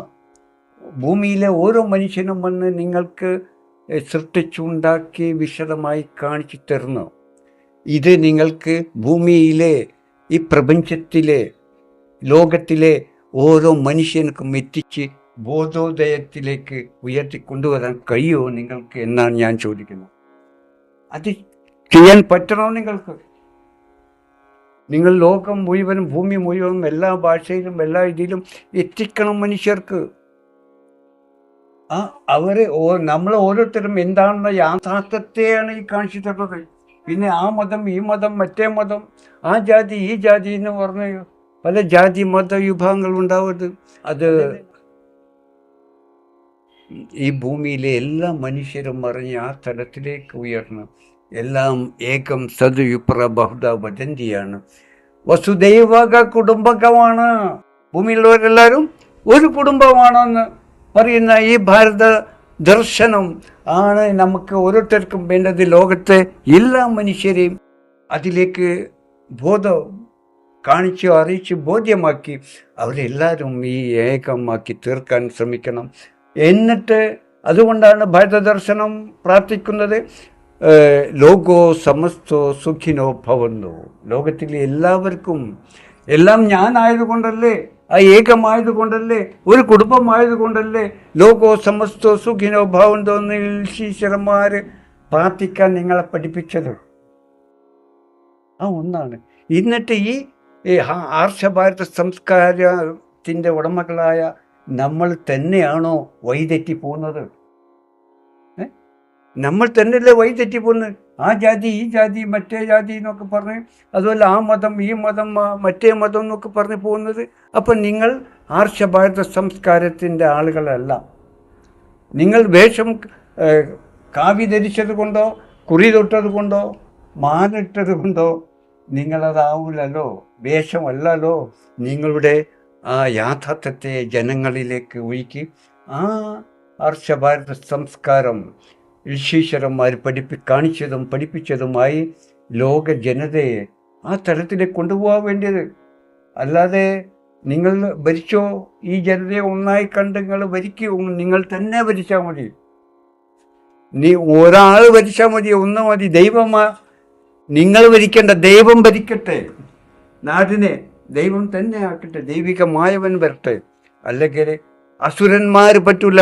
ഭൂമിയിലെ ഓരോ മനുഷ്യനും വന്ന് നിങ്ങൾക്ക് സൃഷ്ടിച്ചുണ്ടാക്കി വിശദമായി കാണിച്ചു തരുന്നു. ഇത് നിങ്ങൾക്ക് ഭൂമിയിലെ ഈ പ്രപഞ്ചത്തിലെ ലോകത്തിലെ ഓരോ മനുഷ്യർക്കും എത്തിച്ച് ബോധോദയത്തിലേക്ക് ഉയർത്തിക്കൊണ്ടുവരാൻ കഴിയുമോ നിങ്ങൾക്ക് എന്നാണ് ഞാൻ ചോദിക്കുന്നത്. അത് ചെയ്യാൻ പറ്റണോ നിങ്ങൾക്ക്? നിങ്ങൾ ലോകം മുഴുവനും, ഭൂമി മുഴുവനും, എല്ലാ ഭാഷയിലും എല്ലാ ഇതിലും എത്തിക്കണം മനുഷ്യർക്ക്. നമ്മൾ ഓരോരുത്തരും എന്താണെന്ന യാഥാർത്ഥ്യത്തെയാണ് ഈ കാണിച്ചു തരുന്നത്. പിന്നെ ആ മതം, ഈ മതം, മറ്റേ മതം, ആ ജാതി, ഈ ജാതി എന്ന് പറഞ്ഞ പല ജാതി മത വിഭാഗങ്ങൾ ഉണ്ടാവരുത്. അത് ഈ ഭൂമിയിലെ എല്ലാ മനുഷ്യരും അറിഞ്ഞ് ആ തലത്തിലേക്ക് ഉയർന്ന് എല്ലാം ഏകം സദ്യുപ്ര ബഹുദ വദന്തിയാണ്. വസുദൈവക കുടുംബകമാണ്. ഭൂമിയിലുള്ളവരെല്ലാവരും ഒരു കുടുംബമാണെന്ന് പറയുന്ന ഈ ഭാരത ദർശനം ആണ് നമുക്ക് ഓരോരുത്തർക്കും വേണ്ടത്. ലോകത്തെ എല്ലാ മനുഷ്യരെയും അതിലേക്ക് ബോധം കാണിച്ചു, അറിയിച്ച്, ബോധ്യമാക്കി അവരെല്ലാവരും ഈ ഏകമാക്കി തീർക്കാൻ ശ്രമിക്കണം. എന്നിട്ട് അതുകൊണ്ടാണ് ഭാരതദർശനം പ്രാർത്ഥിക്കുന്നത്, ലോകോ സമസ്തോ സുഖിനോ ഭവന്തോ. ലോകത്തിലെ എല്ലാവർക്കും എല്ലാം ഞാനായതുകൊണ്ടല്ലേ, ആ ഏകമായതുകൊണ്ടല്ലേ, ഒരു കുടുംബമായതുകൊണ്ടല്ലേ ലോകോ സമസ്തോ സുഖിനോ ഭവന്തോ എന്ന് ശിഷ്യന്മാർ പ്രാർത്ഥിക്കാൻ നിങ്ങളെ പഠിപ്പിച്ചത്. ആ ഒന്നാണ്. എന്നിട്ട് ഈ ആർഷഭാരത സംസ്കാരത്തിൻ്റെ ഉടമകളായ നമ്മൾ തന്നെയാണോ വഴിതെറ്റി പോകുന്നത്? നമ്മൾ തന്നെയല്ലേ വഴിതെറ്റി പോകുന്നത്? ആ ജാതി ഈ ജാതി മറ്റേ ജാതി എന്നൊക്കെ പറഞ്ഞ്, അതുപോലെ ആ മതം ഈ മതം മറ്റേ മതം എന്നൊക്കെ പറഞ്ഞ് പോകുന്നത്. അപ്പം നിങ്ങൾ ആർഷഭാരത സംസ്കാരത്തിൻ്റെ ആളുകളല്ല. നിങ്ങൾ വേഷം കാവി ധരിച്ചത് കൊണ്ടോ കുറി തൊട്ടത് കൊണ്ടോ മാനിട്ടത് കൊണ്ടോ നിങ്ങളതാവില്ലല്ലോ, വേഷമല്ലല്ലോ. നിങ്ങളുടെ ആ യാഥാർത്ഥ്യത്തെ ജനങ്ങളിലേക്ക് ഒഴുക്കി ആ ആർഷഭാരത സംസ്കാരം ഋഷീശ്വരന്മാർ കാണിച്ചതും പഠിപ്പിച്ചതുമായി ലോക ജനതയെ ആ തലത്തിലേക്ക് കൊണ്ടുപോകാൻ വേണ്ടിയത്. അല്ലാതെ നിങ്ങൾ ഭരിച്ചോ, ഈ ജനതയെ ഒന്നായി കണ്ട് നിങ്ങൾ ഭരിക്കൂ, നിങ്ങൾ തന്നെ ഭരിച്ചാൽ മതി. ഒരാൾ ഭരിച്ചാൽ മതി, ഒന്ന് മതി. നിങ്ങൾ ഭരിക്കേണ്ട, ദൈവം ഭരിക്കട്ടെ നാടിനെ, ദൈവം തന്നെ ആക്കട്ടെ, ദൈവികമായവൻ വരട്ടെ. അല്ലെങ്കിൽ അസുരന്മാർ പറ്റൂല.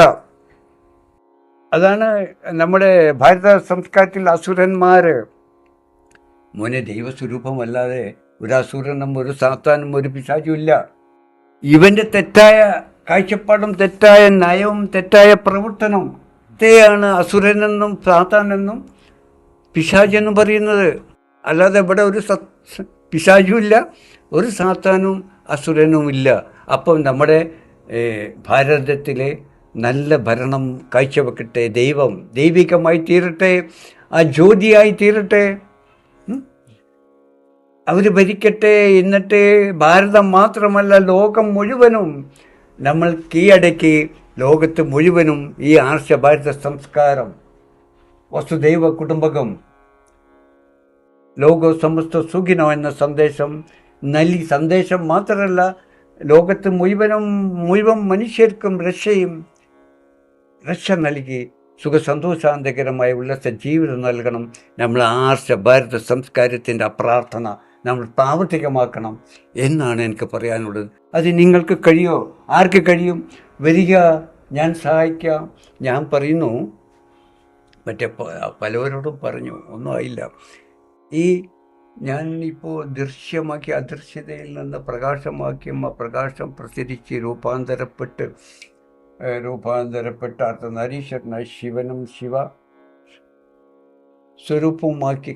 അതാണ് നമ്മുടെ ഭാരത സംസ്കാരത്തിൽ അസുരന്മാർ. മോനെ, ദൈവസ്വരൂപമല്ലാതെ ഒരു അസുരനും ഒരു സാത്താനും ഒരു പിശാചും ഇല്ല. ഇവൻ്റെ തെറ്റായ കാഴ്ചപ്പാടും തെറ്റായ നയവും തെറ്റായ പ്രവർത്തനവും ാണ് അസുരനെന്നും സാത്താനെന്നും പിശാചെന്നും പറയുന്നത്. അല്ലാതെ ഇവിടെ ഒരു പിശാചും ഇല്ല, ഒരു സാത്താനും അസുരനുമില്ല. അപ്പം നമ്മുടെ ഭാരതത്തിലെ നല്ല ഭരണം കാഴ്ചവെക്കട്ടെ, ദൈവം ദൈവികമായി തീരട്ടെ, ആ ജ്യോതിയായി തീരട്ടെ, അവർ ഭരിക്കട്ടെ. എന്നിട്ട് ഭാരതം മാത്രമല്ല ലോകം മുഴുവനും നമ്മൾ കീഴടക്കി, ലോകത്ത് മുഴുവനും ഈ ആർഷഭാരത സംസ്കാരം, വസുദൈവ കുടുംബകം, ലോകോ സമസ്ത സുഖിനോ എന്ന സന്ദേശം സന്ദേശം മാത്രമല്ല, ലോകത്ത് മുഴുവൻ മനുഷ്യർക്കും രക്ഷ നൽകി സുഖസന്തോഷാന്തകരമായ ഉല്ലാസ ജീവിതം നൽകണം. നമ്മൾ ആർഷഭാരത സംസ്കാരത്തിൻ്റെ പ്രാർത്ഥന നമ്മൾ പ്രാവർത്തികമാക്കണം എന്നാണ് എനിക്ക് പറയാനുള്ളത്. അത് നിങ്ങൾക്ക് കഴിയോ? ആർക്ക് കഴിയും? വരിക, ഞാൻ സഹായിക്കാം. ഞാൻ പറയുന്നു, മറ്റേ പലവരോടും പറഞ്ഞു, ഒന്നും ആയില്ല. ഞാൻ ഇപ്പോൾ ദൃശ്യമാക്കി അദൃശ്യതയിൽ നിന്ന് പ്രകാശമാക്കി പ്രകാശം പ്രസരിച്ച് രൂപാന്തരപ്പെട്ട് അർദ്ധനാരീശ്വരനായി ശിവനും ശിവ സ്വരൂപവുമാക്കി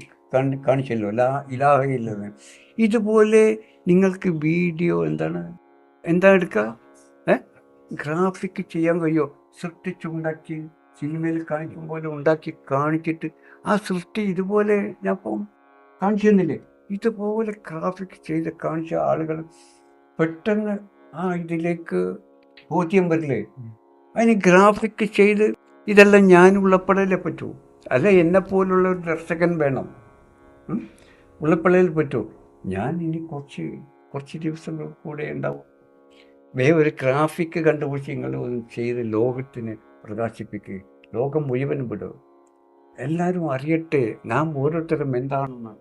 കാണിച്ചല്ലോ, ഇലാഹയില്ലെന്ന്. ഇതുപോലെ നിങ്ങൾക്ക് വീഡിയോ എന്താ എടുക്കുക, ഗ്രാഫിക് ചെയ്യാൻ കഴിയുമോ? സൃഷ്ടിച്ചുണ്ടാക്കി സിനിമയിൽ കാണിക്കും പോലെ ഉണ്ടാക്കി കാണിച്ചിട്ട് ആ സൃഷ്ടി ഇതുപോലെ ഞാൻ ഇപ്പം കാണിച്ചു തന്നില്ലേ, ഇതുപോലെ ഗ്രാഫിക് ചെയ്ത് കാണിച്ച ആളുകൾ പെട്ടെന്ന് ഇതിലേക്ക് ബോധ്യം വരില്ലേ? അതിന് ഗ്രാഫിക് ചെയ്ത് ഇതെല്ലാം ഞാൻ ഉള്ളപ്പെടലേ പറ്റൂ, അല്ല എന്നെപ്പോലുള്ള ഒരു ദർശകൻ വേണം, ഉള്ളപ്പെടലേ പറ്റൂ. ഞാൻ ഇനി കുറച്ച് ദിവസങ്ങൾ കൂടെ ഉണ്ടാവും. ഒരു ഗ്രാഫിക് കണ്ടുപിടിച്ച് നിങ്ങൾ ചെയ്ത് ലോകത്തിന് പ്രകാശിപ്പിക്കുക, ലോകം മുഴുവനും വിടുക, എല്ലാവരും അറിയട്ടെ നാം ഓരോരുത്തരും എന്താണെന്ന്.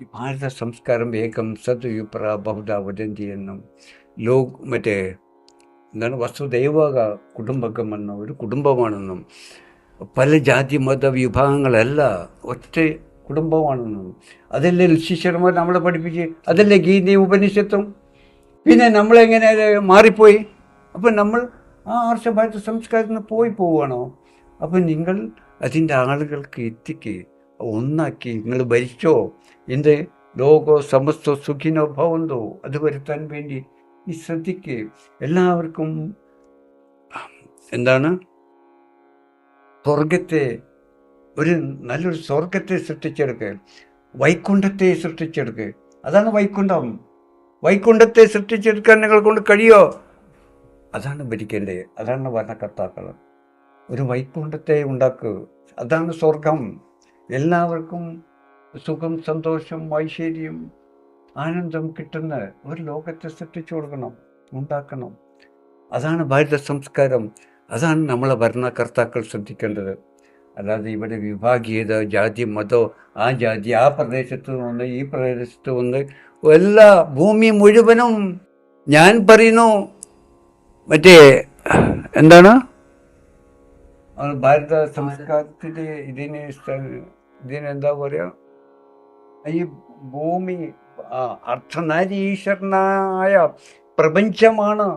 ഈ ഭാരത സംസ്കാരം ഏകം സദ്യുപ്ര ബഹുധ വദന്തി എന്നും വസുദൈവ കുടുംബകം എന്ന ഒരു കുടുംബമാണെന്നും പല ജാതി മത വിഭാഗങ്ങളല്ല ഒറ്റ കുടുംബമാണെന്നും അതല്ലേ ഋഷീശ്വരന്മാർ നമ്മളെ പഠിപ്പിച്ച്, അതല്ലേ ഗീതയും ഉപനിഷത്തും. പിന്നെ നമ്മളെങ്ങനെ മാറിപ്പോയി? അപ്പം നമ്മൾ ആ ആർഷഭാരത സംസ്കാരത്തിൽ നിന്ന് പോവുകയാണോ? അപ്പം നിങ്ങൾ അതിൻ്റെ ആളുകൾക്ക് ഒന്നാക്കി നിങ്ങൾ ഭരിച്ചോ. ലോകോ സമസ്തോ സുഖിനോ ഭവന്തോ അത് വരുത്താൻ വേണ്ടി ഈ ശ്രദ്ധിക്ക്. എല്ലാവർക്കും സ്വർഗത്തെ, ഒരു നല്ലൊരു സ്വർഗത്തെ സൃഷ്ടിച്ചെടുക്കുക, വൈകുണ്ഠത്തെ സൃഷ്ടിച്ചെടുക്കുക. അതാണ് വൈകുണ്ഠം. വൈകുണ്ഠത്തെ സൃഷ്ടിച്ചെടുക്കാൻ നിങ്ങൾ കൊണ്ട് കഴിയോ? അതാണ് ഭരിക്കേണ്ടത്, അതാണ് ഭരണകർത്താക്കൾ. ഒരു വൈകുണ്ഠത്തെ ഉണ്ടാക്കുക, അതാണ് സ്വർഗം. എല്ലാവർക്കും സുഖം, സന്തോഷം, ഐശ്വര്യം, ആനന്ദം കിട്ടുന്ന ഒരു ലോകത്തെ സൃഷ്ടിച്ചു കൊടുക്കണം, ഉണ്ടാക്കണം. അതാണ് ഭാരത സംസ്കാരം. അതാണ് നമ്മളെ ഭരണകർത്താക്കൾ ശ്രദ്ധിക്കേണ്ടത്. അല്ലാതെ ഇവിടെ വിഭാഗീയത, ജാതി, മതോ, ആ ജാതി ആ പ്രദേശത്ത് നിന്ന് ഈ പ്രദേശത്ത് നിന്ന് എല്ലാ ഭൂമി മുഴുവനും ഞാൻ പറയുന്നു മറ്റേ എന്താണ് ഭാരത സംസ്കാരത്തിൻ്റെ ഇതിനെന്താ പറയുക, ഈ ഭൂമി അർദ്ധനാരീശ്വരനായ പ്രപഞ്ചമാണ്,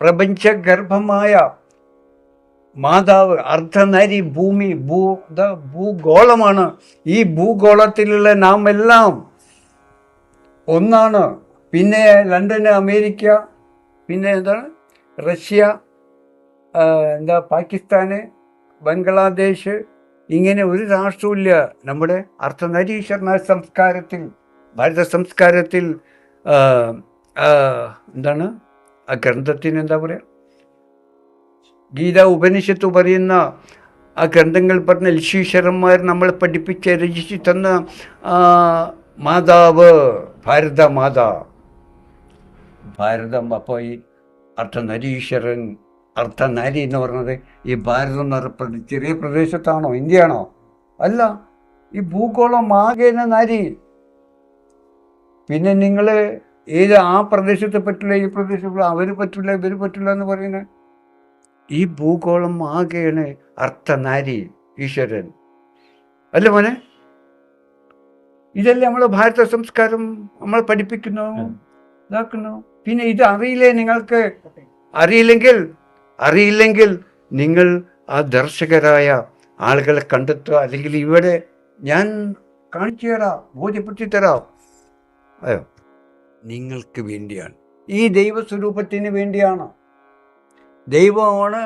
പ്രപഞ്ചഗർഭമായ മാതാവ് അർദ്ധനാരി ഭൂമി ഭൂഗോളമാണ്. ഈ ഭൂഗോളത്തിലുള്ള നാം എല്ലാം ഒന്നാണ്. പിന്നെ ലണ്ടൻ, അമേരിക്ക, പിന്നെ എന്താണ് റഷ്യ, പാകിസ്ഥാന്, ബംഗ്ലാദേശ്, ഇങ്ങനെ ഒരു രാഷ്ട്രമില്ല. നമ്മുടെ അർദ്ധനാരീശ്വരനായ സംസ്കാരത്തിൽ, ഭാരത സംസ്കാരത്തിൽ എന്താണ് ആ ഗ്രന്ഥത്തിന് എന്താ പറയുക, ഗീത ഉപനിഷത്ത് പറയുന്ന ആ ഗ്രന്ഥങ്ങൾ പറഞ്ഞ ഋഷീശ്വരന്മാർ നമ്മളെ പഠിപ്പിച്ച് രചിച്ച് തന്ന മാതാവ് ഭാരതം. അപ്പോൾ ഈ അർദ്ധനാരീശ്വരൻ, അർദ്ധനാരി എന്ന് പറഞ്ഞത് ഈ ഭാരതം എന്ന് പറഞ്ഞ ചെറിയ പ്രദേശത്താണോ, ഇന്ത്യയാണോ? അല്ല, ഈ ഭൂഗോളം ആകെ നാരി. പിന്നെ നിങ്ങൾ ആ പ്രദേശത്ത് പറ്റില്ല, ഈ പ്രദേശത്ത് അവർ പറ്റില്ല, ഇവർ പറ്റില്ല എന്ന് പറയുന്നത്, ഈ ഭൂഗോളം ആകെയാണ് അർദ്ധനാരി ഈശ്വരൻ. അല്ല മോനെ? ഇതല്ലേ നമ്മളെ ഭാരത സംസ്കാരം നമ്മളെ പഠിപ്പിക്കുന്നു, ഇതാക്കുന്നു. പിന്നെ ഇത് നിങ്ങൾക്ക് അറിയില്ലെങ്കിൽ നിങ്ങൾ ആ ദർശകരായ ആളുകളെ കണ്ടെത്തുക, അല്ലെങ്കിൽ ഇവിടെ ഞാൻ കാണിച്ചു തരാം, ബോധ്യപ്പെടുത്തി തരാം. അയ്യോ, നിങ്ങൾക്ക് വേണ്ടിയാണ്, ഈ ദൈവസ്വരൂപത്തിന് വേണ്ടിയാണ്. ദൈവമാണ്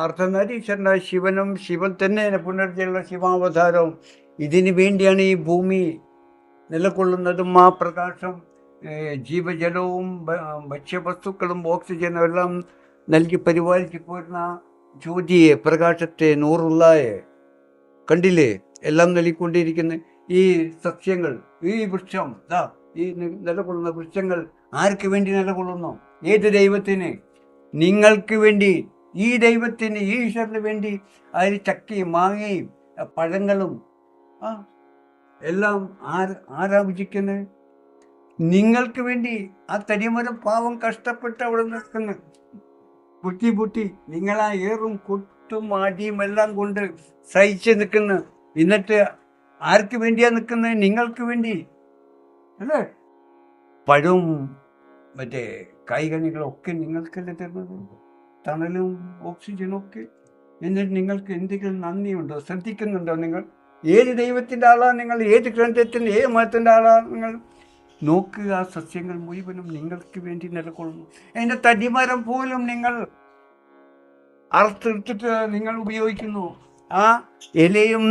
അർദ്ധനാരീശ്വരനായ ശിവനും, ശിവൻ തന്നെ പുനർജന്മ ശിവാവതാരവും. ഇതിനു വേണ്ടിയാണ് ഈ ഭൂമി നിലകൊള്ളുന്നതും. ആ പ്രകാശം ജീവജലവും ഭക്ഷ്യവസ്തുക്കളും ഓക്സിജനും എല്ലാം നൽകി പരിപാലിച്ചു പോരുന്ന ജ്യോതിയെ, പ്രകാശത്തെ, നൂറുള്ളയെ കണ്ടില്ലേ, എല്ലാം നൽകിക്കൊണ്ടിരിക്കുന്ന ഈ സസ്യങ്ങൾ, ഈ വൃക്ഷം, ഈ നിലകൊള്ളുന്ന വൃക്ഷങ്ങൾ ആർക്ക് വേണ്ടി നിലകൊള്ളുന്നു? ഏത് ദൈവത്തിന്? നിങ്ങൾക്ക് വേണ്ടി. ഈ ദൈവത്തിന്, ഈ ഈശ്വരന് വേണ്ടി. അതിൽ ചക്കയും മാങ്ങയും പഴങ്ങളും എല്ലാം ആരാ ഭുജിക്കുന്നത്? നിങ്ങൾക്ക് വേണ്ടി. ആ തടിമരം പാവം കഷ്ടപ്പെട്ട് അവിടെ നിൽക്കുന്നു, പൊട്ടി നിങ്ങളാ ഏറും കൊട്ടും അടിയും എല്ലാം കൊണ്ട് സഹിച്ച് നിൽക്കുന്നു. എന്നിട്ട് ആർക്ക് വേണ്ടിയാ നിൽക്കുന്നത്? നിങ്ങൾക്ക് വേണ്ടി അല്ലേ? പഴവും മറ്റേ കായ്കനികളൊക്കെ നിങ്ങൾക്കല്ലേ തരുന്നത്, തണലും ഓക്സിജനും ഒക്കെ. എന്നിട്ട് നിങ്ങൾക്ക് എന്തെങ്കിലും നന്ദിയുണ്ടോ? ശ്രദ്ധിക്കുന്നുണ്ടോ നിങ്ങൾ? ഏത് ദൈവത്തിൻ്റെ ആളാണ് നിങ്ങൾ? ഏത് ഗ്രന്ഥത്തിൻ്റെ, ഏത് മതത്തിൻ്റെ ആളാണ് നിങ്ങൾ? നോക്കുക, ആ സസ്യങ്ങൾ മുഴുവനും നിങ്ങൾക്ക് വേണ്ടി നിലകൊള്ളുന്നു. അതിൻ്റെ തടിമരം പോലും നിങ്ങൾ അറുത്തെടുത്തിട്ട് നിങ്ങൾ ഉപയോഗിക്കുന്നു. ആ ഇലയും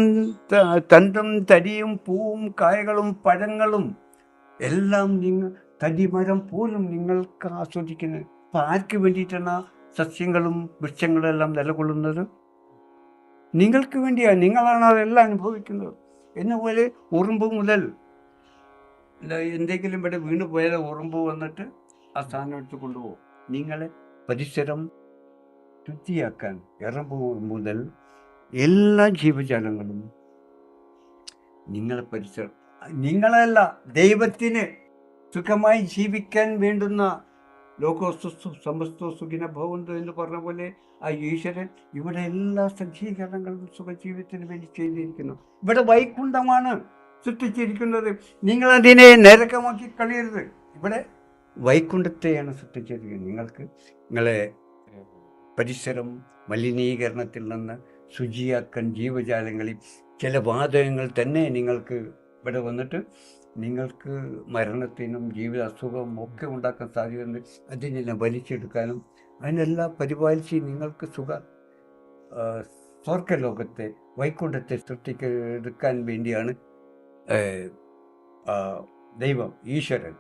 തണ്ടും തടിയും പൂവും കായകളും പഴങ്ങളും എല്ലാം തടിമരം പോലും നിങ്ങൾക്ക് ആസ്വദിക്കുന്നത്. അപ്പം ആർക്ക് വേണ്ടിയിട്ടാണ് സസ്യങ്ങളും വൃക്ഷങ്ങളും എല്ലാം നിലകൊള്ളുന്നത്? നിങ്ങൾക്ക് വേണ്ടിയാണ്. നിങ്ങളാണ് അതെല്ലാം അനുഭവിക്കുന്നത്. എന്നുപോലെ ഉറുമ്പ് മുതൽ എന്തെങ്കിലും ഇവിടെ വീണ് പോയാൽ ഉറുമ്പ് വന്നിട്ട് ആ സ്ഥാനം എടുത്ത് കൊണ്ടുപോകും. നിങ്ങളെ പരിസരം ശുദ്ധിയാക്കാൻ എറുമ്പ് മുതൽ എല്ലാ ജീവജാലങ്ങളും നിങ്ങളെ പരിസരം, നിങ്ങളല്ല, ദൈവത്തിന് സുഖമായി ജീവിക്കാൻ വേണ്ടുന്ന ലോകോസ്തു സമസ്തോ സുഖിന ഭവന്തു എന്ന് പറഞ്ഞ പോലെ ആ ഈശ്വരൻ ഇവിടെ എല്ലാ സജ്ജീകരണങ്ങളും സുഖജീവിതത്തിന് വേണ്ടി ചെയ്തിരിക്കുന്നു. ഇവിടെ വൈകുണ്ഠമാണ് സൃഷ്ടിച്ചിരിക്കുന്നത്. നിങ്ങളതിനെ നരകമാക്കി കളയരുത്. ഇവിടെ വൈകുണ്ഠത്തെയാണ് സൃഷ്ടിച്ചിരിക്കുന്നത്. നിങ്ങളെ പരിസരം മലിനീകരണത്തിൽ നിന്ന് ശുചിയാക്കാൻ ജീവജാലങ്ങളിൽ ചില വാതകങ്ങൾ തന്നെ നിങ്ങൾക്ക് ഇവിടെ വന്നിട്ട് നിങ്ങൾക്ക് മരണത്തിനും ജീവിത അസുഖവും ഒക്കെ ഉണ്ടാക്കാൻ സാധ്യതയുണ്ട്. അതിനെല്ലാം വലിച്ചെടുക്കാനും അതിനെല്ലാം പരിപാലിച്ച് നിങ്ങൾക്ക് സ്വർഗലോകത്തെ, വൈകുണ്ഠത്തെ സൃഷ്ടിക്കെടുക്കാൻ വേണ്ടിയാണ് ദൈവം, ഈശ്വരൻ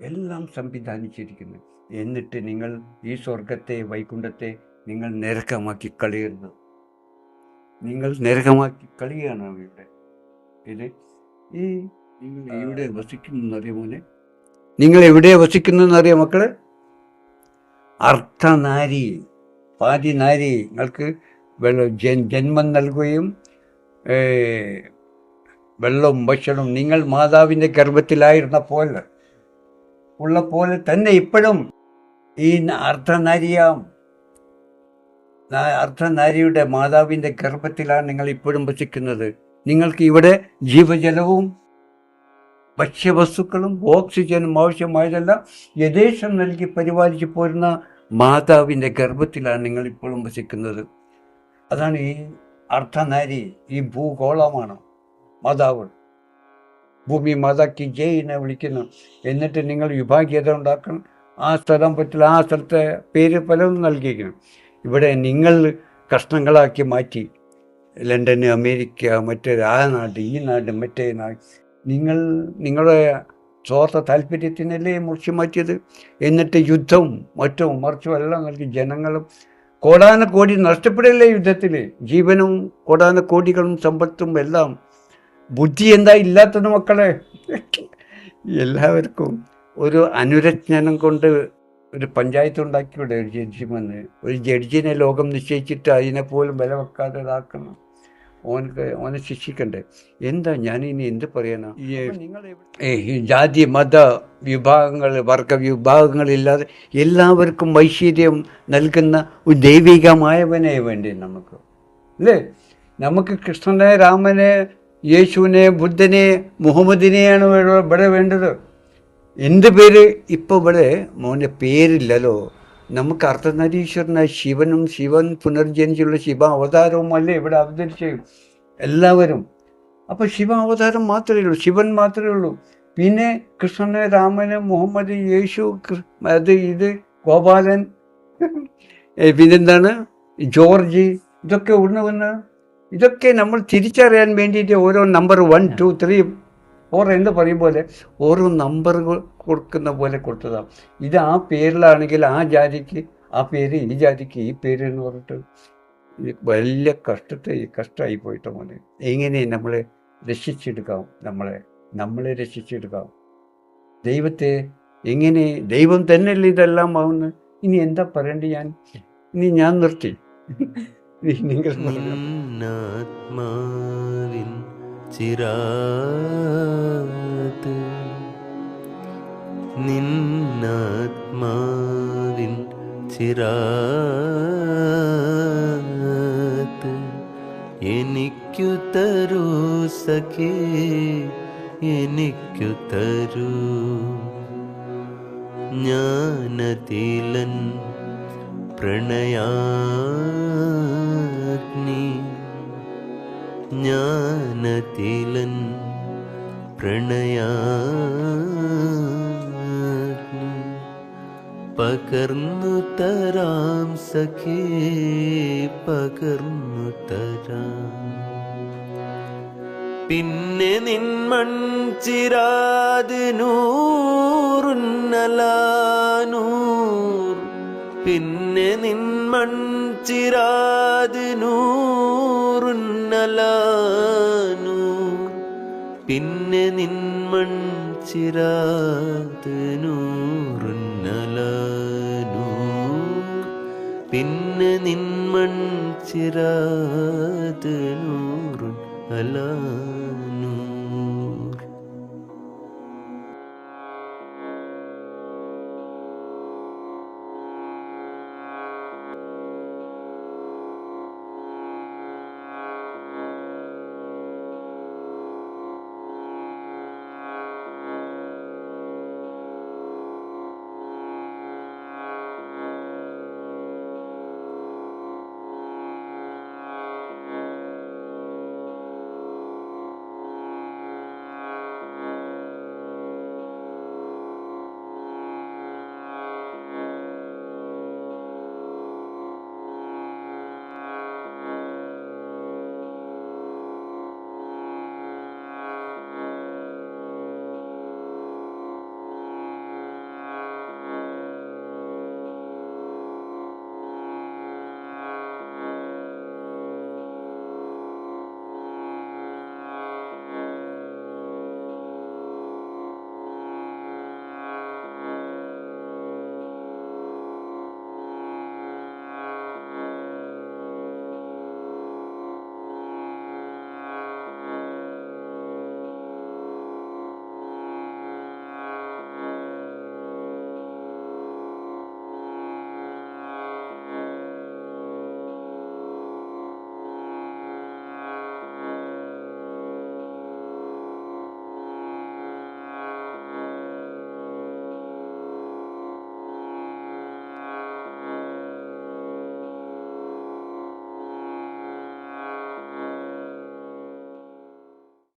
എല്ലാം സംവിധാനിച്ചിരിക്കുന്നത്. എന്നിട്ട് നിങ്ങൾ ഈ സ്വർഗത്തെ, വൈകുണ്ഠത്തെ നിങ്ങൾ നരകമാക്കി കളയരുത്. നിങ്ങൾ നരകമാക്കി കളയുകയാണ് ഇവിടെ. ഇത് നിങ്ങൾ എവിടെ വസിക്കുന്നറിയാം മോനെ? നിങ്ങൾ എവിടെ വസിക്കുന്നറിയാം മക്കള്? അർദ്ധനാരി. പാതി നാരി നിങ്ങൾക്ക് ജന്മം നൽകുകയും വെള്ളവും ഭക്ഷണവും നിങ്ങൾ മാതാവിൻ്റെ ഗർഭത്തിലായിരുന്നപ്പോൾ ഉള്ള പോലെ തന്നെ ഇപ്പോഴും ഈ അർദ്ധനാരിയുടെ മാതാവിൻ്റെ ഗർഭത്തിലാണ് നിങ്ങൾ ഇപ്പോഴും വസിക്കുന്നത്. നിങ്ങൾക്ക് ഇവിടെ ജീവജലവും ഭക്ഷ്യവസ്തുക്കളും ഓക്സിജനും ആവശ്യമായതെല്ലാം യഥേഷ്ടം നൽകി പരിപാലിച്ചു പോരുന്ന മാതാവിൻ്റെ ഗർഭത്തിലാണ് നിങ്ങൾ ഇപ്പോഴും വസിക്കുന്നത്. അതാണ് ഈ അർദ്ധനാരി. ഈ ഭൂഗോളമാണ് മാതാവ്. ഭൂമി മാതാക്കി ജയിനെ വിളിക്കുന്നു. എന്നിട്ട് നിങ്ങൾ വിഭാഗീയത ഉണ്ടാക്കണം. ആ സ്ഥലം പറ്റില്ല, ആ സ്ഥലത്തെ പേര് പലതും നൽകിയിരിക്കണം. ഇവിടെ നിങ്ങൾ കഷ്ണങ്ങളാക്കി മാറ്റി ലണ്ടൻ, അമേരിക്ക, മറ്റേ ആ നാട്, ഈ നാട്, മറ്റേ നാട്, നിങ്ങളുടെ സ്വാർത്ഥ താല്പര്യത്തിനല്ലേ മുറിച്ചു മാറ്റിയത്. എന്നിട്ട് യുദ്ധവും മറ്റും മറിച്ചും എല്ലാം നൽകി ജനങ്ങളും കോടാനക്കോടി നഷ്ടപ്പെടില്ലേ യുദ്ധത്തിൽ. ജീവനും കോടാനക്കോടികളും സമ്പത്തും എല്ലാം. ബുദ്ധി എന്താ ഇല്ലാത്തത് മക്കളെ? എല്ലാവർക്കും ഒരു അനുരജ്ഞനം കൊണ്ട് ഒരു പഞ്ചായത്ത് ഉണ്ടാക്കിവിടെ ഒരു ജഡ്ജിമെന്ന്. ഒരു ജഡ്ജിനെ ലോകം നിശ്ചയിച്ചിട്ട് അതിനെപ്പോലും വില വെക്കാതെ ഇതാക്കണം. ഓനെ ശിക്ഷിക്കണ്ടേ? എന്താ ഞാനിനി എന്ത് പറയാനാ? ഈ ജാതി മത വിഭാഗങ്ങൾ, വർഗ വിഭാഗങ്ങളില്ലാതെ എല്ലാവർക്കും ഐശ്വര്യം നൽകുന്ന ഒരു ദൈവികമായവനെ വേണ്ടി നമുക്ക്, അല്ലേ? നമുക്ക് കൃഷ്ണനെ, രാമനെ, യേശുവിനെ, ബുദ്ധനെ, മുഹമ്മദിനെയാണ് ഇവിടെ വേണ്ടത്. എന്ത് പേര്? ഇപ്പോൾ ഇവിടെ മോനെ പേരില്ലല്ലോ. നമുക്ക് അർദ്ധനാരീശ്വരനായ ശിവൻ പുനർജനിച്ചുള്ള ശിവ അവതാരവുമല്ലേ ഇവിടെ അവതരിച്ച് എല്ലാവരും. അപ്പോൾ ശിവ അവതാരം മാത്രമേ ഉള്ളൂ, ശിവൻ മാത്രമേ ഉള്ളൂ. പിന്നെ കൃഷ്ണന്, രാമന്, മുഹമ്മദ്, യേശു, ഇത് ഗോപാലൻ, പിന്നെന്താണ് ജോർജ്, ഇതൊക്കെ ഉണ്ണുവന്ന് ഇതൊക്കെ നമ്മൾ തിരിച്ചറിയാൻ വേണ്ടിയിട്ട് ഓരോ നമ്പർ 1, 2, 3, 4 എന്ന് പറയും പോലെ ഓരോ നമ്പർ കൊടുക്കുന്ന പോലെ കൊടുത്തതാണ്. ഇത് ആ പേരിലാണെങ്കിൽ ആ ജാതിക്ക് ആ പേര്, ഈ ജാതിക്ക് ഈ പേര് എന്ന് പറഞ്ഞിട്ട് വലിയ കഷ്ടമായി പോയിട്ട് മോനെ. എങ്ങനെ നമ്മളെ രക്ഷിച്ചെടുക്കാം? നമ്മളെ രക്ഷിച്ചെടുക്കാം. ദൈവത്തെ എങ്ങനെ? ദൈവം തന്നെയല്ലേ ഇതെല്ലാം ആവുന്നത്. ഇനി എന്താ പറയണ്ടേ? ഞാൻ നിർത്തി. നിങ്ങൾ ആത്മാവിൻ ചിരാത്, നിന്നാത്മാവിൻ ചിരാത് എനിക്കു തരൂ സഖേ, എനിക്കു തരൂ. ജ്ഞാനതിലൻ പ്രണയാഗ്നി, ജ്ഞാനതിലൻ പ്രണയാഗ്നി പകർന്നു തരാം സഖേ, പകർന്നു തരാം. പിന്നെ നിൻ മൺചിരാത് നൂറുന്നലാനൂർ, പിന്നെ നിൻ മൺചിരാത് നൂറുന്നലാനൂർ, പിന്നെ നിൻ മൺചിരാത് നൂറുന്നലാനൂർ, പിന്നെ നിൻ മൺചിരാത് നൂറുന്നലാനൂർ.